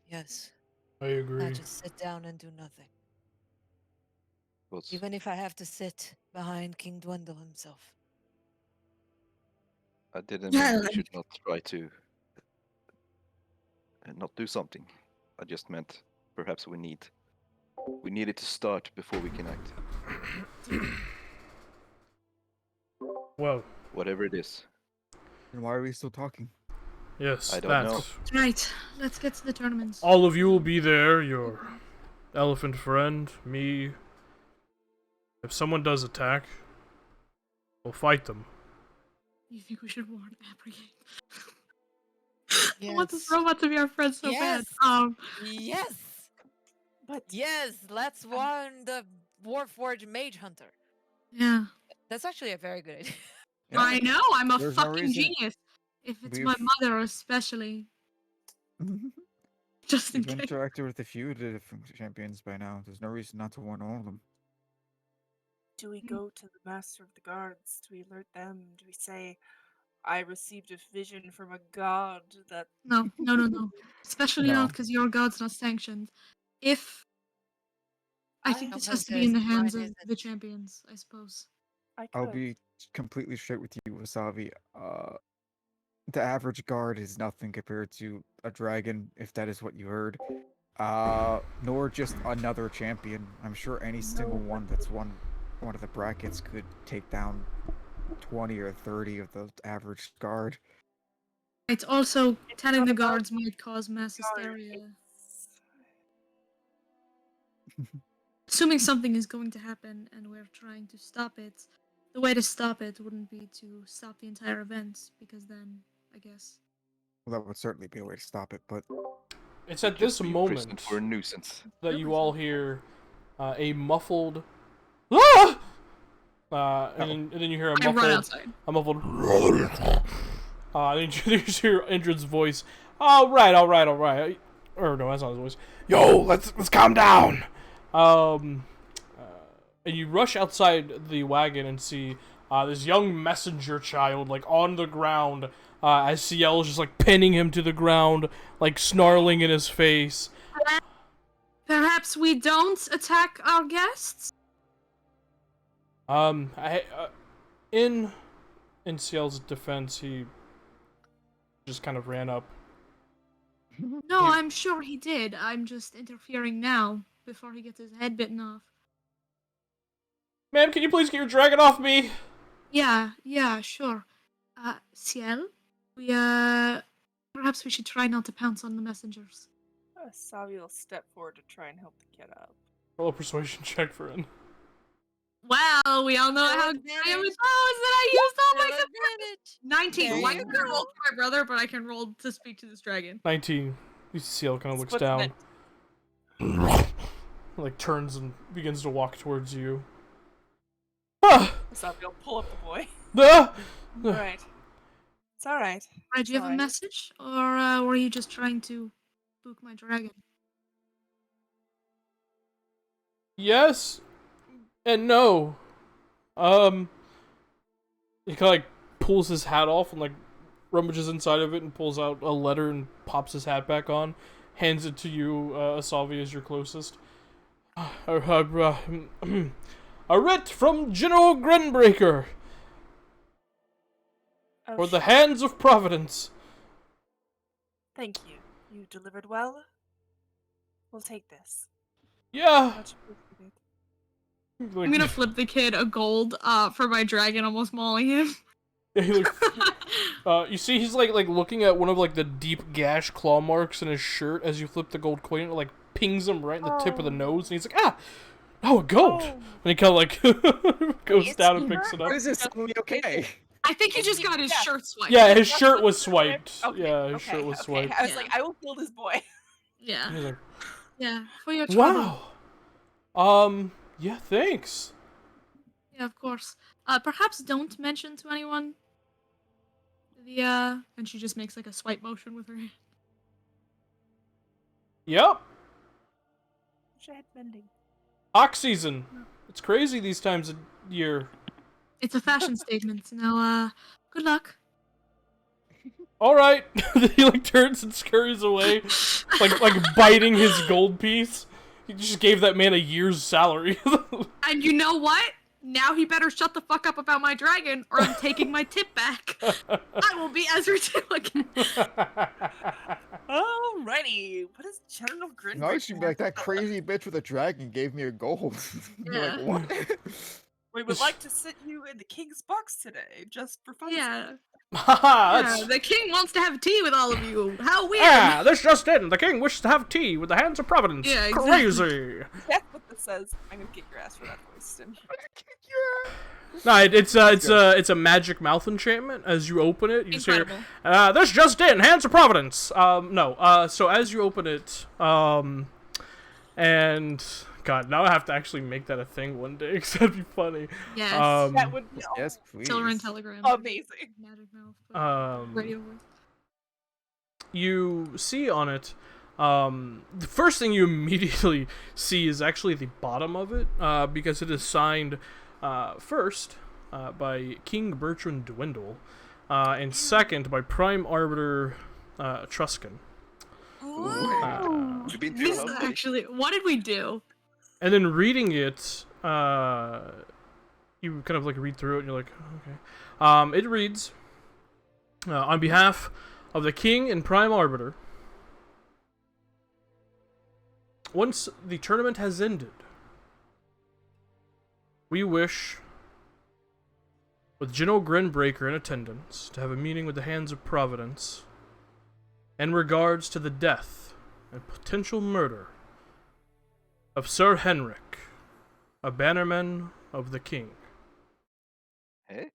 Yes, I agree. not just sit down and do nothing. But Even if I have to sit behind King Dwindle himself. I didn't Yeah, mean we should not try to not do something. I just meant perhaps we need it to start before we can act. Well, Whatever it is. Then why are we still talking? yes, I don't that. know. Right, let's get to the tournaments. All of you will be there, your elephant friend, me. If someone does attack, we'll fight them. You think we should warn Abrogate? I Yes. want this robot to be our friend so Yes. bad. Yes! But Yes, let's warn the Warforged Mage Hunter. Yeah. That's actually a very good idea. Yeah. I know, I'm a There's no fucking reason- genius. If it's my mother especially. Just in We've case. interacted with a few of the different champions by now. There's no reason not to warn all of them. do we go to the Master of the Guards? Do we alert them? Do we say, I received a vision from a god that... No. Especially No. not because your god's not sanctioned. If I think this has to be in the Mine hands of isn't. the champions, I suppose. I I'll could. be completely straight with you, Wasabi. The average guard is nothing compared to a dragon, if that is what you heard. Nor just another champion. I'm sure any single one that's won one of the brackets could take down 20 or 30 of the average guard. It's also It's telling not the about guards might cause mass guard, hysteria. it's- Assuming something is going to happen and we're trying to stop it, the way to stop it wouldn't be to stop the entire event, because then, I guess. Well, that would certainly be a way to stop it, but It's We'd at just this be imprisoned moment for a nuisance. that you Really all so. hear a muffled ah! And then you hear I run outside. a muffled and then you hear Indrid's voice. All right. Or no, that's not his voice. Yo, let's calm down. And you rush outside the wagon and see this young messenger child like on the ground as Ciel is just like pinning him to the ground, like snarling in his face. Perhaps we don't attack our guests? In Ciel's defense, he just kind of ran up. No, I'm sure he did. I'm just interfering now, before he gets his head bitten off. Ma'am, can you please get your dragon off me? Yeah, sure. Ciel? Perhaps we should try not to pounce on the messengers. Savi will step forward to try and help the kid up. Roll a persuasion check for him. Well, we all know how good I am with those that I used all my Advantage. 19. There Well, I you can go. roll for my brother, but I can roll to speak to this dragon. 19. You see Ciel kind of looks What's down. next? Like turns and begins to walk towards you. Savi will pull up the boy. Ah! Alright. It's alright. Did you have a Sorry. message, or were you just trying to spook my dragon? Yes and no. He kind of like pulls his hat off and like rummages inside of it and pulls out a letter and pops his hat back on, hands it to you, Asavi, as your closest. A writ from General Grenbreaker Oh, for the shit. hands of Providence. Thank you. You delivered well. We'll take this. Yeah. Much appreciated. Like, I'm gonna flip the kid a gold for my dragon, almost mauling him. he, like, you see he's like looking at one of like the deep gash claw marks in his shirt as you flip the gold coin, and it like pings him right in the tip of the nose, and he's like, oh, a gold. Oh. And he kind of like goes It's down and picks it up. what is this? Tell me okay. I think he just got his shirt swiped. Yeah, his That's shirt what was the swiped. Okay, Yeah, his okay, shirt was okay. swiped. I was Yeah. like, I will kill this boy. Yeah. He's like, Yeah. For your trouble. wow. Yeah, thanks. Yeah, of course. Perhaps don't mention to anyone and she just makes like a swipe motion with her hand. Yep. Wish I had mending. Ox season. It's crazy these times of year. It's a fashion statement. Now, good luck. All right. He like turns and scurries away, like biting his gold piece. He just gave that man a year's salary. And you know what? Now he better shut the fuck up about my dragon, or I'm taking my tip back. I will be Ezra 2 again. Alrighty. What is General Grin? No, she'd be like, that crazy bitch with a dragon gave me a gold. Be Yeah. like, what? We would like to sit you in the king's box today, just for fun. Yeah. Haha, Yeah, that's... the king wants to have tea with all of you. How weird. Ah, this just in. The king wishes to have tea with the hands of Providence. Yeah, exactly. Crazy. That's what this says. I'm gonna kick your ass for that voice. No, it's a magic mouth enchantment. As you open it, you just hear, Incredible. this just in, hands of Providence. So as you open it, and God, now I have to actually make that a thing one day because that'd be funny. Yes. That would be Yes, please. Silver Telegram. amazing. Magic mouth. but radio voice. You see on it, the first thing you immediately see is actually the bottom of it, because it is signed first by King Bertrand Dwindle, and second by Prime Arbiter Truscan. You've been through This hell, is buddy. actually, what did we do? And then reading it, you kind of like read through it and you're like, okay. It reads, on behalf of the King and Prime Arbiter, once the tournament has ended, we wish, with General Grenbreaker in attendance, to have a meeting with the Hands of Providence in regards to the death and potential murder of Sir Henrik, a bannerman of the king. Hey?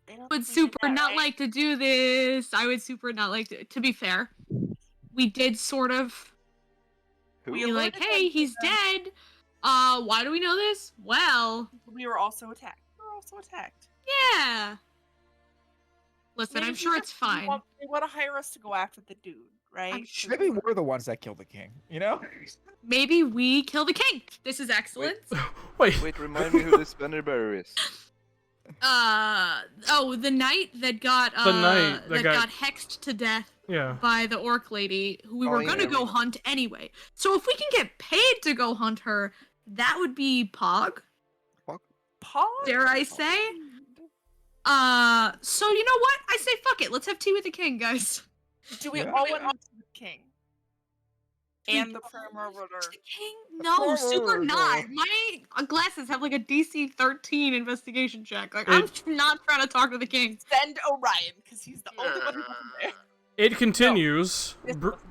They don't Would think we did super that, not right? like to do this. I would super not like to be fair. We did sort of Who? be like, alerted hey, them to he's the- dead. Why do we know this? Well, We were also attacked. yeah. Listen, Maybe I'm he sure just- it's fine. They want to hire us to go after the dude, right? 'Cause Maybe we're the ones that killed the king, you know? Maybe we kill the king. This is excellent. Wait, Wait, remind me who this banner bearer is. The knight that got The knight that that got- got hexed to death yeah. by the orc lady who we Oh, were yeah, gonna I go remember. hunt anyway. So if we can get paid to go hunt her, that would be Pog, Paul? dare I say? So you know what? I say fuck it. Let's have tea with the king, guys. Do we Yeah. all want to the king? We And the don't firm want order. the king? No, super not. My glasses have like a DC 13 investigation check. Like I'm not trying to talk to the king. Send Orion, because he's the only one who wasn't there. It continues.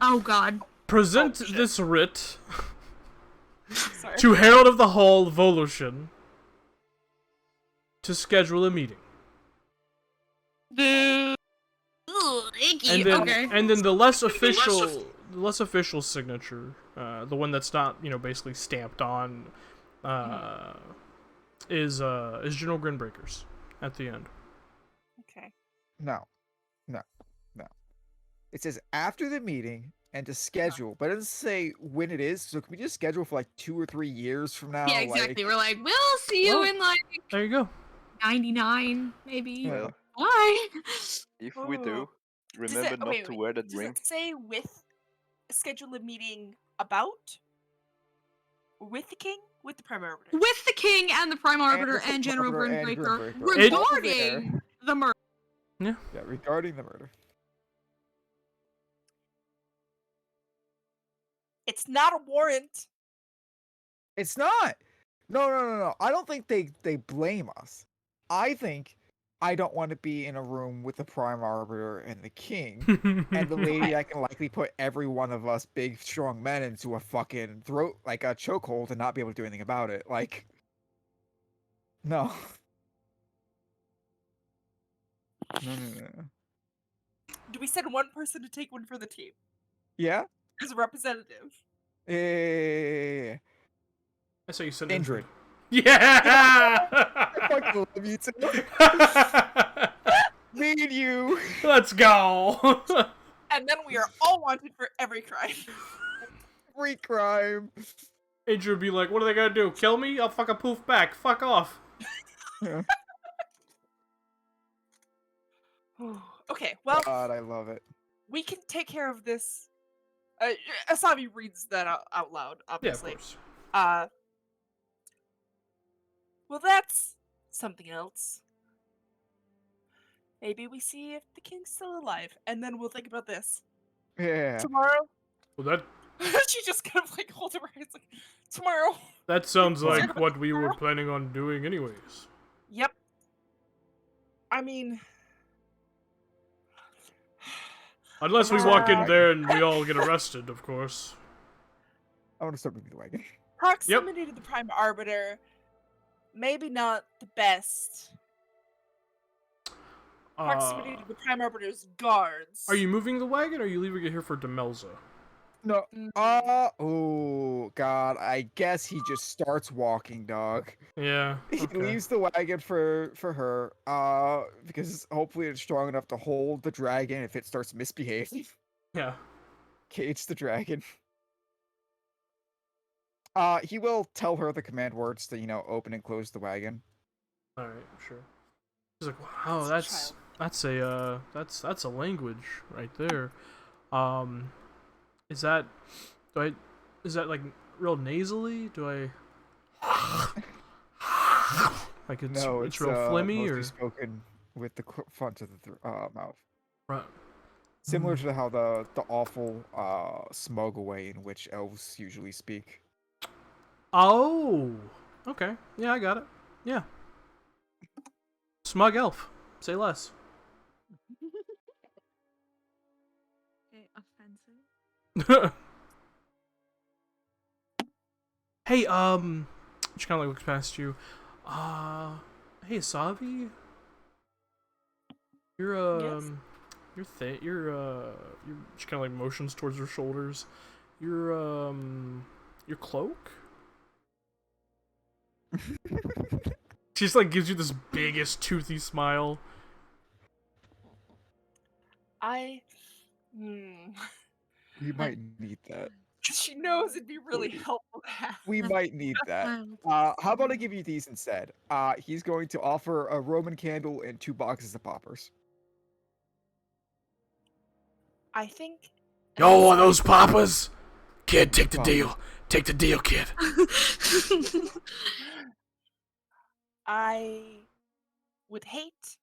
Oh god. Present Oh, shit. this writ Sorry. to Herald of the Hall, Volution, to schedule a meeting. Ugh, icky. And then, Okay. and then the less official signature, the one that's not, basically stamped on, is General Grinbreaker's at the end. Okay. No. It says after the meeting and to schedule, but it doesn't say when it is. So can we just schedule for like 2 or 3 years from now? Yeah, Like, exactly. We're like, we'll see you Well, in like There you go. 99, maybe. Yeah. Well, Bye. if we do, Does remember it, not wait, to wait, wear that does ring. it say with schedule a meeting about? With the king? With the prime arbiter? With the king and the prime arbiter with the and General Arbiter and Grinbreaker Grinbreaker. It- regarding the murder. Yeah, regarding the murder. It's not a warrant. It's not. No. I don't think they blame us. I think I don't want to be in a room with the Prime Arbiter and the King and the lady that can likely put every one of us big strong men into a fucking throat, like a chokehold, and not be able to do anything about it. Like, no. No. Do we send one person to take one for the team Yeah? as a representative? Yeah. I say you send Indrid. Yeah. I fucking love you too. Me and you. Let's go. And then we are all wanted for every crime. Free crime. Indrid would be like, what are they gonna do? Kill me? I'll fucking poof back. Fuck off. Okay, well, God, I love it. we can take care of this. Asabi reads that out loud, Yeah, of obviously. course. Well, that's something else. Maybe we see if the king's still alive, and then we'll think about this. Yeah. Tomorrow? Well, She just kind of like holds her hands like, tomorrow. that sounds Well- like what we were planning on doing anyways. Yep. I mean, Unless we walk in there and we all get arrested, of course. I want to start moving the wagon. proximity to the Prime Arbiter, maybe not the best. Proximity to the Prime Arbiter's guards. Are you moving the wagon or are you leaving it here for Demelza? No. Oh, God. I guess he just starts walking, dog. Yeah. He Okay. leaves the wagon for her, because hopefully it's strong enough to hold the dragon if it starts misbehaving. Yeah. Cage the dragon. He will tell her the command words to, open and close the wagon. All right. Sure. He's like, wow, that's a language right there. Is that like real nasally? Do I like it's No, it's real phlegmy mostly or spoken with the front of the mouth. right? Similar to how the awful smug way in which elves usually speak. Oh, okay. Yeah, I got it. Yeah. Smug elf. Say less. Hey, she kind of like looks past you. Hey, Savi, you're Yes? she kind of like motions towards her shoulders. Your cloak. She just like gives you this biggest toothy smile. We might need that. She knows it'd be really helpful to have. We might need that. Child. How about I give you these instead? He's going to offer a Roman candle and 2 boxes of poppers. I think. Yo, want those papas? Kid, take the Papa. deal. Take the deal, kid. I would hate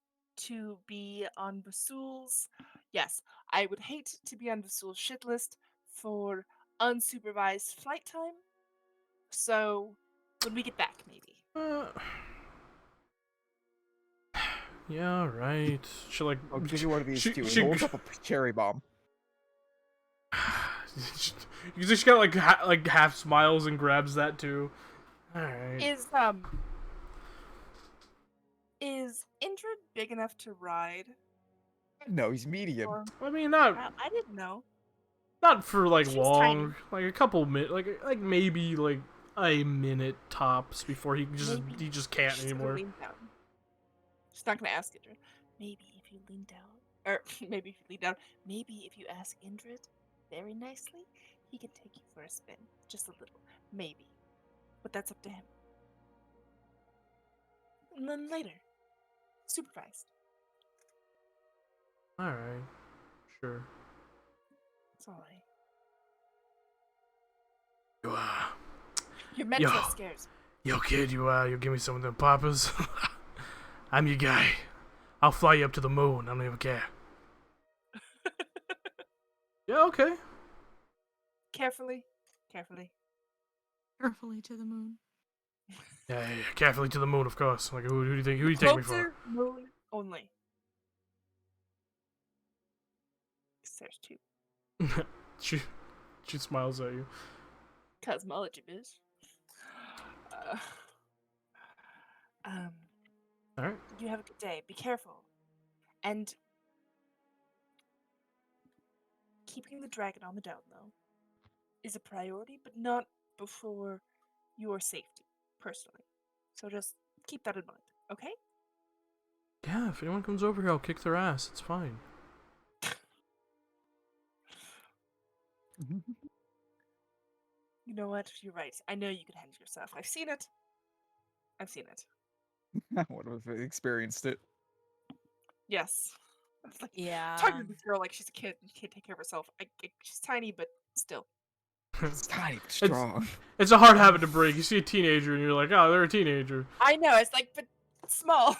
to be on Basul's. Yes, I would hate to be on Basul's shit list for unsupervised flight time. So, when we get back, maybe. Yeah, right. She like. I'll give you one of these she- too. she- He holds up a cherry bomb. You just kind of like half smiles and grabs that too. All right. Is Indrid big enough to ride? No, he's medium. Or, I mean, not I didn't know. not for like She's long, tiny. like a couple minutes, like maybe like a minute tops before he Maybe. just can't She's gonna anymore. lean down. She's not gonna ask Indrid. Maybe if you lean down, or maybe if you lean down, maybe if you ask Indrid very nicely, he can take you for a spin, just a little, maybe. But that's up to him. And then later, supervised. All right, sure. That's all right. You Your mental Yo. scares yo kid, you give me some of them papas. I'm your guy. I'll fly you up to the moon. I don't even care. Yeah, okay. Carefully, carefully. Carefully to the moon. Yeah, carefully to the moon, of course. Like, who do you think? Who do you take me for? Closer moon only. 'Cause there's two. she smiles at you. Cosmology, bitch. All right. You have a good day. Be careful. And keeping the dragon on the down low is a priority, but not before your safety, personally. So just keep that in mind, okay? Yeah, if anyone comes over here, I'll kick their ass. It's fine. You know what? You're right. I know you can handle yourself. I've seen it. Would have experienced it. Yes. It's like Yeah. talking to this girl like she's a kid and can't take care of herself. She's tiny, but still. It's tiny, but strong. It's a hard habit to break. You see a teenager and you're like, oh, they're a teenager. I know. It's like, but small.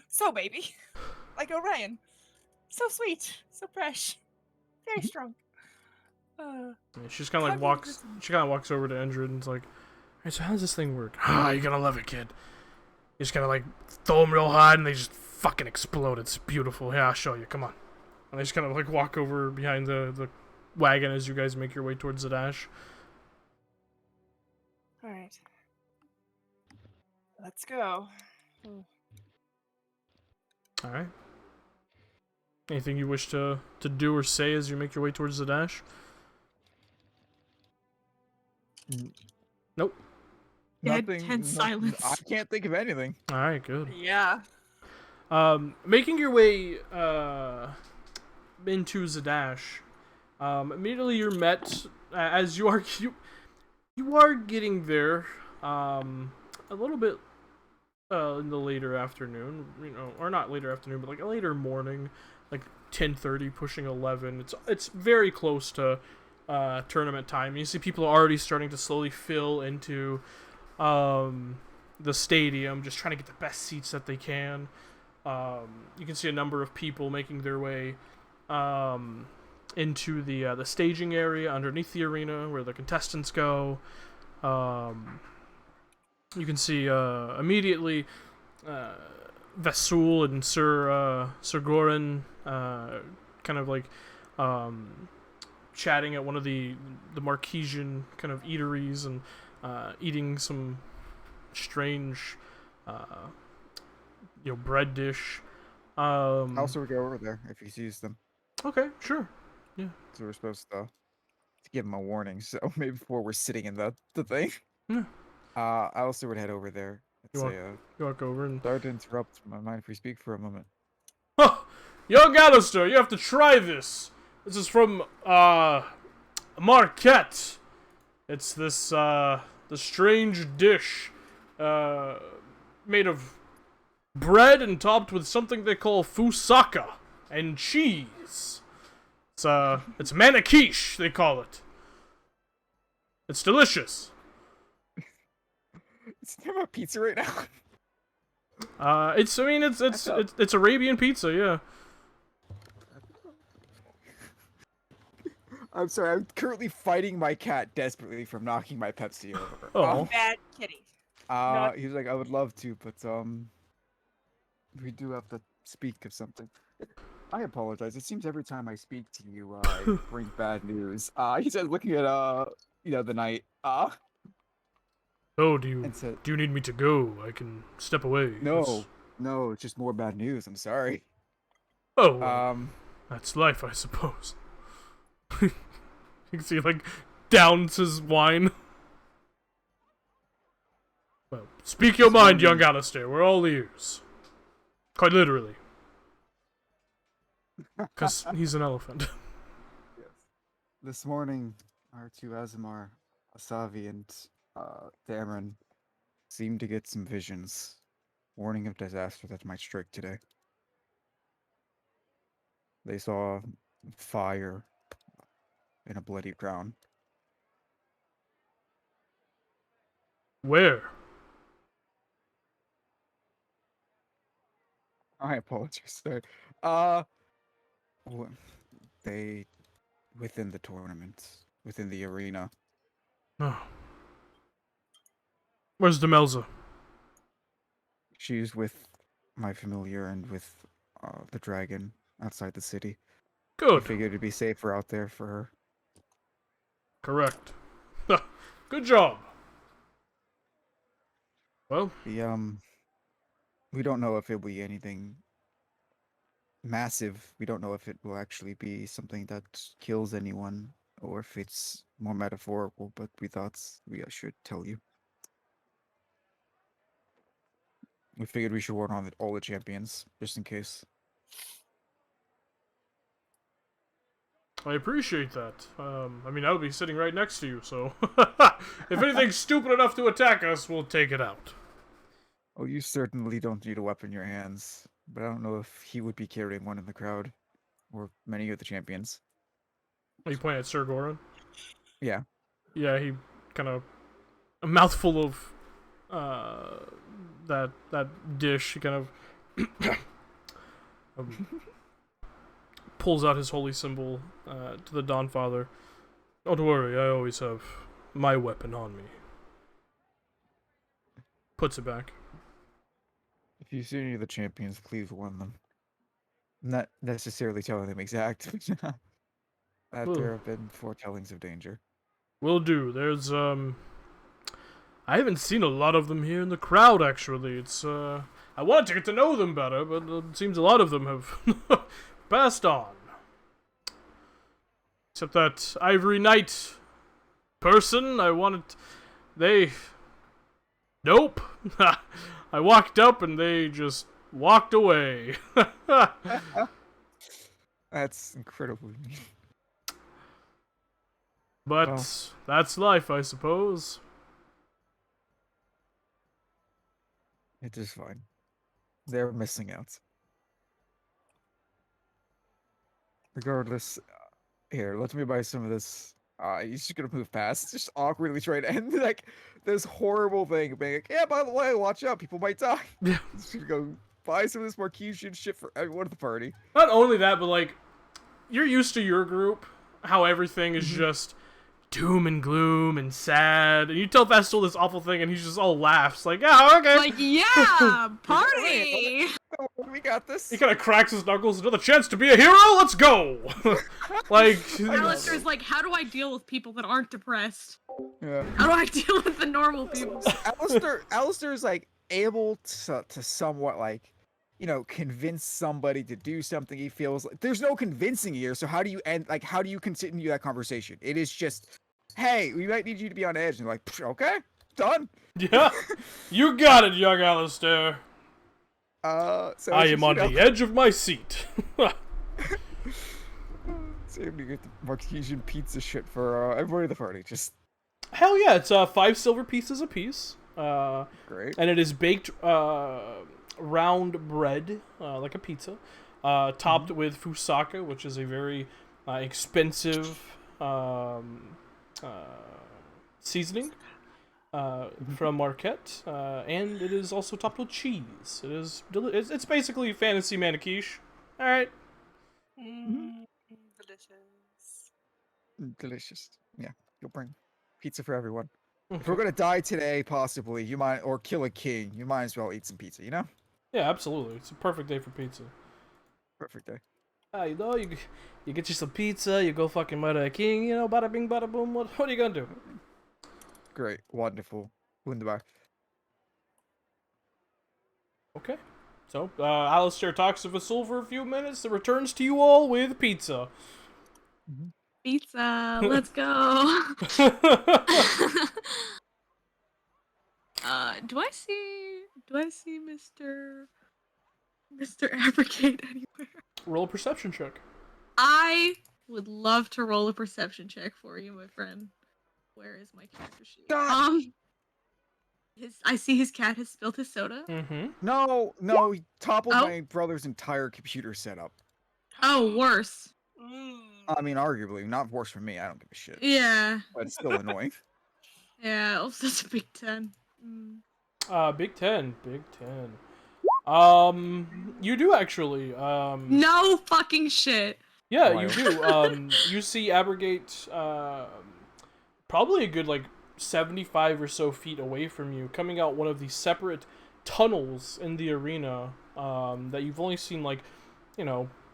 So baby, like Orion. So sweet. So fresh. Very strong. Yeah, she just kind of like Talking walks. to She kind of walks over to Endred and is like, "Alright, so how does this thing work? Ah, you're gonna love it, kid. You just gotta like throw them real hard and they just fucking explode. It's beautiful. Yeah, I'll show you. Come on." And they just kind of like walk over behind the wagon as you guys make your way towards the dash. All right. Let's go. All right. Anything you wish to do or say as you make your way towards the dash? Nope. Dead, Nothing. tense nothing- silence. I can't think of anything. All right, good. Yeah. Making your way into Zadash, immediately you're met as you are getting there a little bit in the later afternoon, or not later afternoon, but like a later morning, like 10:30, pushing 11. It's very close to tournament time. You see people are already starting to slowly fill into the stadium, just trying to get the best seats that they can. You can see a number of people making their way into the staging area underneath the arena where the contestants go. You can see immediately Vasul and Sir Goran kind of like chatting at one of the Marquesian kind of eateries and eating some strange, bread dish. I also would go over there if he sees them. Okay, sure. So we're supposed to give him a warning. So maybe before we're sitting in the thing. Yeah. I also would head over there. You walk over and... Sorry to interrupt. Mind if we speak for a moment? Huh! Young Alistair, you have to try this. This is from Marquette. It's this the strange dish made of bread and topped with something they call fusaka and cheese. It's maniquiche, they call it. It's delicious. It's about pizza right now. It's Arabian pizza, yeah. I'm sorry, I'm currently fighting my cat desperately from knocking my Pepsi over. Oh. Bad kitty. He was like, I would love to, but we do have to speak of something. I apologize. It seems every time I speak to you, I bring bad news. He said, looking at the night. Oh, do you And need me to go? I can step away. no, it's just more bad news. I'm sorry. Oh, well, that's life, I suppose. You can see, like, downs his wine. Well, speak your mind, young Alistair. We're all ears. Quite literally. Because he's an elephant. Yes. This morning, our two Azamar, Asavi and Dameron, seemed to get some visions, warning of disaster that might strike today. They saw fire in a bloody ground. Where? I apologize, sir. They within the tournament, within the arena. Oh. Where's Demelza? She's with my familiar and with the dragon outside the city. I Good. figured it'd be safer out there for her. Correct. Good job. Well, we don't know if it'll be anything massive. We don't know if it will actually be something that kills anyone or if it's more metaphorical, but we thought we should tell you. We figured we should warn on all the champions, just in case. I appreciate that. I'll be sitting right next to you, so... if anything's stupid enough to attack us, we'll take it out. Oh, you certainly don't need a weapon in your hands, but I don't know if he would be carrying one in the crowd, or many of the champions. Are you pointing at Sir Goran? Yeah. Yeah, he kind of... A mouthful of... that dish, he kind of... pulls out his holy symbol to the Dawnfather. Don't worry, I always have my weapon on me. Puts it back. If you see any of the champions, please warn them. Not necessarily telling them exact, that there have been foretellings of danger. Will do. There's, I haven't seen a lot of them here in the crowd, actually. It's, I wanted to get to know them better, but it seems a lot of them have passed on. Except that Ivory Knight person, Nope. I walked up and they just walked away. That's incredibly mean. But that's life, I suppose. It is fine. They're missing out. Regardless, here, let me buy some of this. He's just gonna move past, just awkwardly trying to end like this horrible thing, being like, "Yeah, by the way, watch out, people might die." Yeah. Just gonna go buy some of this Marquesian shit for everyone at the party. Not only that, but like, you're used to your group, how everything is just doom and gloom and sad, and you tell Vestal this awful thing, and he just all laughs, like, "Yeah, okay." Like, yeah, party. We got got this. He kind of cracks his knuckles. Another chance to be a hero. Let's go. Like, Alistair's like, how do I deal with people that aren't depressed? Yeah. How do I deal with the normal people? Alistair's like able to somewhat like, convince somebody to do something. He feels like there's no convincing here. So how do you end? Like, how do you continue that conversation? It is just, hey, we might need you to be on edge. And like, okay, done. yeah, you got it, young Alistair. So I am on the edge of my seat. So you get the Marquesian pizza shit for everybody in the party. Just Hell yeah, it's 5 silver pieces a piece. great. And it is baked round bread, like a pizza, topped with fusaka, which is a very expensive seasoning from Marquette, and it is also topped with cheese. It is it's basically fantasy maniquiche. All right. Delicious. Delicious. Yeah, you'll bring pizza for everyone. If we're gonna die today, possibly, or kill a king, you might as well eat some pizza. Yeah, absolutely. It's a perfect day for pizza. Perfect day. You get you some pizza, you go fucking murder a king, bada bing, bada boom. What are you gonna do? Great, wonderful, wunderbar. Okay. So, Alistair talks to Vasul for a few minutes, and returns to you all with pizza. Pizza, let's go. Do I see Mr. Abrogate anywhere? Roll a perception check. I would love to roll a perception check for you, my friend. Where is my character sheet? God. I see his cat has spilled his soda. Mm-hmm. No, he toppled my brother's entire computer setup. Oh, worse. I mean, arguably, not worse for me. I don't give a shit. Yeah. But it's still annoying. Yeah, that's a Big 10. Big Ten. You do actually. No fucking shit. Yeah, you do. You see Abrogate, probably a good, 75 or so feet away from you, coming out one of these separate tunnels in the arena, that you've only seen,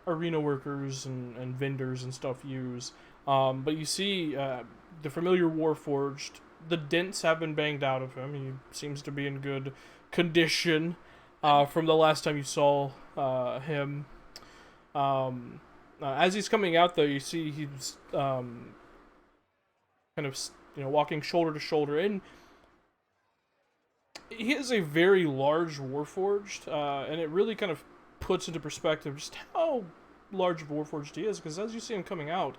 arena workers and vendors and stuff use. But you see, the familiar Warforged. The dents have been banged out of him. He seems to be in good condition, from the last time you saw, him. As he's coming out, though, you see he's, kind of, walking shoulder to shoulder, and he is a very large Warforged, and it really kind of puts into perspective just how large of a Warforged he is, because as you see him coming out,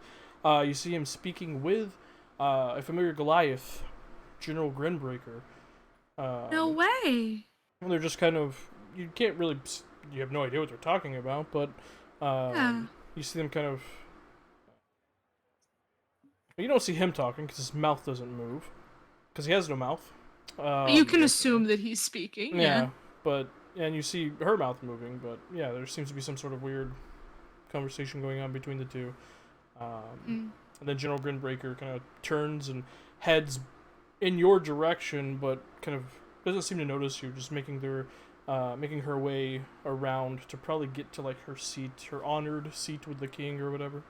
you see him speaking with a familiar Goliath, General Grinbreaker. No way. And they're just kind of, you have no idea what they're talking about, but you see them kind of, you don't see him talking because his mouth doesn't move, because he has no mouth. You can assume that he's speaking. Yeah. And you see her mouth moving, but yeah, there seems to be some sort of weird conversation going on between the two. And then General Grinbreaker kind of turns and heads in your direction, but kind of doesn't seem to notice you, just making her way around to probably get to her seat, her honored seat with the king or whatever.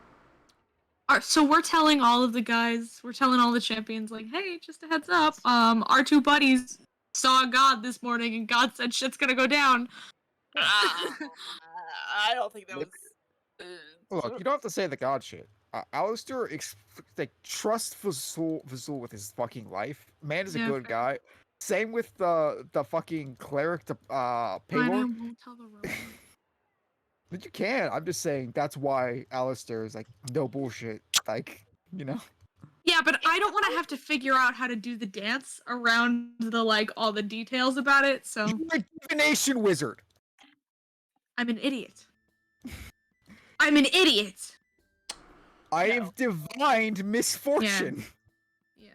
Alright, so we're telling all of the guys, we're telling all the champions, hey, just a heads up, our two buddies saw God this morning, and God said shit's gonna go down. I don't think that was. Look, you don't have to say the God shit. Alistair trusts Vasul with his fucking life. Man is a good guy. Same with the fucking cleric to Paylor. I won't tell the robot. But you can. I'm just saying that's why Alistair is no bullshit. Yeah, but I don't want to have to figure out how to do the dance around the all the details about it. So you're a divination wizard. I'm an idiot. I'm an idiot. I have divined misfortune. Yeah.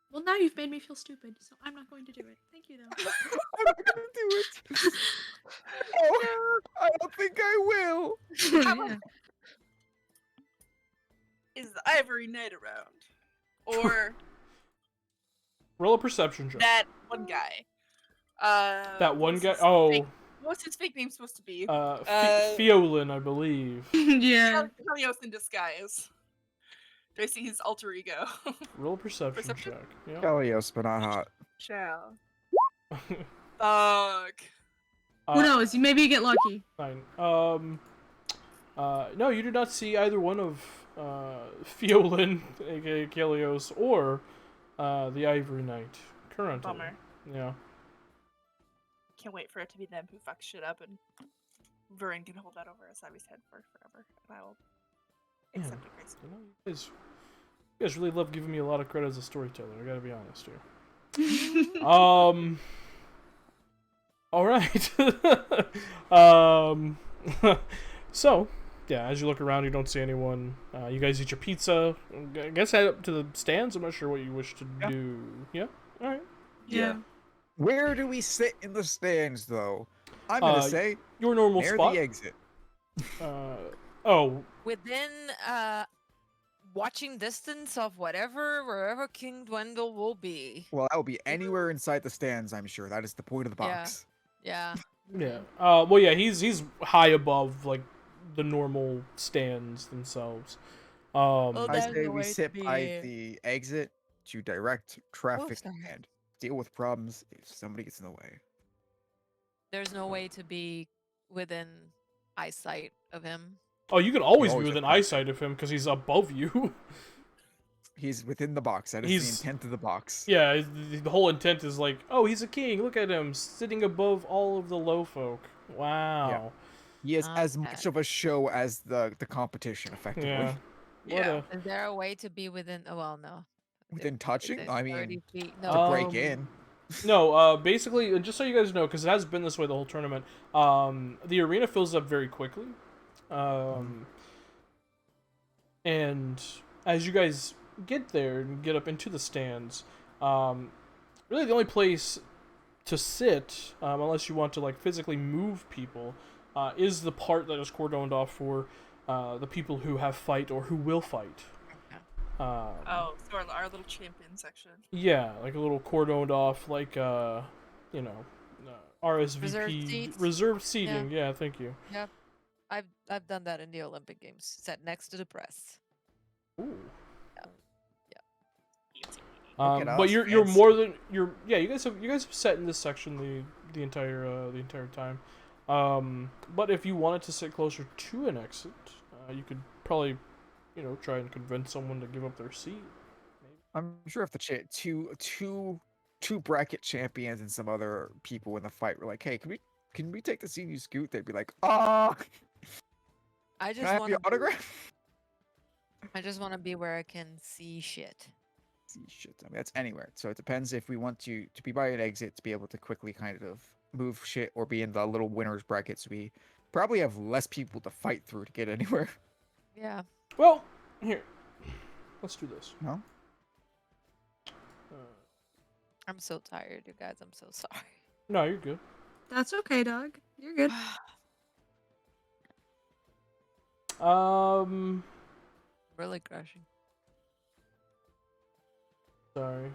Well, now you've made me feel stupid, so I'm not going to do it. Thank you, though. I'm not gonna do it. Oh, I don't think I will. Yeah. Is the Ivory Knight around? Or Roll a perception check. that one guy? That one guy? Oh, What's his fake name supposed to be? Fiolin, I believe. Yeah. Helios in disguise. Do I see his alter ego? Roll a perception Perception? check. Yeah. Helios, but not hot. Shall. Fuck. Who knows? Maybe you get lucky. Fine. No, you do not see either one of Fiolin, aka Helios, or the Ivory Knight currently. Bummer. Yeah. Can't wait for it to be them who fuck shit up, and Vurin can hold that over Asabi's head for forever, and I will accept it gracefully. You guys really love giving me a lot of credit as a storyteller. I gotta be honest here. All right. So, yeah, as you look around, you don't see anyone. You guys eat your pizza. I guess head up to the stands. I'm not sure what you wish to do. Yeah. All right. Yeah. Where do we sit in the stands, though? I'm gonna say your normal near spot. the exit. Within watching distance of wherever King Dwendal will be. Well, that will be anywhere inside the stands, I'm sure. That is the point of the Yeah. box. Yeah. Yeah. Well, yeah, he's high above like the normal stands themselves. Oh, I there's say no we way to sit be by here. the exit to direct traffic sorry. and deal with problems if somebody gets in the way. There's no way to be within eyesight of him. Oh, you can always be always within have traffic. eyesight of him because he's above you. He's within the box. That is He's- the intent of the box. Yeah, the whole intent is like, oh, he's a king. Look at him sitting above all of the low folk. Wow. He is as Okay. much of a show as the competition, effectively. Yeah. Yeah. Is there a way to be within? Oh, well, no. Within touching? Within I 30 mean, feet? to No. break in. No, basically, just so you guys know, because it has been this way the whole tournament, the arena fills up very quickly. And as you guys get there and get up into the stands, really the only place to sit, unless you want to like physically move people, is the part that is cordoned off for the people who have fight or who will fight. Oh, so our little champion section. Yeah, like a little cordoned off, like RSVP Reserved seats? reserved seating. Yeah, thank you. Yep. I've done that in the Olympic Games. Sat next to the press. Ooh. Look at But us, you're fancy. more than you're. Yeah, you guys have sat in this section the entire time. But if you wanted to sit closer to an exit, you could probably, try and convince someone to give up their seat. I'm sure if the two bracket champions and some other people in the fight were like, "Hey, can we take the seat you scoot?" They'd be like, I can I just have want your autograph?" I just want to be where I can see shit. See, shit, I mean that's anywhere. So it depends if we want you to be by an exit to be able to quickly kind of move shit, or be in the little winners bracket, so we probably have less people to fight through to get anywhere. Yeah. Well, here, let's do this. No? I'm so tired, you guys. I'm so sorry. No, you're good. That's okay, dog. You're good. Really crushing. Sorry.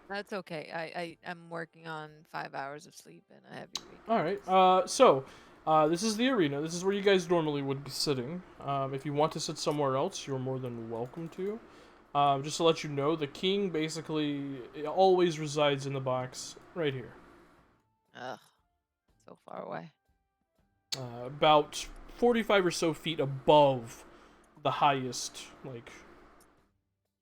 That's okay. I'm working on 5 hours of sleep and a heavy week. All right. So, this is the arena. This is where you guys normally would be sitting. If you want to sit somewhere else, you're more than welcome to. Just to let you know, the king basically always resides in the box right here. Ugh. So far away. About 45 or so feet above the highest, like,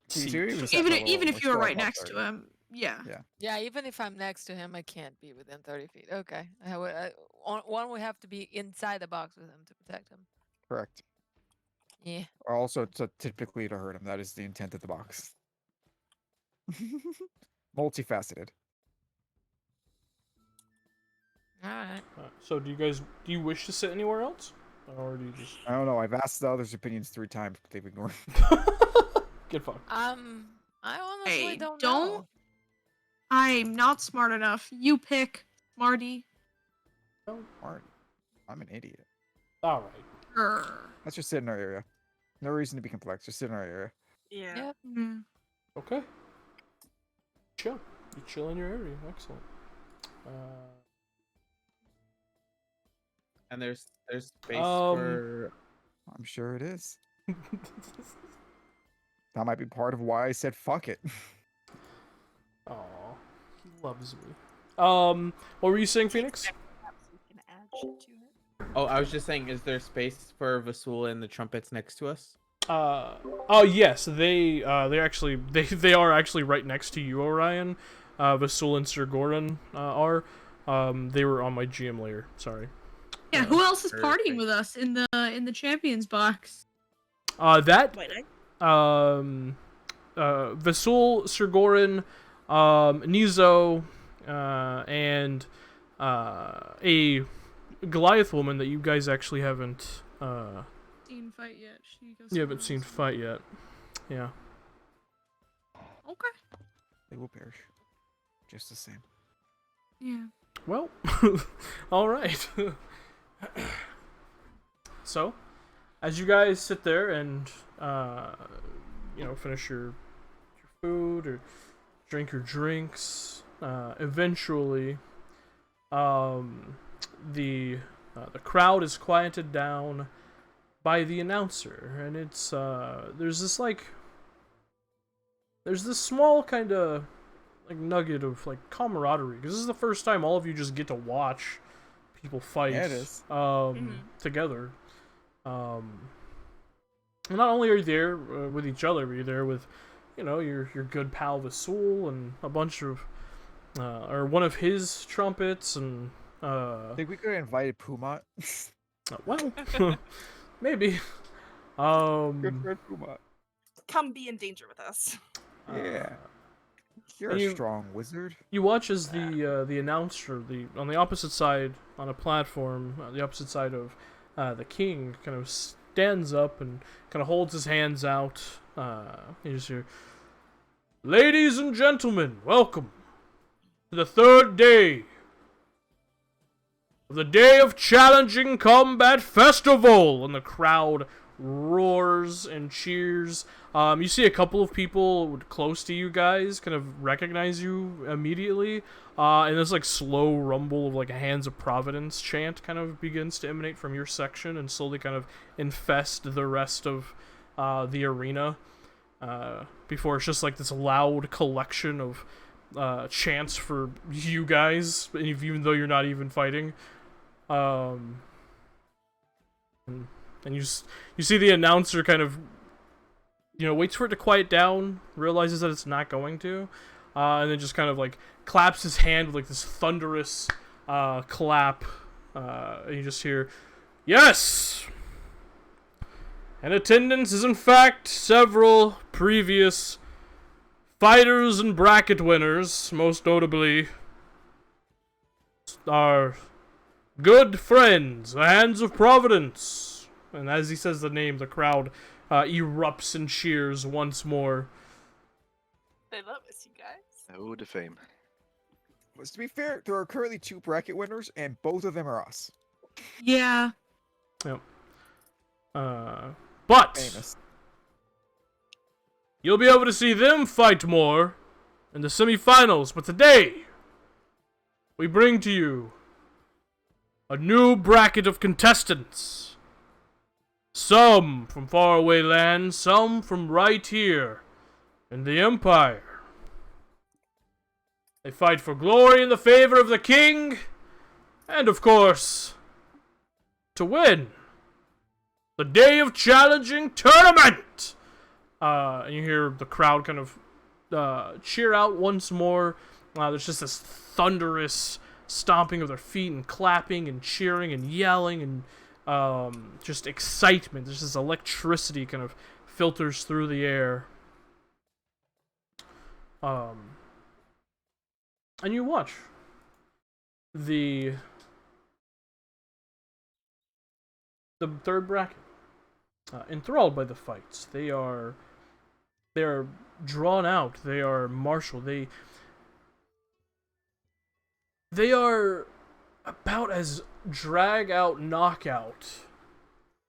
seat. Even if you were right next to him, yeah. Yeah, even if I'm next to him, I can't be within 30 feet. Okay. One would have to be inside the box with him to protect him. Correct. Yeah. Or also typically to hurt him. That is the intent of the box. Multifaceted. Alright. So, do you wish to sit anywhere else? Or do you just... I don't know. I've asked the others' opinions 3 times, but they've ignored. Get fucked. I honestly Hey, don't don't- know. I'm not smart enough. You pick, Marty. Smart. I'm an idiot. All right. Grr. Let's just sit in our area. No reason to be complex. Just sit in our area. Yeah. Yep. Yeah. Okay. Sure. You chill in your area. Excellent. And there's space Um, for. I'm sure it is. That might be part of why I said fuck it. Aw, he loves me. What were you saying, Phoenix? Perhaps we can add shit to it. Oh, I was just saying, is there space for Vasul and the trumpets next to us? Oh yes, they are actually right next to you, Orion. Vasul and Sir Goran are. They were on my GM layer. Sorry. Yeah, who else is Perfect. partying with us in the champions box? That Wait, Vasul, Sir Goran, Nizo, and a Goliath woman that you guys actually haven't Seen fight yet? She goes. you haven't seen fight yet. Yeah. Okay. They will perish. Just the same. Yeah. Well, all right. So, as you guys sit there and finish your food or drink your drinks, eventually, the crowd is quieted down by the announcer, and it's there's this small kind of like nugget of like camaraderie, because this is the first time all of you just get to watch people fight Yeah, it is. together. And not only are you there with each other, but you're there with your good pal Vasul and a bunch of or one of his trumpets, and I think we could have invited Pumat. well, maybe. Good friend Pumat. come be in danger with us. Yeah. You're and a you- strong wizard. You watch as the announcer, on the opposite side, on a platform, the opposite side of the king, kind of stands up and kind of holds his hands out. You just hear, "Ladies and gentlemen, welcome to the third day of the Day of Challenging Combat Festival," and the crowd roars and cheers. You see a couple of people close to you guys kind of recognize you immediately, and this like slow rumble of like a Hands of Providence chant kind of begins to emanate from your section and slowly kind of infest the rest of the arena, before it's just like this loud collection of chants for you guys, even though you're not even fighting. And you see the announcer kind of, waits for it to quiet down, realizes that it's not going to, and then just kind of like claps his hand with like this thunderous clap, and you just hear, "Yes! In attendance is in fact several previous fighters and bracket winners, most notably our good friends, the Hands of Providence." And as he says the name, the crowd erupts in cheers once more. They love us, you guys. Oh, the fame. But to be fair, there are currently 2 bracket winners, and both of them are us. Yeah. But Famous. you'll be able to see them fight more in the semifinals. But today, we bring to you a new bracket of contestants. Some from faraway lands, some from right here in the Empire. They fight for glory and the favor of the king, and of course, to win the Day of Challenging Tournament. And you hear the crowd kind of cheer out once more. There's just this thunderous stomping of their feet and clapping and cheering and yelling and just excitement. There's this electricity kind of filters through the air. And you watch the third bracket, enthralled by the fights. They're drawn out. They are martial. They are about as drag out knockout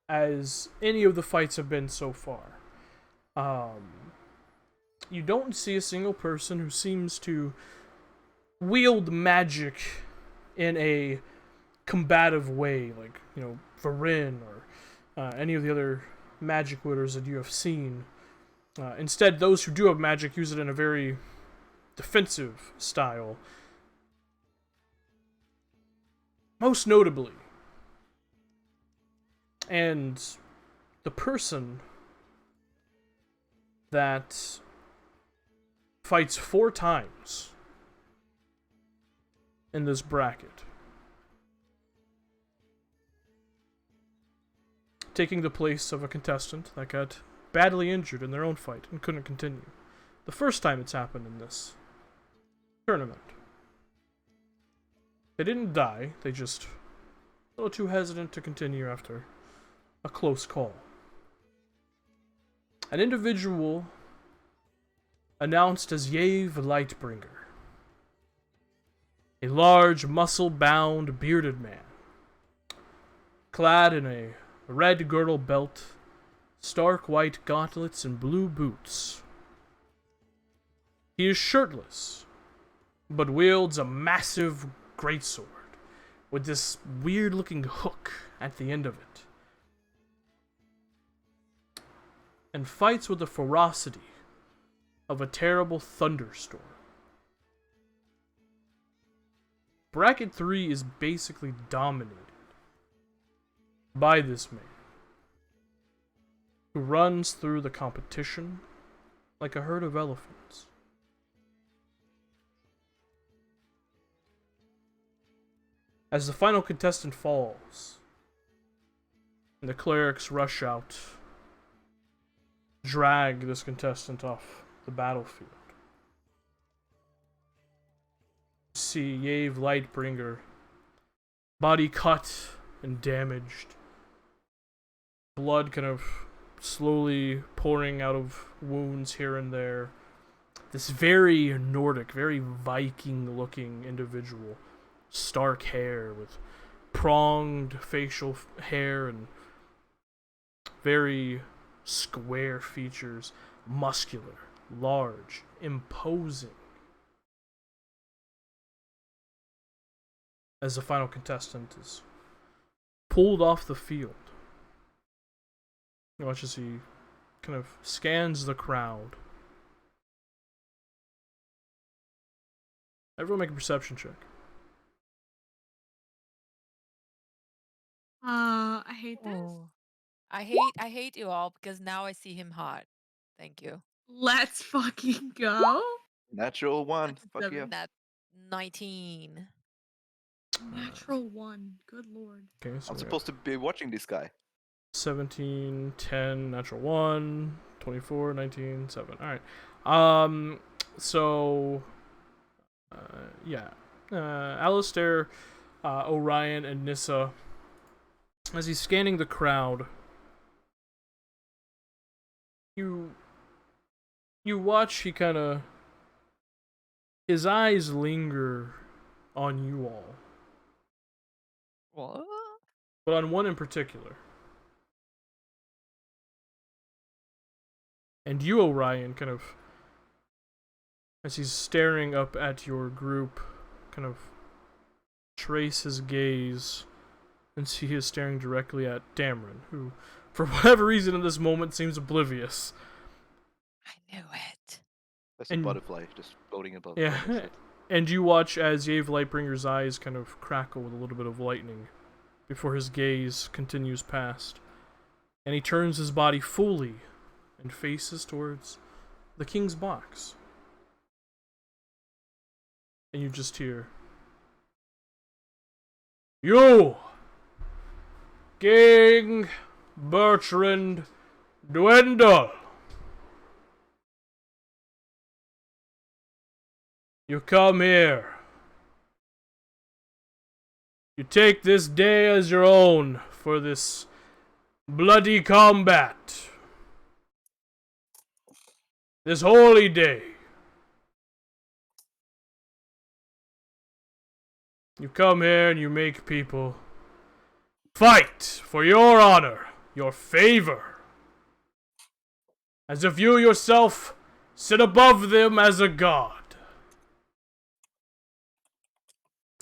as any of the fights have been so far. You don't see a single person who seems to wield magic in a combative way, like, you know, Varin or any of the other magic wielders that you have seen. Instead, those who do have magic use it in a very defensive style. Most notably, and the person that fights 4 times in this bracket, taking the place of a contestant that got badly injured in their own fight and couldn't continue. The first time it's happened in this tournament. They didn't die, they just a little too hesitant to continue after a close call. An individual announced as Yave Lightbringer. A large, muscle-bound, bearded man, clad in a red girdle belt, stark white gauntlets, and blue boots. He is shirtless, but wields a massive greatsword with this weird-looking hook at the end of it, and fights with the ferocity of a terrible thunderstorm. Bracket 3 is basically dominated by this man, who runs through the competition like a herd of elephants. As the final contestant falls, and the clerics rush out, drag this contestant off the battlefield. See Yave Lightbringer, body cut and damaged, blood kind of slowly pouring out of wounds here and there. This very Nordic, very Viking-looking individual, stark hair with pronged facial hair and very square features, muscular, large, imposing. As the final contestant is pulled off the field. You watch as he kind of scans the crowd. Everyone make a perception check. I hate this. Oh. I hate you all because now I see him hot. Thank you. Let's fucking go. Natural 1. That's a Fuck yeah. 7, that 19. Natural 1. Good lord. Okay, so I'm we supposed to be watching this guy. 17, 10, natural 1, 24, 19, 7. Alright. So, yeah. Alistair, Orion, and Nissa, as he's scanning the crowd, you watch he kind of, his eyes linger on you all. What? But on one in particular. And you, Orion, kind of, as he's staring up at your group, kind of trace his gaze and see he is staring directly at Dameron, who, for whatever reason in this moment, seems oblivious. I knew it. That's a butterfly just floating above. Yeah, and you watch as Yave Lightbringer's eyes kind of crackle with a little bit of lightning before his gaze continues past. And he turns his body fully and faces towards the king's box. And you just hear, "You, King Bertrand Dwendal, you come here. You take this day as your own for this bloody combat. This holy day. You come here and you make people fight for your honor, your favor, as if you yourself sit above them as a god.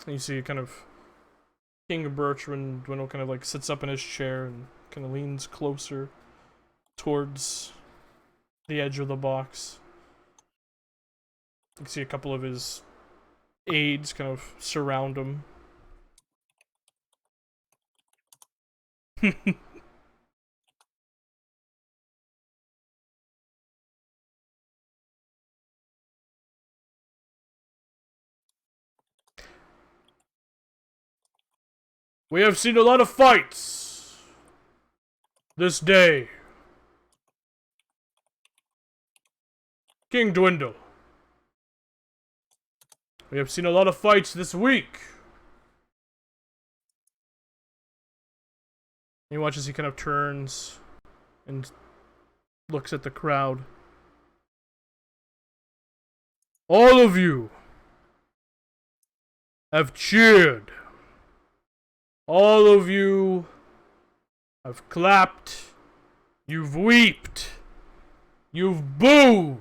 And you see kind of King Bertrand Dwindle kind of like sits up in his chair and kind of leans closer towards the edge of the box. You can see a couple of his aides kind of surround him. We have seen a lot of fights this day. King Dwindle. We have seen a lot of fights this week. You watch as he kind of turns and looks at the crowd. All of you have cheered. All of you have clapped. You've weeped. You've booed.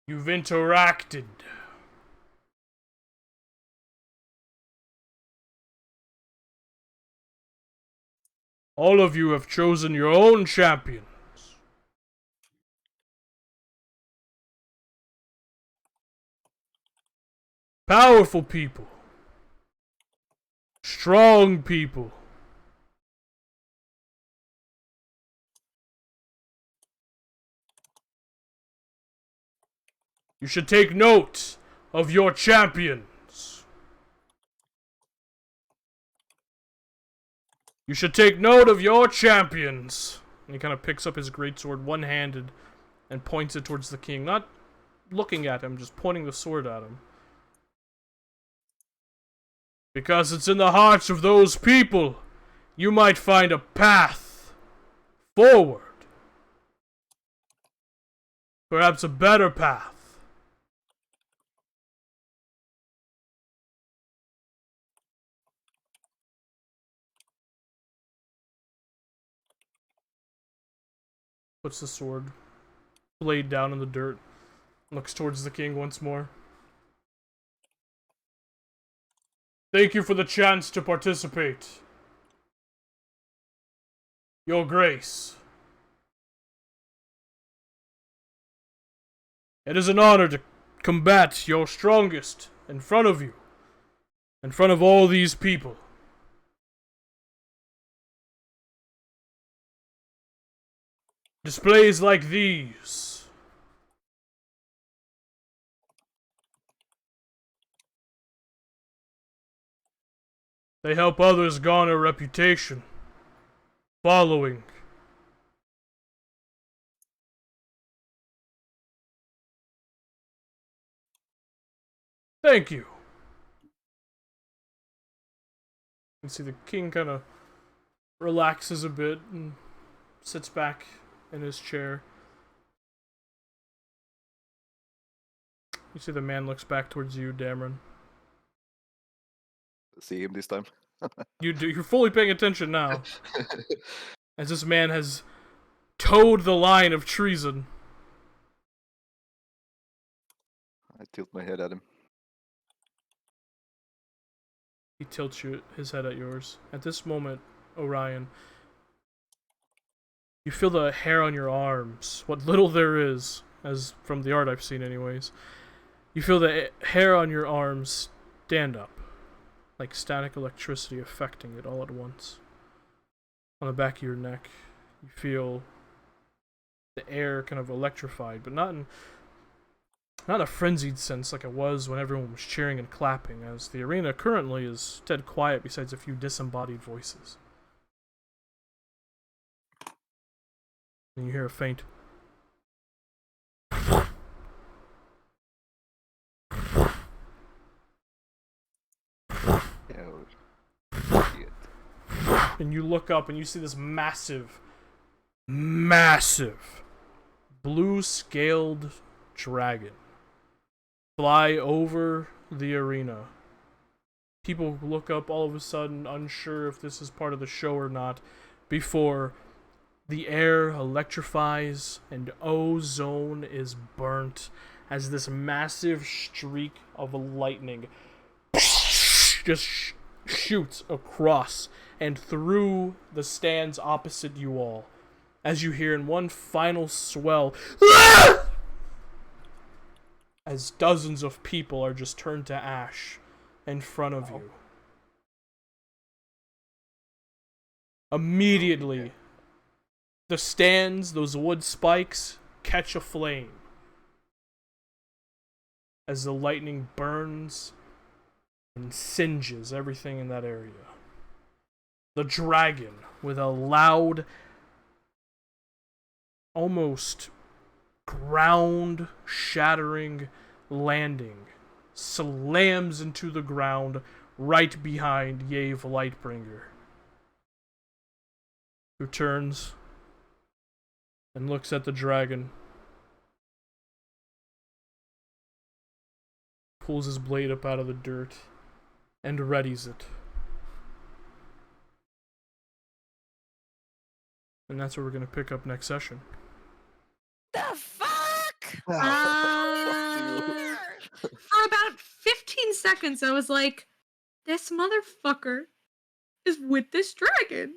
You've interacted. All of you have chosen your own champions. Powerful people. Strong people. You should take note of your champions. You should take note of your champions. And he kind of picks up his greatsword one-handed and points it towards the king. Not looking at him, just pointing the sword at him. Because it's in the hearts of those people you might find a path forward. Perhaps a better path. Puts the sword blade down in the dirt. Looks towards the king once more. Thank you for the chance to participate. Your Grace. It is an honor to combat your strongest in front of you. In front of all these people. Displays like these they help others garner reputation, following. Thank you. You can see the king kind of relaxes a bit and sits back in his chair. You see the man looks back towards you, Dameron. See him this time. You do. You're fully paying attention now, as this man has towed the line of treason. I tilt my head at him. He tilts his head at yours. At this moment, Orion, you feel the hair on your arms, what little there is, as from the art I've seen anyways. You feel the hair on your arms stand up, like static electricity affecting it all at once. On the back of your neck, you feel the air kind of electrified, but not in a frenzied sense like it was when everyone was cheering and clapping, as the arena currently is dead quiet besides a few disembodied voices. And you hear a faint Shit. and you look up and you see this massive blue-scaled dragon fly over the arena. People look up all of a sudden, unsure if this is part of the show or not, before the air electrifies and ozone is burnt as this massive streak of lightning shoots across and through the stands opposite you all, as you hear in one final swell, as dozens of people are just turned to ash in front of you. Immediately, the stands, those wood spikes, catch aflame as the lightning burns and singes everything in that area. The dragon, with a loud, almost ground-shattering landing, slams into the ground right behind Yave Lightbringer, who turns and looks at the dragon, pulls his blade up out of the dirt, and readies it. And that's where we're going to pick up next session. The fuck? Fuck For about 15 seconds, I was like, this motherfucker is with this dragon.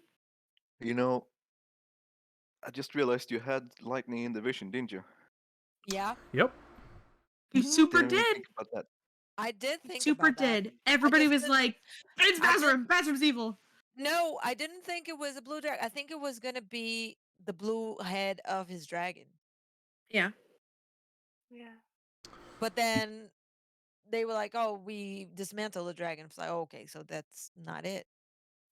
You know, I just realized you had lightning in the vision, didn't you? Yeah, Yep. You super Didn't even did. think about that. I did think Super about that. did. Everybody just was didn't- like, it's I Bathroom. Bathroom's evil. No, I didn't think it was a blue dragon. I think it was gonna be the blue head of his dragon. Yeah. Yeah. But then they were like, "Oh, we dismantled the dragon." It's like, oh, okay, so that's not it.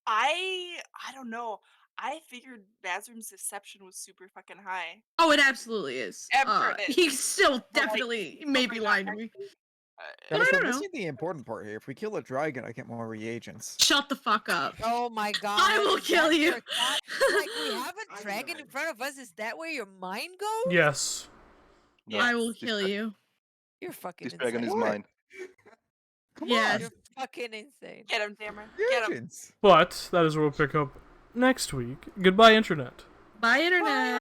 I don't know. I figured Bazroom's deception was super fucking high. Oh, it absolutely is. I'm sure it is. He still But, like, definitely he maybe probably lied not to me. actually, But I Guys, don't we're know. missing the important part here. If we kill a dragon, I get more reagents. Shut the fuck up. Oh my god! I will is kill that you. your thought? Like we have a dragon in front of us. Is that where your mind goes? Yes. No, I will this kill dra- you. You're fucking This insane. dragon is What? mine. Come Yes. You're fucking insane. Get him, Dameron. Get him. Reagents. But that is where we'll pick up next week. Goodbye, Internet. Bye, internet.